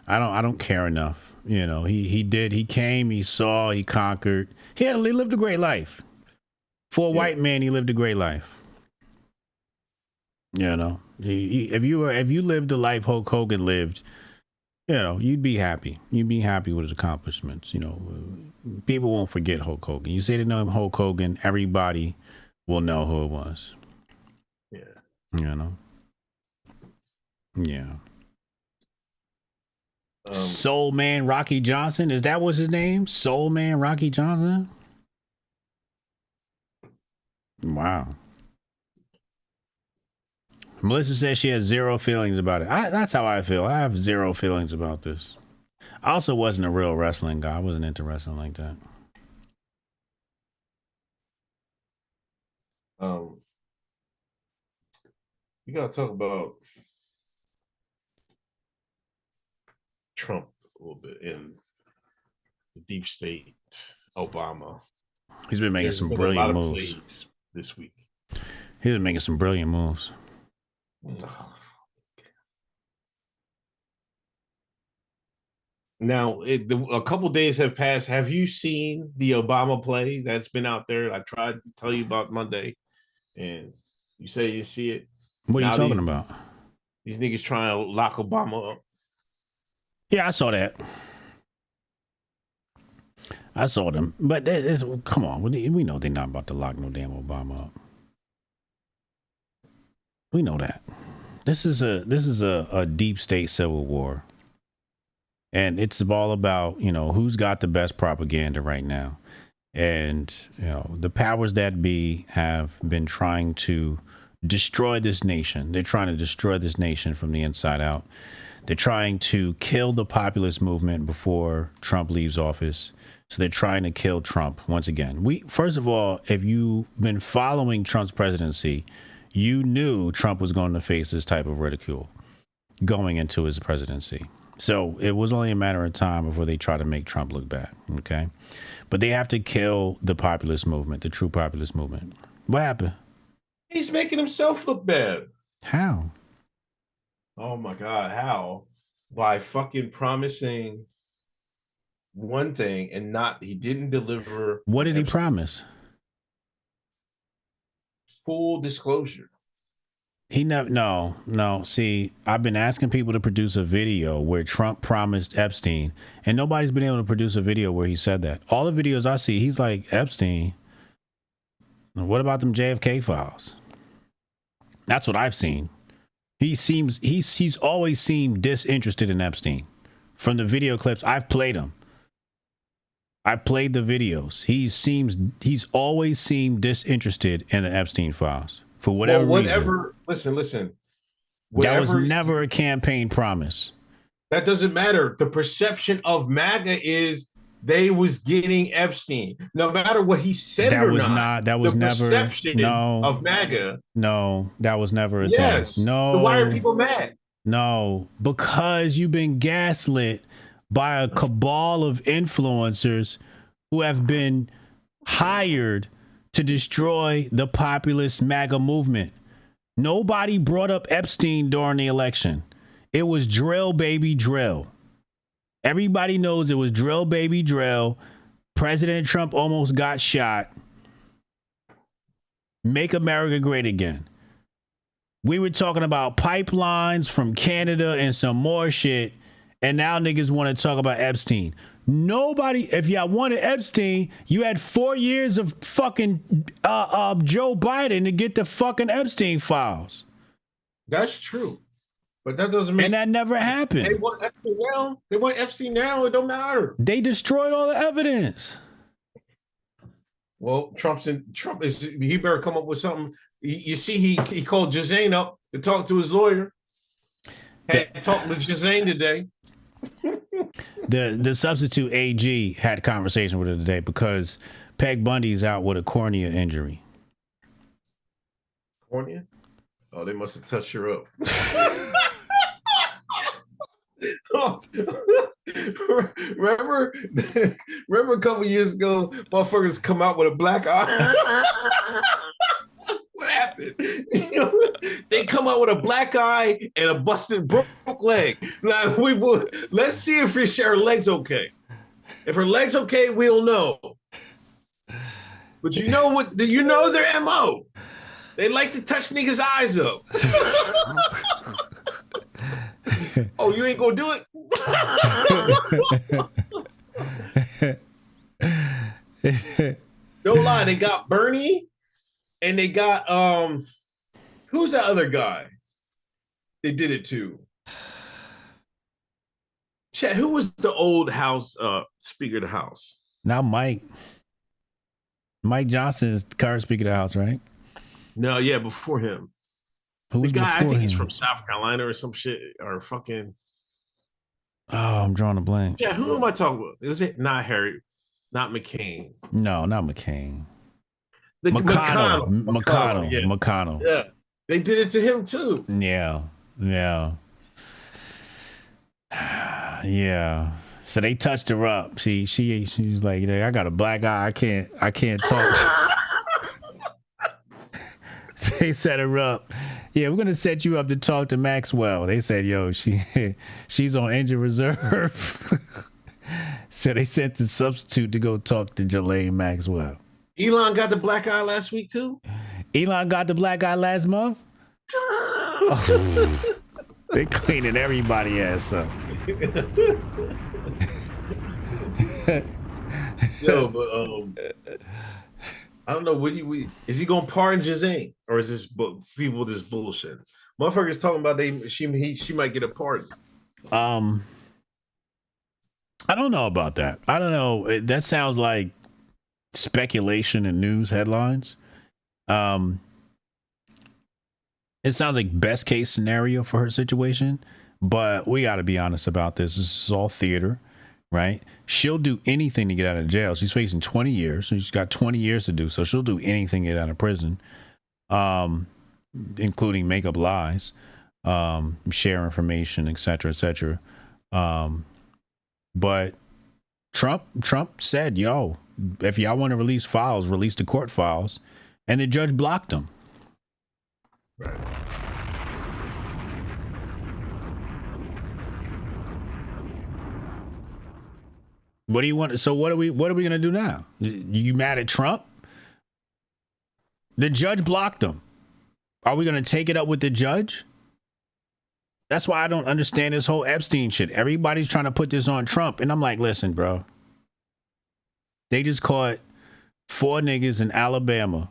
I don't care enough. You know, he did, he came, he saw, he conquered. He lived a great life. For a white man, he lived a great life. You know, if you lived the life Hulk Hogan lived, you know, you'd be happy. You'd be happy with his accomplishments. You know, people won't forget Hulk Hogan. You say they know him, Hulk Hogan, everybody will know who it was. Yeah. You know? Yeah. Soul Man Rocky Johnson. Is that what's his name? Soul Man Rocky Johnson? Wow. Melissa says she has zero feelings about it. That's how I feel. I have zero feelings about this. I also wasn't a real wrestling guy. I wasn't into wrestling like that. We gotta talk about Trump a little bit in the deep state, Obama. He's been making some brilliant moves this week. He's been making some brilliant moves. Now, a couple days have passed. Have you seen the Obama play that's been out there? I tried to tell you about Monday, and you say you see it. What are you talking about? These niggas trying to lock Obama up. Yeah, I saw that. I saw them, but come on, we know they're not about to lock no damn Obama up. We know that. This is a deep state civil war. And it's all about, you know, who's got the best propaganda right now. And, you know, the powers that be have been trying to destroy this nation. They're trying to destroy this nation from the inside out. They're trying to kill the populist movement before Trump leaves office. So they're trying to kill Trump once again. First of all, if you've been following Trump's presidency, you knew Trump was going to face this type of ridicule going into his presidency. So it was only a matter of time before they try to make Trump look bad. Okay. But they have to kill the populist movement, the true populist movement. What happened? He's making himself look bad. How? Oh my God. How? By fucking promising one thing and he didn't deliver. What did he promise? Full disclosure. He never, no. See, I've been asking people to produce a video where Trump promised Epstein, and nobody's been able to produce a video where he said that. All the videos I see, he's like, Epstein. What about them JFK files? That's what I've seen. He's always seemed disinterested in Epstein. From the video clips, I've played them. I played the videos. He's always seemed disinterested in the Epstein files. For whatever reason. Listen. That was never a campaign promise. That doesn't matter. The perception of MAGA is they was getting Epstein. No matter what he said that or was not. That was never. No. Of MAGA. No, that was never a yes. thing. No. So why are people mad? No, because you've been gaslit by a cabal of influencers who have been hired to destroy the populist MAGA movement. Nobody brought up Epstein during the election. It was drill, baby, drill. Everybody knows it was drill, baby, drill. President Trump almost got shot. Make America great again. We were talking about pipelines from Canada and some more shit, and now niggas want to talk about Epstein. Nobody, if y'all wanted Epstein, you had 4 years of fucking Joe Biden to get the fucking Epstein files. That's true. But that doesn't mean... And that never happened. They want Epstein now. They want Epstein now. It don't matter. They destroyed all the evidence. Well, he better come up with something. You see, he called Jazane up to talk to his lawyer. Had talked with Jazane today. The substitute AG had a conversation with her today because Peg Bundy's out with a cornea injury. Cornea? Oh, they must have touched her up. remember a couple years ago, motherfuckers come out with a black eye? What happened? They come out with a black eye and a busted broke leg. Now let's see if her leg's okay. If her leg's okay, we'll know. But you know what? You know their MO. They like to touch niggas' eyes up. Oh, you ain't gonna do it? No lie, they got Bernie and they got who's that other guy? They did it to. Chad, who was the old House Speaker of the House? Now Mike Johnson is the current Speaker of the House, right? No, yeah, before him. Who was the guy? I before think him? he's from South Carolina or some shit, or fucking. Oh, I'm drawing a blank. Yeah, who am I talking about? Is it not Harry? Not McCain. No, not McCain. McConnell. McConnell. Yeah, they did it to him too. Yeah. So they touched her up. She was like, I got a black eye. I can't talk. They set her up. Yeah, we're gonna set you up to talk to Maxwell. They said, yo, she's on injured reserve. So they sent the substitute to go talk to Ghislaine Maxwell. Elon got the black eye last week too. Elon got the black eye last month. Oh, they cleaning everybody ass up. Yo, but I don't know. Is he gonna pardon Jazane, or is this people just bullshit? Motherfuckers talking about she might get a pardon. I don't know about that. I don't know. That sounds like speculation and news headlines. It sounds like best case scenario for her situation, but we got to be honest about this. This is all theater, right? She'll do anything to get out of jail. She's facing 20 years. So she's got 20 years to do. So she'll do anything to get out of prison, including make up lies, share information, et cetera, et cetera. But Trump said, yo, if y'all want to release files, release the court files. And the judge blocked them. Right. What do you want? So what are we going to do now? You mad at Trump? The judge blocked them. Are we going to take it up with the judge? That's why I don't understand this whole Epstein shit. Everybody's trying to put this on Trump. And I'm like, listen, bro. They just caught 4 niggas in Alabama.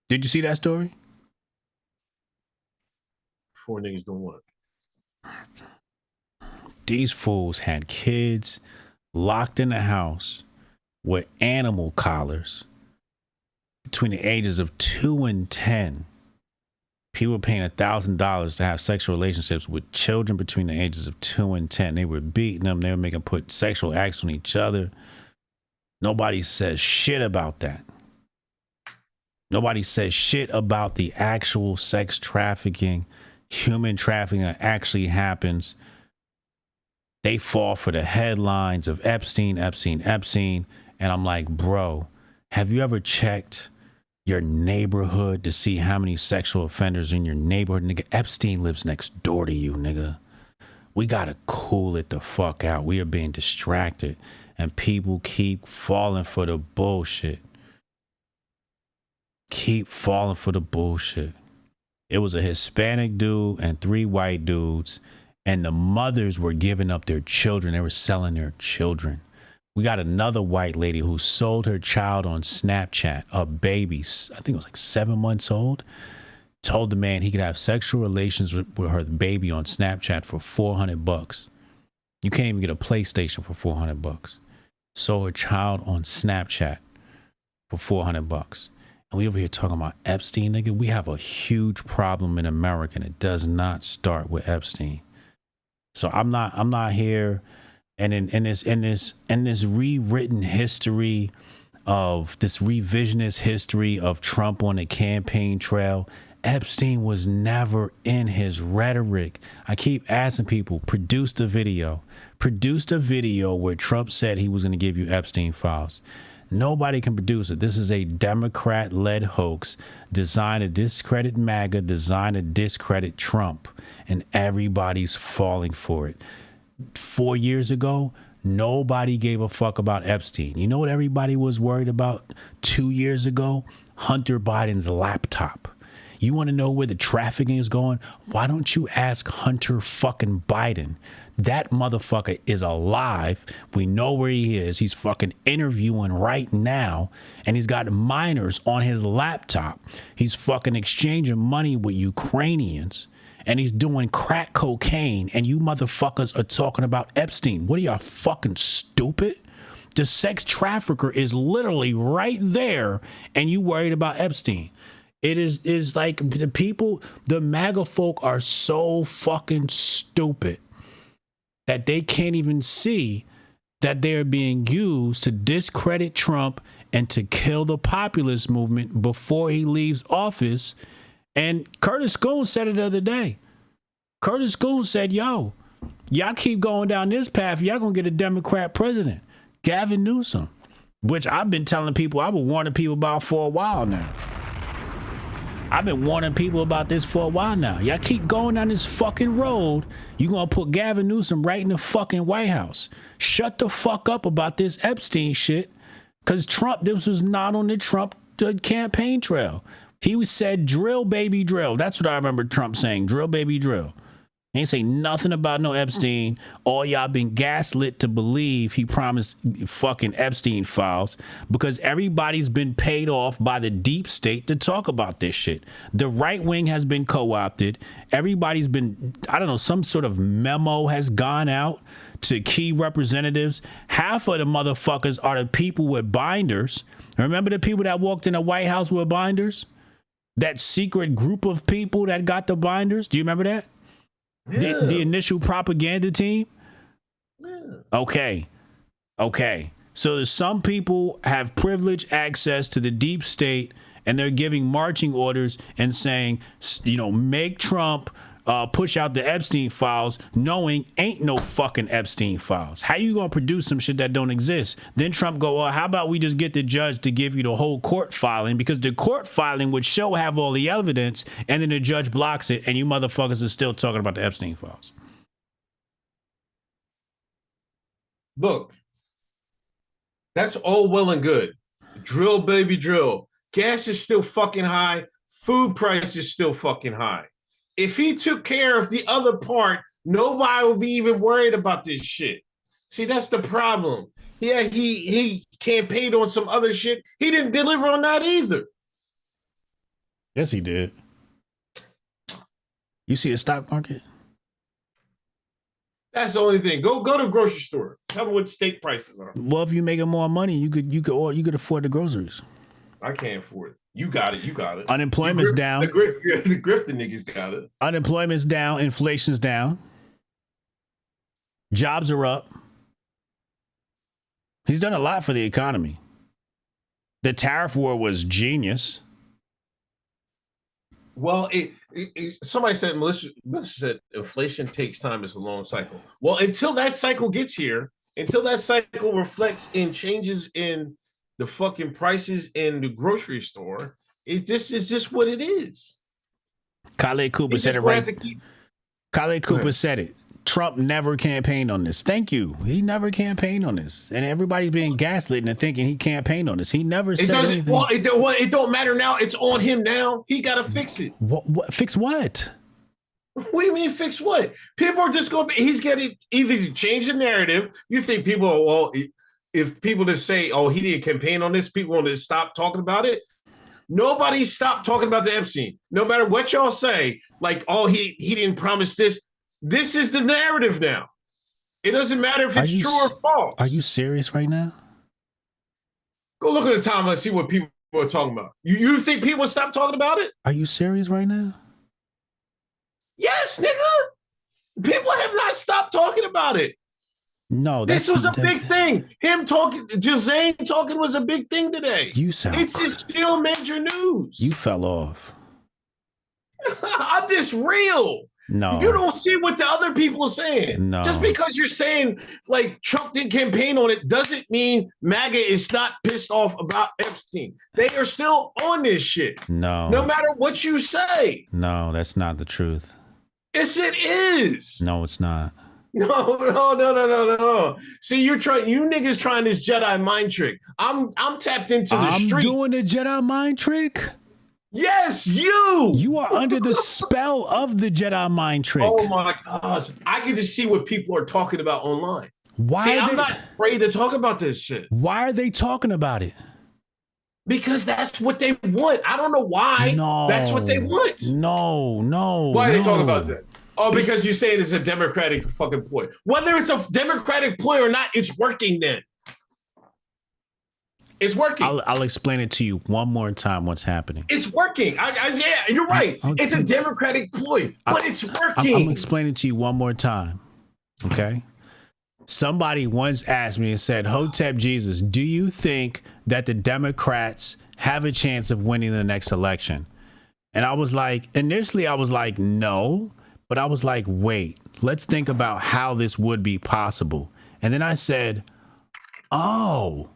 Did you see that story? 4 niggas don't want. These fools had kids locked in the house with animal collars between the ages of 2 and 10. People paying $1,000 to have sexual relationships with children between the ages of 2 and 10. They were beating them. They were making put sexual acts on each other. Nobody says shit about that. Nobody says shit about the actual sex trafficking, human trafficking that actually happens. They fall for the headlines of Epstein. And I'm like, bro, have you ever checked your neighborhood to see how many sexual offenders in your neighborhood. Nigga, Epstein lives next door to you, nigga. We gotta cool it the fuck out. We are being distracted, and people keep falling for the bullshit. Keep falling for the bullshit. It was a Hispanic dude and 3 white dudes, and the mothers were giving up their children. They were selling their children. We got another white lady who sold her child on Snapchat, a baby, I think it was like 7 months old, told the man he could have sexual relations with her baby on Snapchat for $400. You can't even get a PlayStation for $400. Sold her child on Snapchat for $400. And we over here talking about Epstein, nigga. We have a huge problem in America, and it does not start with Epstein. So I'm not here. And in this rewritten history of this revisionist history of Trump on the campaign trail, Epstein was never in his rhetoric. I keep asking people, produce the video where Trump said he was going to give you Epstein files. Nobody can produce it. This is a Democrat-led hoax designed to discredit MAGA, designed to discredit Trump, and everybody's falling for it. 4 years ago, nobody gave a fuck about Epstein. You know what everybody was worried about 2 years ago? Hunter Biden's laptop. You want to know where the trafficking is going? Why don't you ask Hunter fucking Biden? That motherfucker is alive. We know where he is. He's fucking interviewing right now, and he's got minors on his laptop. He's fucking exchanging money with Ukrainians, and he's doing crack cocaine, and you motherfuckers are talking about Epstein. What are y'all, fucking stupid? The sex trafficker is literally right there, and you worried about Epstein. It is like the people, the MAGA folk are so fucking stupid that they can't even see that they're being used to discredit Trump and to kill the populist movement before he leaves office. And Curtis Schoon said it the other day. Curtis Schoon said, yo, y'all keep going down this path, y'all gonna get a Democrat president, Gavin Newsom, which I've been telling people, I've been warning people about for a while now. I've been warning people about this for a while now. Y'all keep going down this fucking road, you're going to put Gavin Newsom right in the fucking White House. Shut the fuck up about this Epstein shit, because Trump, this was not on the Trump campaign trail. He said, drill, baby, drill. That's what I remember Trump saying, drill, baby, drill. He ain't say nothing about no Epstein. All y'all been gaslit to believe he promised fucking Epstein files because everybody's been paid off by the deep state to talk about this shit. The right wing has been co-opted. Everybody's been, I don't know, some sort of memo has gone out to key representatives. Half of the motherfuckers are the people with binders. Remember the people that walked in the White House with binders? That secret group of people that got the binders? Do you remember that? Yeah. The initial propaganda team? Yeah. Okay. So some people have privileged access to the deep state, and they're giving marching orders and saying, you know, make Trump push out the Epstein files, knowing ain't no fucking Epstein files. How you gonna produce some shit that don't exist? Then Trump go, well, how about we just get the judge to give you the whole court filing, because the court filing would have all the evidence, and then the judge blocks it, and you motherfuckers are still talking about the Epstein files. Look, that's all well and good. Drill, baby, drill. Gas is still fucking high. Food price is still fucking high. If he took care of the other part, nobody would be even worried about this shit. See, that's the problem. Yeah, he campaigned on some other shit. He didn't deliver on that either. Yes, he did. You see the stock market? That's the only thing. Go to the grocery store. Tell me what steak prices are. Well, if you're making more money, you could afford the groceries. I can't afford it. You got it. Unemployment's down. The grifter niggas got it. Unemployment's down. Inflation's down. Jobs are up. He's done a lot for the economy. The tariff war was genius. Well, somebody said, Melissa said, inflation takes time. It's a long cycle. Well, until that cycle gets here, until that cycle reflects in changes in the fucking prices in the grocery store, This is just what it is. Khaled Cooper said it right. Khaled Cooper said it. Trump never campaigned on this. Thank you. He never campaigned on this. And everybody's being gaslit and thinking he campaigned on this. He never said anything. Well, it don't matter now. It's on him now. He got to fix it. What? Fix what? What do you mean fix what? People are just going to he's getting either to change the narrative. You think people are, well, if people just say, oh, he didn't campaign on this, people want to stop talking about it. Nobody stopped talking about the Epstein. No matter what y'all say, like, oh, he didn't promise this. This is the narrative now. It doesn't matter if it's true or false. Are you serious right now? Go look at the timeline and see what people are talking about. You think people will stop talking about it? Are you serious right now? Yes, nigga. People have not stopped talking about it. No, this was a big thing. Him talking, Jazane talking was a big thing today. It's still major news. You fell off. I'm just real. No. You don't see what the other people are saying. No. Just because you're saying like Trump didn't campaign on it doesn't mean MAGA is not pissed off about Epstein. They are still on this shit. No. No matter what you say. No, that's not the truth. Yes, it is. No, it's not. No. See, you niggas trying this Jedi mind trick. I'm tapped into the street. I'm doing a Jedi mind trick? Yes, you. You are under the spell of the Jedi mind trick. Oh my gosh. I can just see what people are talking about online. I'm not afraid to talk about this shit. Why are they talking about it? Because that's what they want. I don't know why. No. That's what they want. No. Why are they talking about that? Oh, because you say it is a Democratic fucking ploy. Whether it's a Democratic ploy or not, it's working then. It's working. I'll explain it to you one more time what's happening. It's working. Yeah, you're right. It's a Democratic ploy, but it's working. I'm explaining it to you one more time. Okay? Somebody once asked me and said, Hotep Jesus, do you think that the Democrats have a chance of winning the next election? And I was like, initially I was like, no. But I was like, wait, let's think about how this would be possible. And then I said, oh,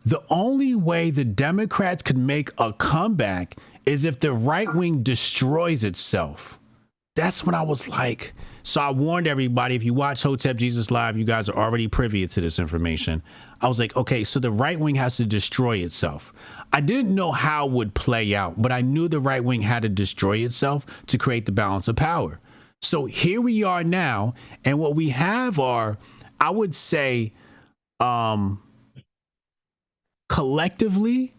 the only way the Democrats could make a comeback is if the right wing destroys itself. That's when I was like, so I warned everybody, if you watch Hotep Jesus Live, you guys are already privy to this information. I was like, okay, so the right wing has to destroy itself. I didn't know how it would play out, but I knew the right wing had to destroy itself to create the balance of power. So here we are now, and what we have are, I would say, collectively,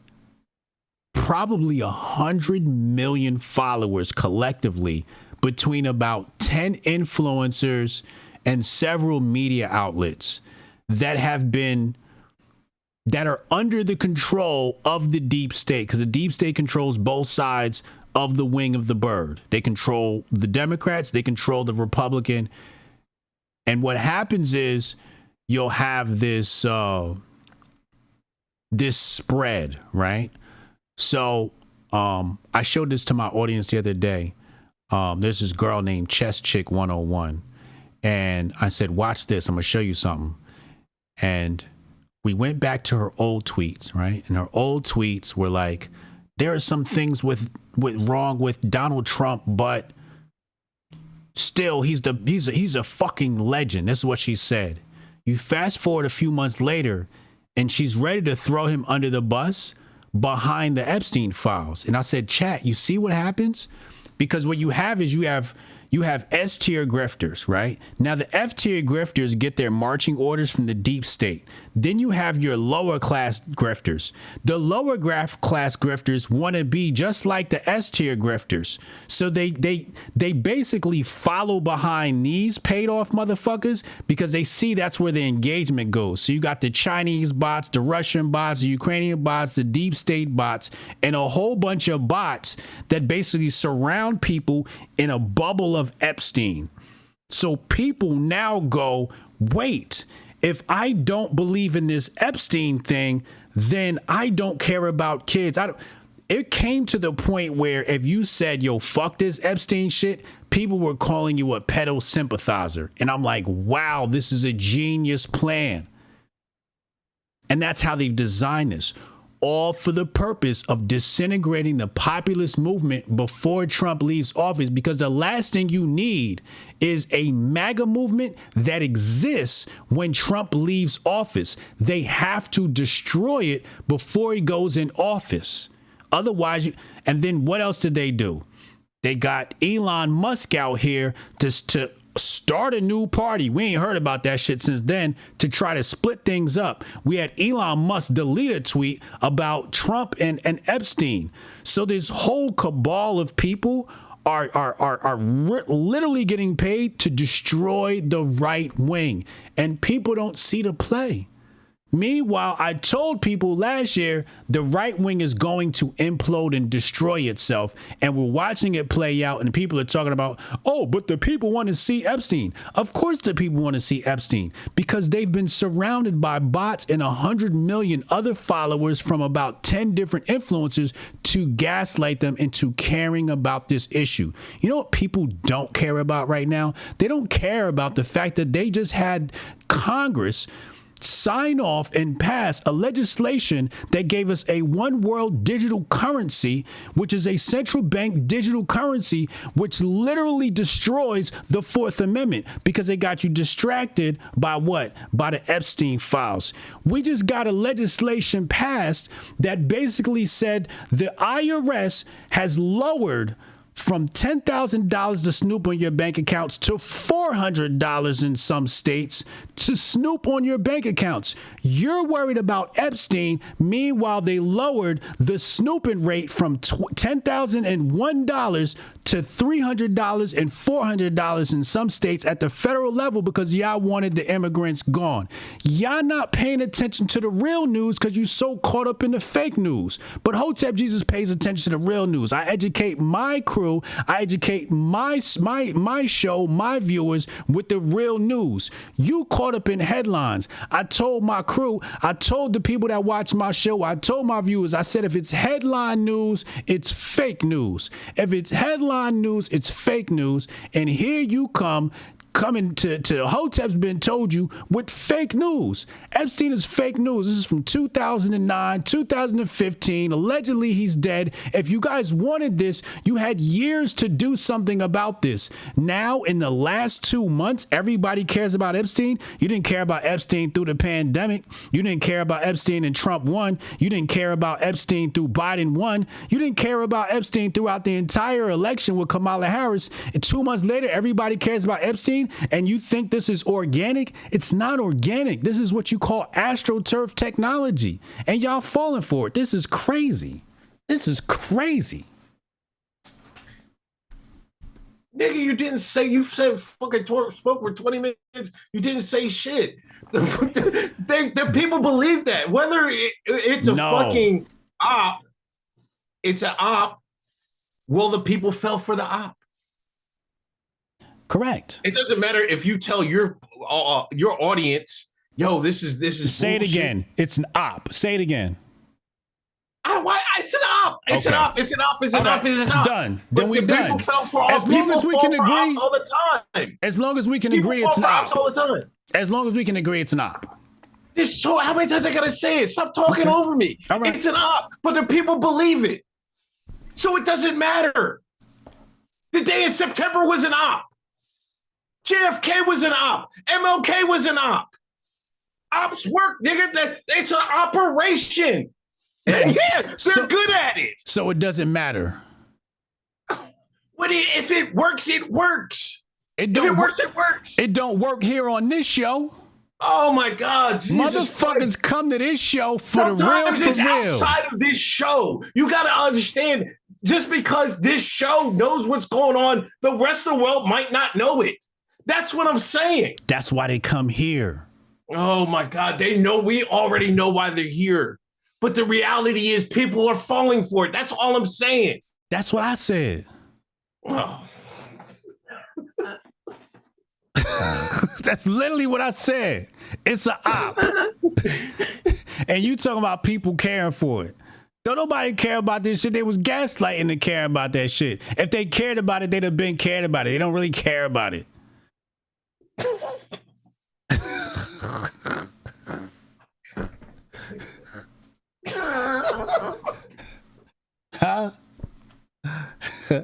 probably 100 million followers collectively between about 10 influencers and several media outlets that are under the control of the deep state, because the deep state controls both sides of the wing of the bird. They control the Democrats, they control the Republican. And what happens is you'll have this this spread, right? So I showed this to my audience the other day. There's this girl named Chess Chick 101. And I said, watch this. I'm going to show you something. And we went back to her old tweets, right? And her old tweets were like, there are some things wrong with Donald Trump, but still, he's a fucking legend. This is what she said. You fast forward a few months later, and she's ready to throw him under the bus behind the Epstein files. And I said, chat, you see what happens? Because what you have is you have S-tier grifters, right? Now the F-tier grifters get their marching orders from the deep state. Then you have your lower class grifters. The lower class grifters want to be just like the S-tier grifters. So they basically follow behind these paid off motherfuckers because they see that's where the engagement goes. So you got the Chinese bots, the Russian bots, the Ukrainian bots, the deep state bots, and a whole bunch of bots that basically surround people in a bubble of Epstein. So people now go, wait, if I don't believe in this Epstein thing, then I don't care about kids. It came to the point where if you said, yo, fuck this Epstein shit, people were calling you a pedo sympathizer. And I'm like, wow, this is a genius plan. And that's how they've designed this. all for the purpose of disintegrating the populist movement before Trump leaves office, because the last thing you need is a MAGA movement that exists when Trump leaves office. They have to destroy it before he goes in office. Otherwise, and then what else did they do? They got Elon Musk out here to start a new party. We ain't heard about that shit since then, to try to split things up. We had Elon Musk delete a tweet about Trump and Epstein. So this whole cabal of people are literally getting paid to destroy the right wing, and people don't see the play. Meanwhile, I told people last year the right wing is going to implode and destroy itself, and we're watching it play out, and people are talking about, oh, but the people want to see Epstein. Of course the people want to see Epstein, because they've been surrounded by bots and 100 million other followers from about 10 different influencers to gaslight them into caring about this issue. You know what people don't care about right now? They don't care about the fact that they just had Congress sign off and pass a legislation that gave us a one world digital currency, which is a central bank digital currency, which literally destroys the Fourth Amendment, because they got you distracted by what? By the Epstein files. We just got a legislation passed that basically said the IRS has lowered from $10,000 to snoop on your bank accounts to $400 in some states to snoop on your bank accounts. You're worried about Epstein. Meanwhile, they lowered the snooping rate from $10,001 to $300 and $400 in some states at the federal level, because y'all wanted the immigrants gone. Y'all not paying attention to the real news because you so caught up in the fake news. But Hotep Jesus pays attention to the real news. I educate my crew. I educate my show, my viewers, with the real news. You caught up in headlines. I told my crew, I told the people that watch my show, I told my viewers, I said, if it's headline news, it's fake news. If it's headline news, it's fake news. And here you coming to Hotep's been told you with fake news. Epstein is fake news. This is from 2009, 2015. Allegedly, he's dead. If you guys wanted this, you had years to do something about this. Now, in the last 2 months, everybody cares about Epstein. You didn't care about Epstein through the pandemic. You didn't care about Epstein and Trump won. You didn't care about Epstein through Biden won. You didn't care about Epstein throughout the entire election with Kamala Harris. And 2 months later, everybody cares about Epstein. And you think this is organic? It's not organic. This is what you call astroturf technology. And y'all falling for it. This is crazy. This is crazy. Nigga, you didn't say, you said fucking spoke for 20 minutes. You didn't say shit. The people believe that. Whether it's a fucking op, it's an op. Well, the people fell for the op. Correct. It doesn't matter if you tell your audience, yo, this is say bullshit. It again. It's an op. Say it again. It's an op. It's an op. It's an op. It's an op. It's an op. Done. Then we're done. People fell for as long as we can agree all the time. As long as we can agree, it's an op. All the time. As long as we can agree, it's an op. How many times I gotta say it? Stop talking over me. Right. It's an op, but the people believe it, so it doesn't matter. The day in September was an op. JFK was an op. MLK was an op. Ops work, nigga. It's an operation. Yeah, they're good at it. So it doesn't matter. If it works, it works. If it works, it works. It don't work here on this show. Oh my God, Jesus motherfuckers Christ. Come to this show for Sometimes the real, it's outside of this show. You got to understand, just because this show knows what's going on, the rest of the world might not know it. That's what I'm saying. That's why they come here. Oh my God, they know. We already know why they're here. But the reality is people are falling for it. That's all I'm saying. That's what I said. Oh. That's literally what I said. It's an op. And you talking about people caring for it. Don't nobody care about this shit. They was gaslighting to care about that shit. If they cared about it, they'd have been cared about it. They don't really care about it. Huh?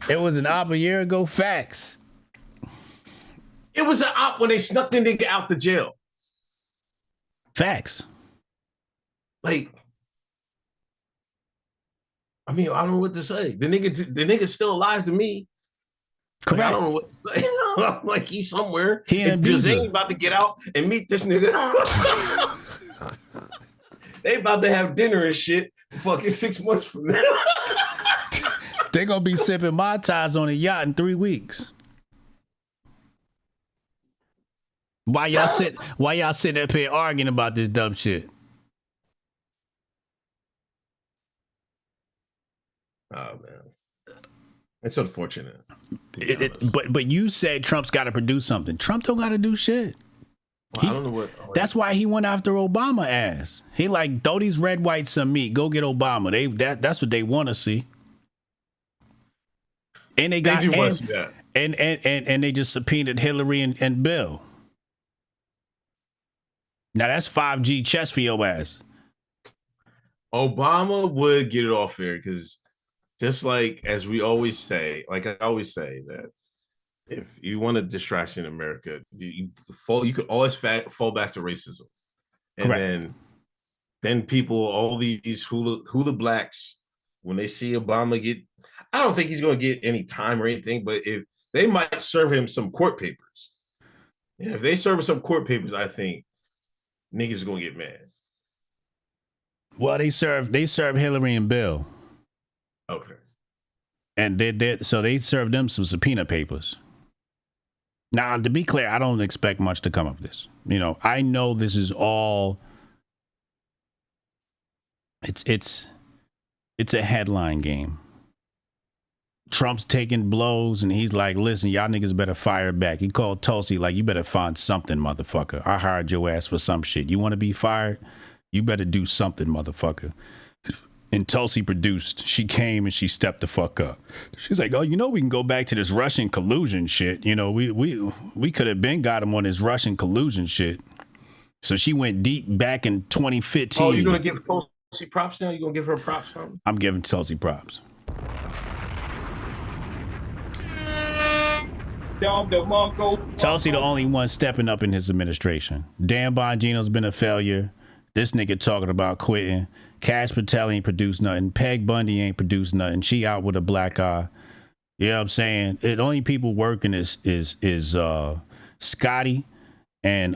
It was an op a year ago. Facts. It was an op when they snuck the nigga out the jail. Facts. Like, I mean, I don't know what to say. The nigga's still alive to me. Like, I don't know what to say. I'm like, he's somewhere. And Jazane about to get out and meet this nigga. They about to have dinner and shit fucking 6 months from now. They're gonna be sipping Mai Tais on a yacht in 3 weeks. Why y'all sitting up here arguing about this dumb shit? Oh man, it's unfortunate. But you said Trump's got to produce something. Trump don't got to do shit. Well, I don't know what. That's why he went after Obama ass. He like, throw these red whites some meat. Go get Obama. That's what they want to see. And they got do want to see that. And they just subpoenaed Hillary and Bill. Now that's 5G chess for your ass. Obama would get it off there because just like as we always say, like I always say that if you want a distraction in America, you could always fall back to racism. And Correct. then people, all these hula blacks, when they see Obama get, I don't think he's going to get any time or anything, but if they might serve him some court papers. And if they serve him some court papers, I think niggas are going to get mad. Well, they serve Hillary and Bill. Okay. And so they served them some subpoena papers. Now, to be clear, I don't expect much to come of this. You know, I know this is all. It's a headline game. Trump's taking blows, and he's like, "Listen, y'all niggas better fire back." He called Tulsi like, "You better find something, motherfucker. I hired your ass for some shit. You want to be fired? You better do something, motherfucker." And Tulsi produced. She came and she stepped the fuck up. She's like, "Oh, you know, we can go back to this Russian collusion shit. You know, we could have been got him on this Russian collusion shit." So she went deep back in 2015. Oh, you're gonna give Tulsi props now? You gonna give her props? I'm giving Tulsi props. Tulsi the only one stepping up in his administration. Dan Bongino's been a failure. This nigga talking about quitting. Cash Patel ain't produced nothing. Peg Bundy ain't produced nothing. She out with a black eye. You know what I'm saying? The only people working is Scotty and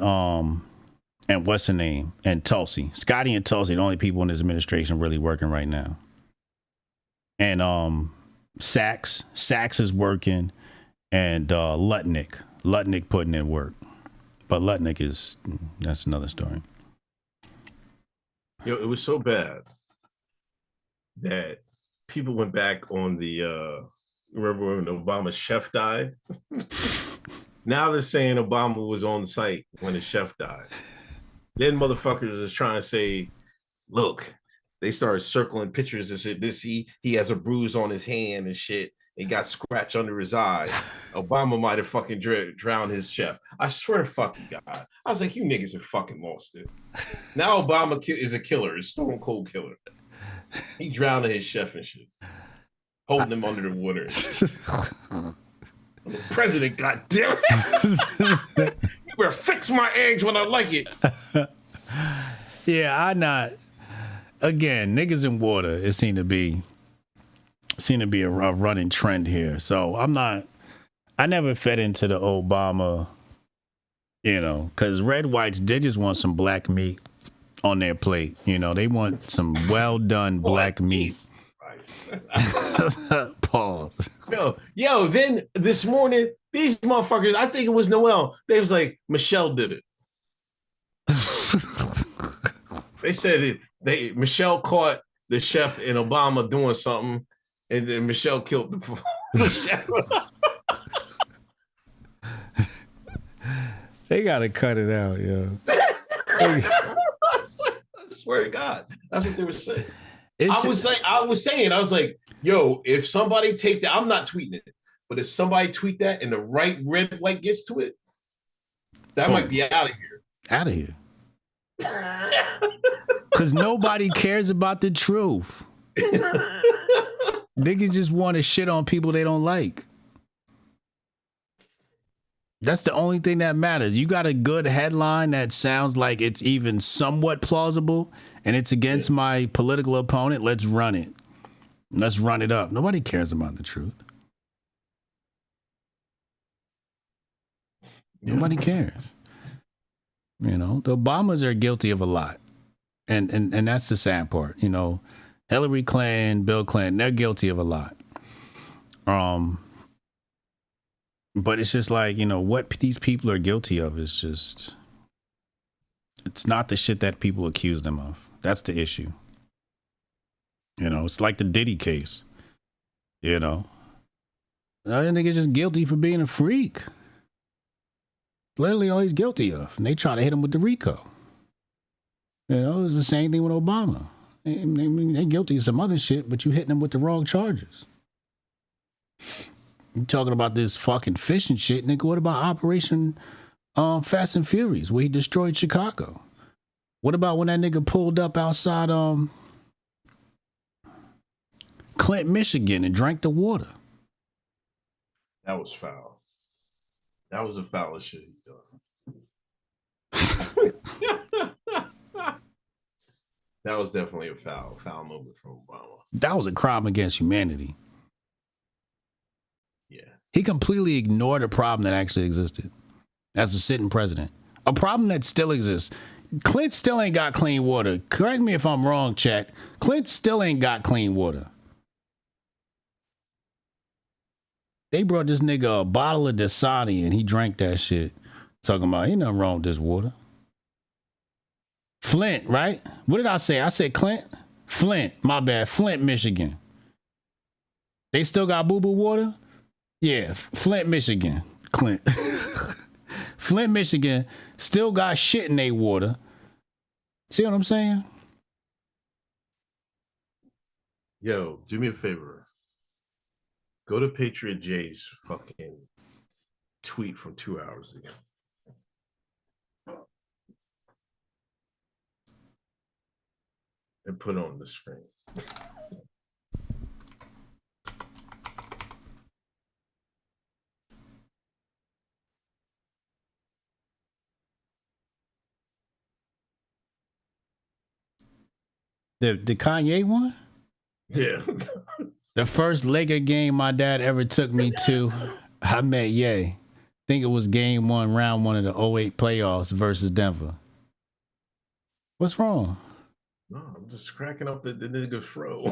what's her name? And Tulsi. Scotty and Tulsi, the only people in this administration really working right now. And Sachs is working, and Lutnick putting in work. But Lutnick that's another story. Yo, it was so bad that people went back on the remember when Obama's chef died? Now they're saying Obama was on site when his chef died. Then motherfuckers is trying to say, look, they started circling pictures and said he has a bruise on his hand and shit. He got scratch under his eye. Obama might have fucking drowned his chef. I swear to fucking God. I was like, you niggas have fucking lost it. Now Obama is a killer, a stone cold killer. He drowned his chef and shit. Holding him under the water. I'm the president, goddammit. You better fix my eggs when I like it. Yeah, again, niggas in water, it seemed to be a running trend here. So I never fed into the Obama, you know, because red whites, they just want some black meat on their plate. You know, they want some well done black meat. Pause. Yo, then this morning, these motherfuckers, I think it was Noel, they was like, Michelle did it. They said Michelle caught the chef and Obama doing something, and then Michelle killed the chef. They gotta cut it out, yo. I swear to God, that's what they were saying. I was like, yo, if somebody take that, I'm not tweeting it, but if somebody tweet that and the right red white gets to it, that might be out of here. Out of here. Because nobody cares about the truth. Niggas just want to shit on people they don't like. That's the only thing that matters. You got a good headline that sounds like it's even somewhat plausible and it's against my political opponent. Let's run it. Let's run it up. Nobody cares about the truth. Nobody cares. You know, the Obamas are guilty of a lot. And that's the sad part. You know, Hillary Clinton, Bill Clinton, they're guilty of a lot. But it's just like, you know, what these people are guilty of is just, it's not the shit that people accuse them of. That's the issue. You know, it's like the Diddy case. You know, that nigga's just guilty for being a freak. Literally all he's guilty of. And they try to hit him with the RICO. You know, it's the same thing with Obama. They're guilty of some other shit, but you hitting them with the wrong charges. You talking about this fucking fishing shit, nigga. What about Operation Fast and Furious, where he destroyed Chicago? What about when that nigga pulled up outside Clint, Michigan and drank the water? That was foul. That was the foulest shit he done. That was definitely a foul moment from Obama. That was a crime against humanity. Yeah. He completely ignored a problem that actually existed as a sitting president. A problem that still exists. Clint still ain't got clean water. Correct me if I'm wrong, chat. Clint still ain't got clean water. They brought this nigga a bottle of Dasani and he drank that shit. Talking about, ain't nothing wrong with this water. Flint, right? What did I say? I said Clint? Flint, my bad. Flint, Michigan. They still got boo-boo water? Yeah, Flint, Michigan. Clint. Flint, Michigan still got shit in their water. See what I'm saying? Yo, do me a favor. Go to Patriot J's fucking tweet from 2 hours ago. And put it on the screen. The Kanye one? Yeah. The first Laker game my dad ever took me to, I met Ye. Think it was game one, round one of the '08 playoffs versus Denver. What's wrong? No, I'm just cracking up the nigga fro.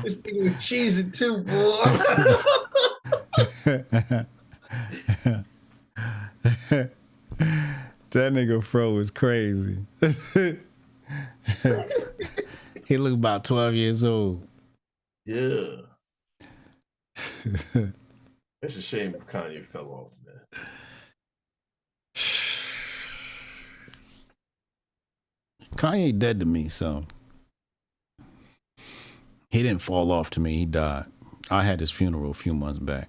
This thing was cheesing too, boy. That nigga fro was crazy. He looked about 12 years old. Yeah. It's a shame Kanye fell off, man. Kanye dead to me, so he didn't fall off to me. He died. I had his funeral a few months back.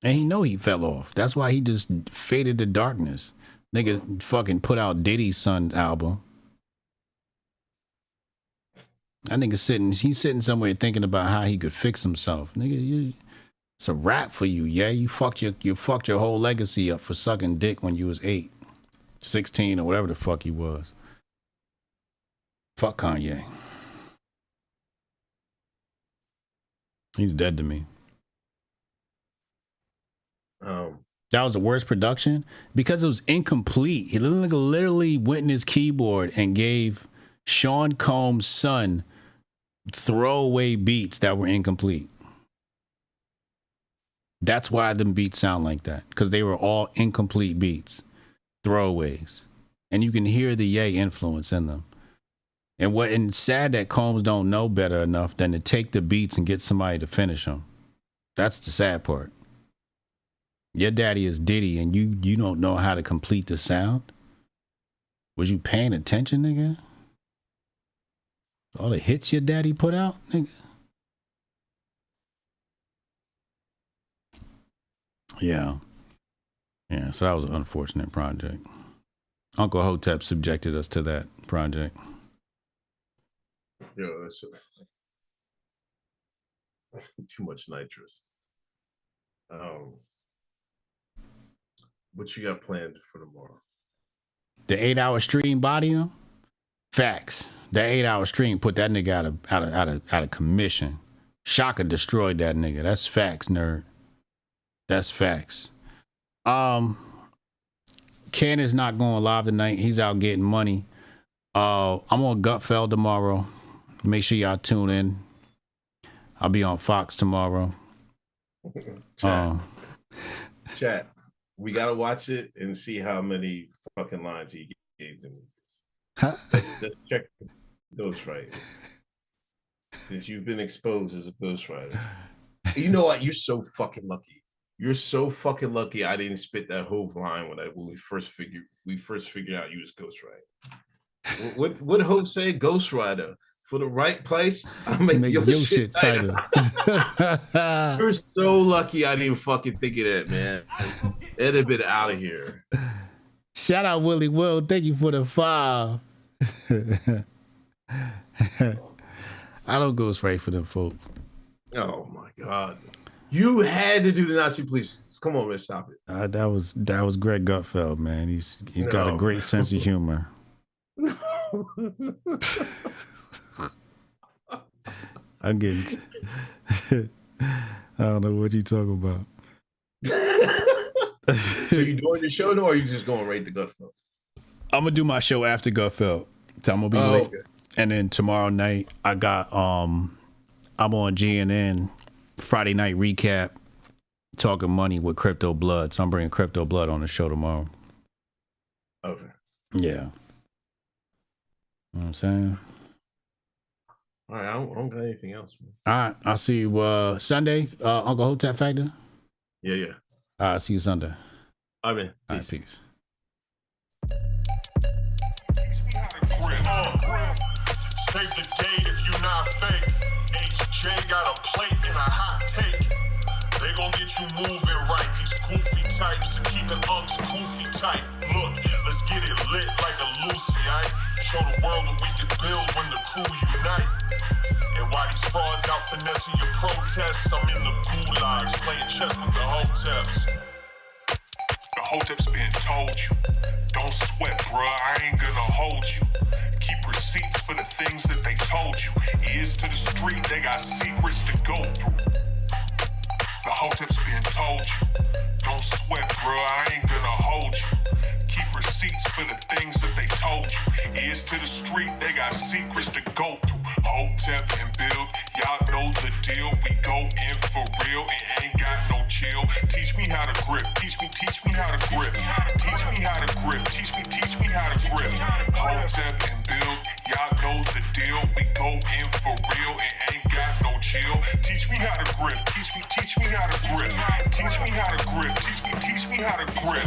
And he know he fell off. That's why he just faded to darkness. Nigga fucking put out Diddy's son's album. That nigga he's sitting somewhere thinking about how he could fix himself. Nigga, it's a rap for you, yeah? You fucked your whole legacy up for sucking dick when you was 8, 16, or whatever the fuck you was. Fuck Kanye. He's dead to me. That was the worst production because it was incomplete. He literally went in his keyboard and gave Sean Combs' son throwaway beats that were incomplete. That's why them beats sound like that, because they were all incomplete beats, throwaways, and you can hear the Ye influence in them. And it's sad that Combs don't know better enough than to take the beats and get somebody to finish them. That's the sad part. Your daddy is Diddy, and you don't know how to complete the sound. Was you paying attention, nigga? All the hits your daddy put out, nigga. Yeah. Yeah, so that was an unfortunate project. Uncle Hotep subjected us to that project. Yo, that's too much nitrous. What you got planned for tomorrow? The 8-hour stream body him? Facts. That 8-hour stream put that nigga out of commission. Shaka destroyed that nigga. That's facts, nerd. That's facts. Ken is not going live tonight. He's out getting money. I'm on Gutfeld tomorrow. Make sure y'all tune in. I'll be on Fox tomorrow. Chat. We gotta watch it and see how many fucking lines he gave to me. Let's check ghostwriting. Since you've been exposed as a ghostwriter. You know what? You're so fucking lucky. You're so fucking lucky I didn't spit that whole line when we first figured out you was ghostwriter. What Hope say? Ghostwriter. For the right price, I'll make your shit tighter. You're so lucky I didn't fucking think of that, man. It'd have been out of here. Shout out Willie Will. Thank you for the 5. I don't ghostwrite for them folk. Oh my God. You had to do the Nazi police. Come on, man, stop it. That was Greg Gutfeld, man. He's got a great sense of humor. I'm getting. I don't know what you talking about. So you doing your show, or are you just going right to Gutfeld? I'm gonna do my show after Gutfeld. So I'm gonna be late, okay. And then tomorrow night I got I'm on GNN Friday night recap, talking money with Crypto Blood. So I'm bringing Crypto Blood on the show tomorrow. Okay. Yeah. You know what I'm saying? All right, I don't got anything else, man. All right, I'll see you Sunday, Uncle Hotep Factor. Yeah. All right, I'll see you Sunday. All right, man. All right, peace. Save the date if you not fake. HJ got a plate and a hot take. They gon' get you moving right. These goofy types and keeping unks goofy tight. Look, let's get it lit like a Lucy, aight? Show the world what we can build when the crew unite. And while these frauds out finessing your protests, I'm in the gulags playing chess with the Hoteps. The Hoteps been told you. Don't sweat, bruh, I ain't gonna hold you. Keep receipts for the things that they told you. Ears to the street, they got secrets to go through. The Hoteps been told you. Don't sweat, bruh, I ain't gonna hold you. Keep receipts for the things that they told you. Ears to the street, they got secrets to go through. Hotep and build, y'all know the deal. We go in for real and ain't got no chill. Teach me how to grip, teach me how to grip. Teach me how to grip, teach me how to grip. Hotep and build, y'all know the deal. We go in for real and ain't got no chill. Teach me how to grip, teach me how to grip. Teach me how to grip, teach me how to grip.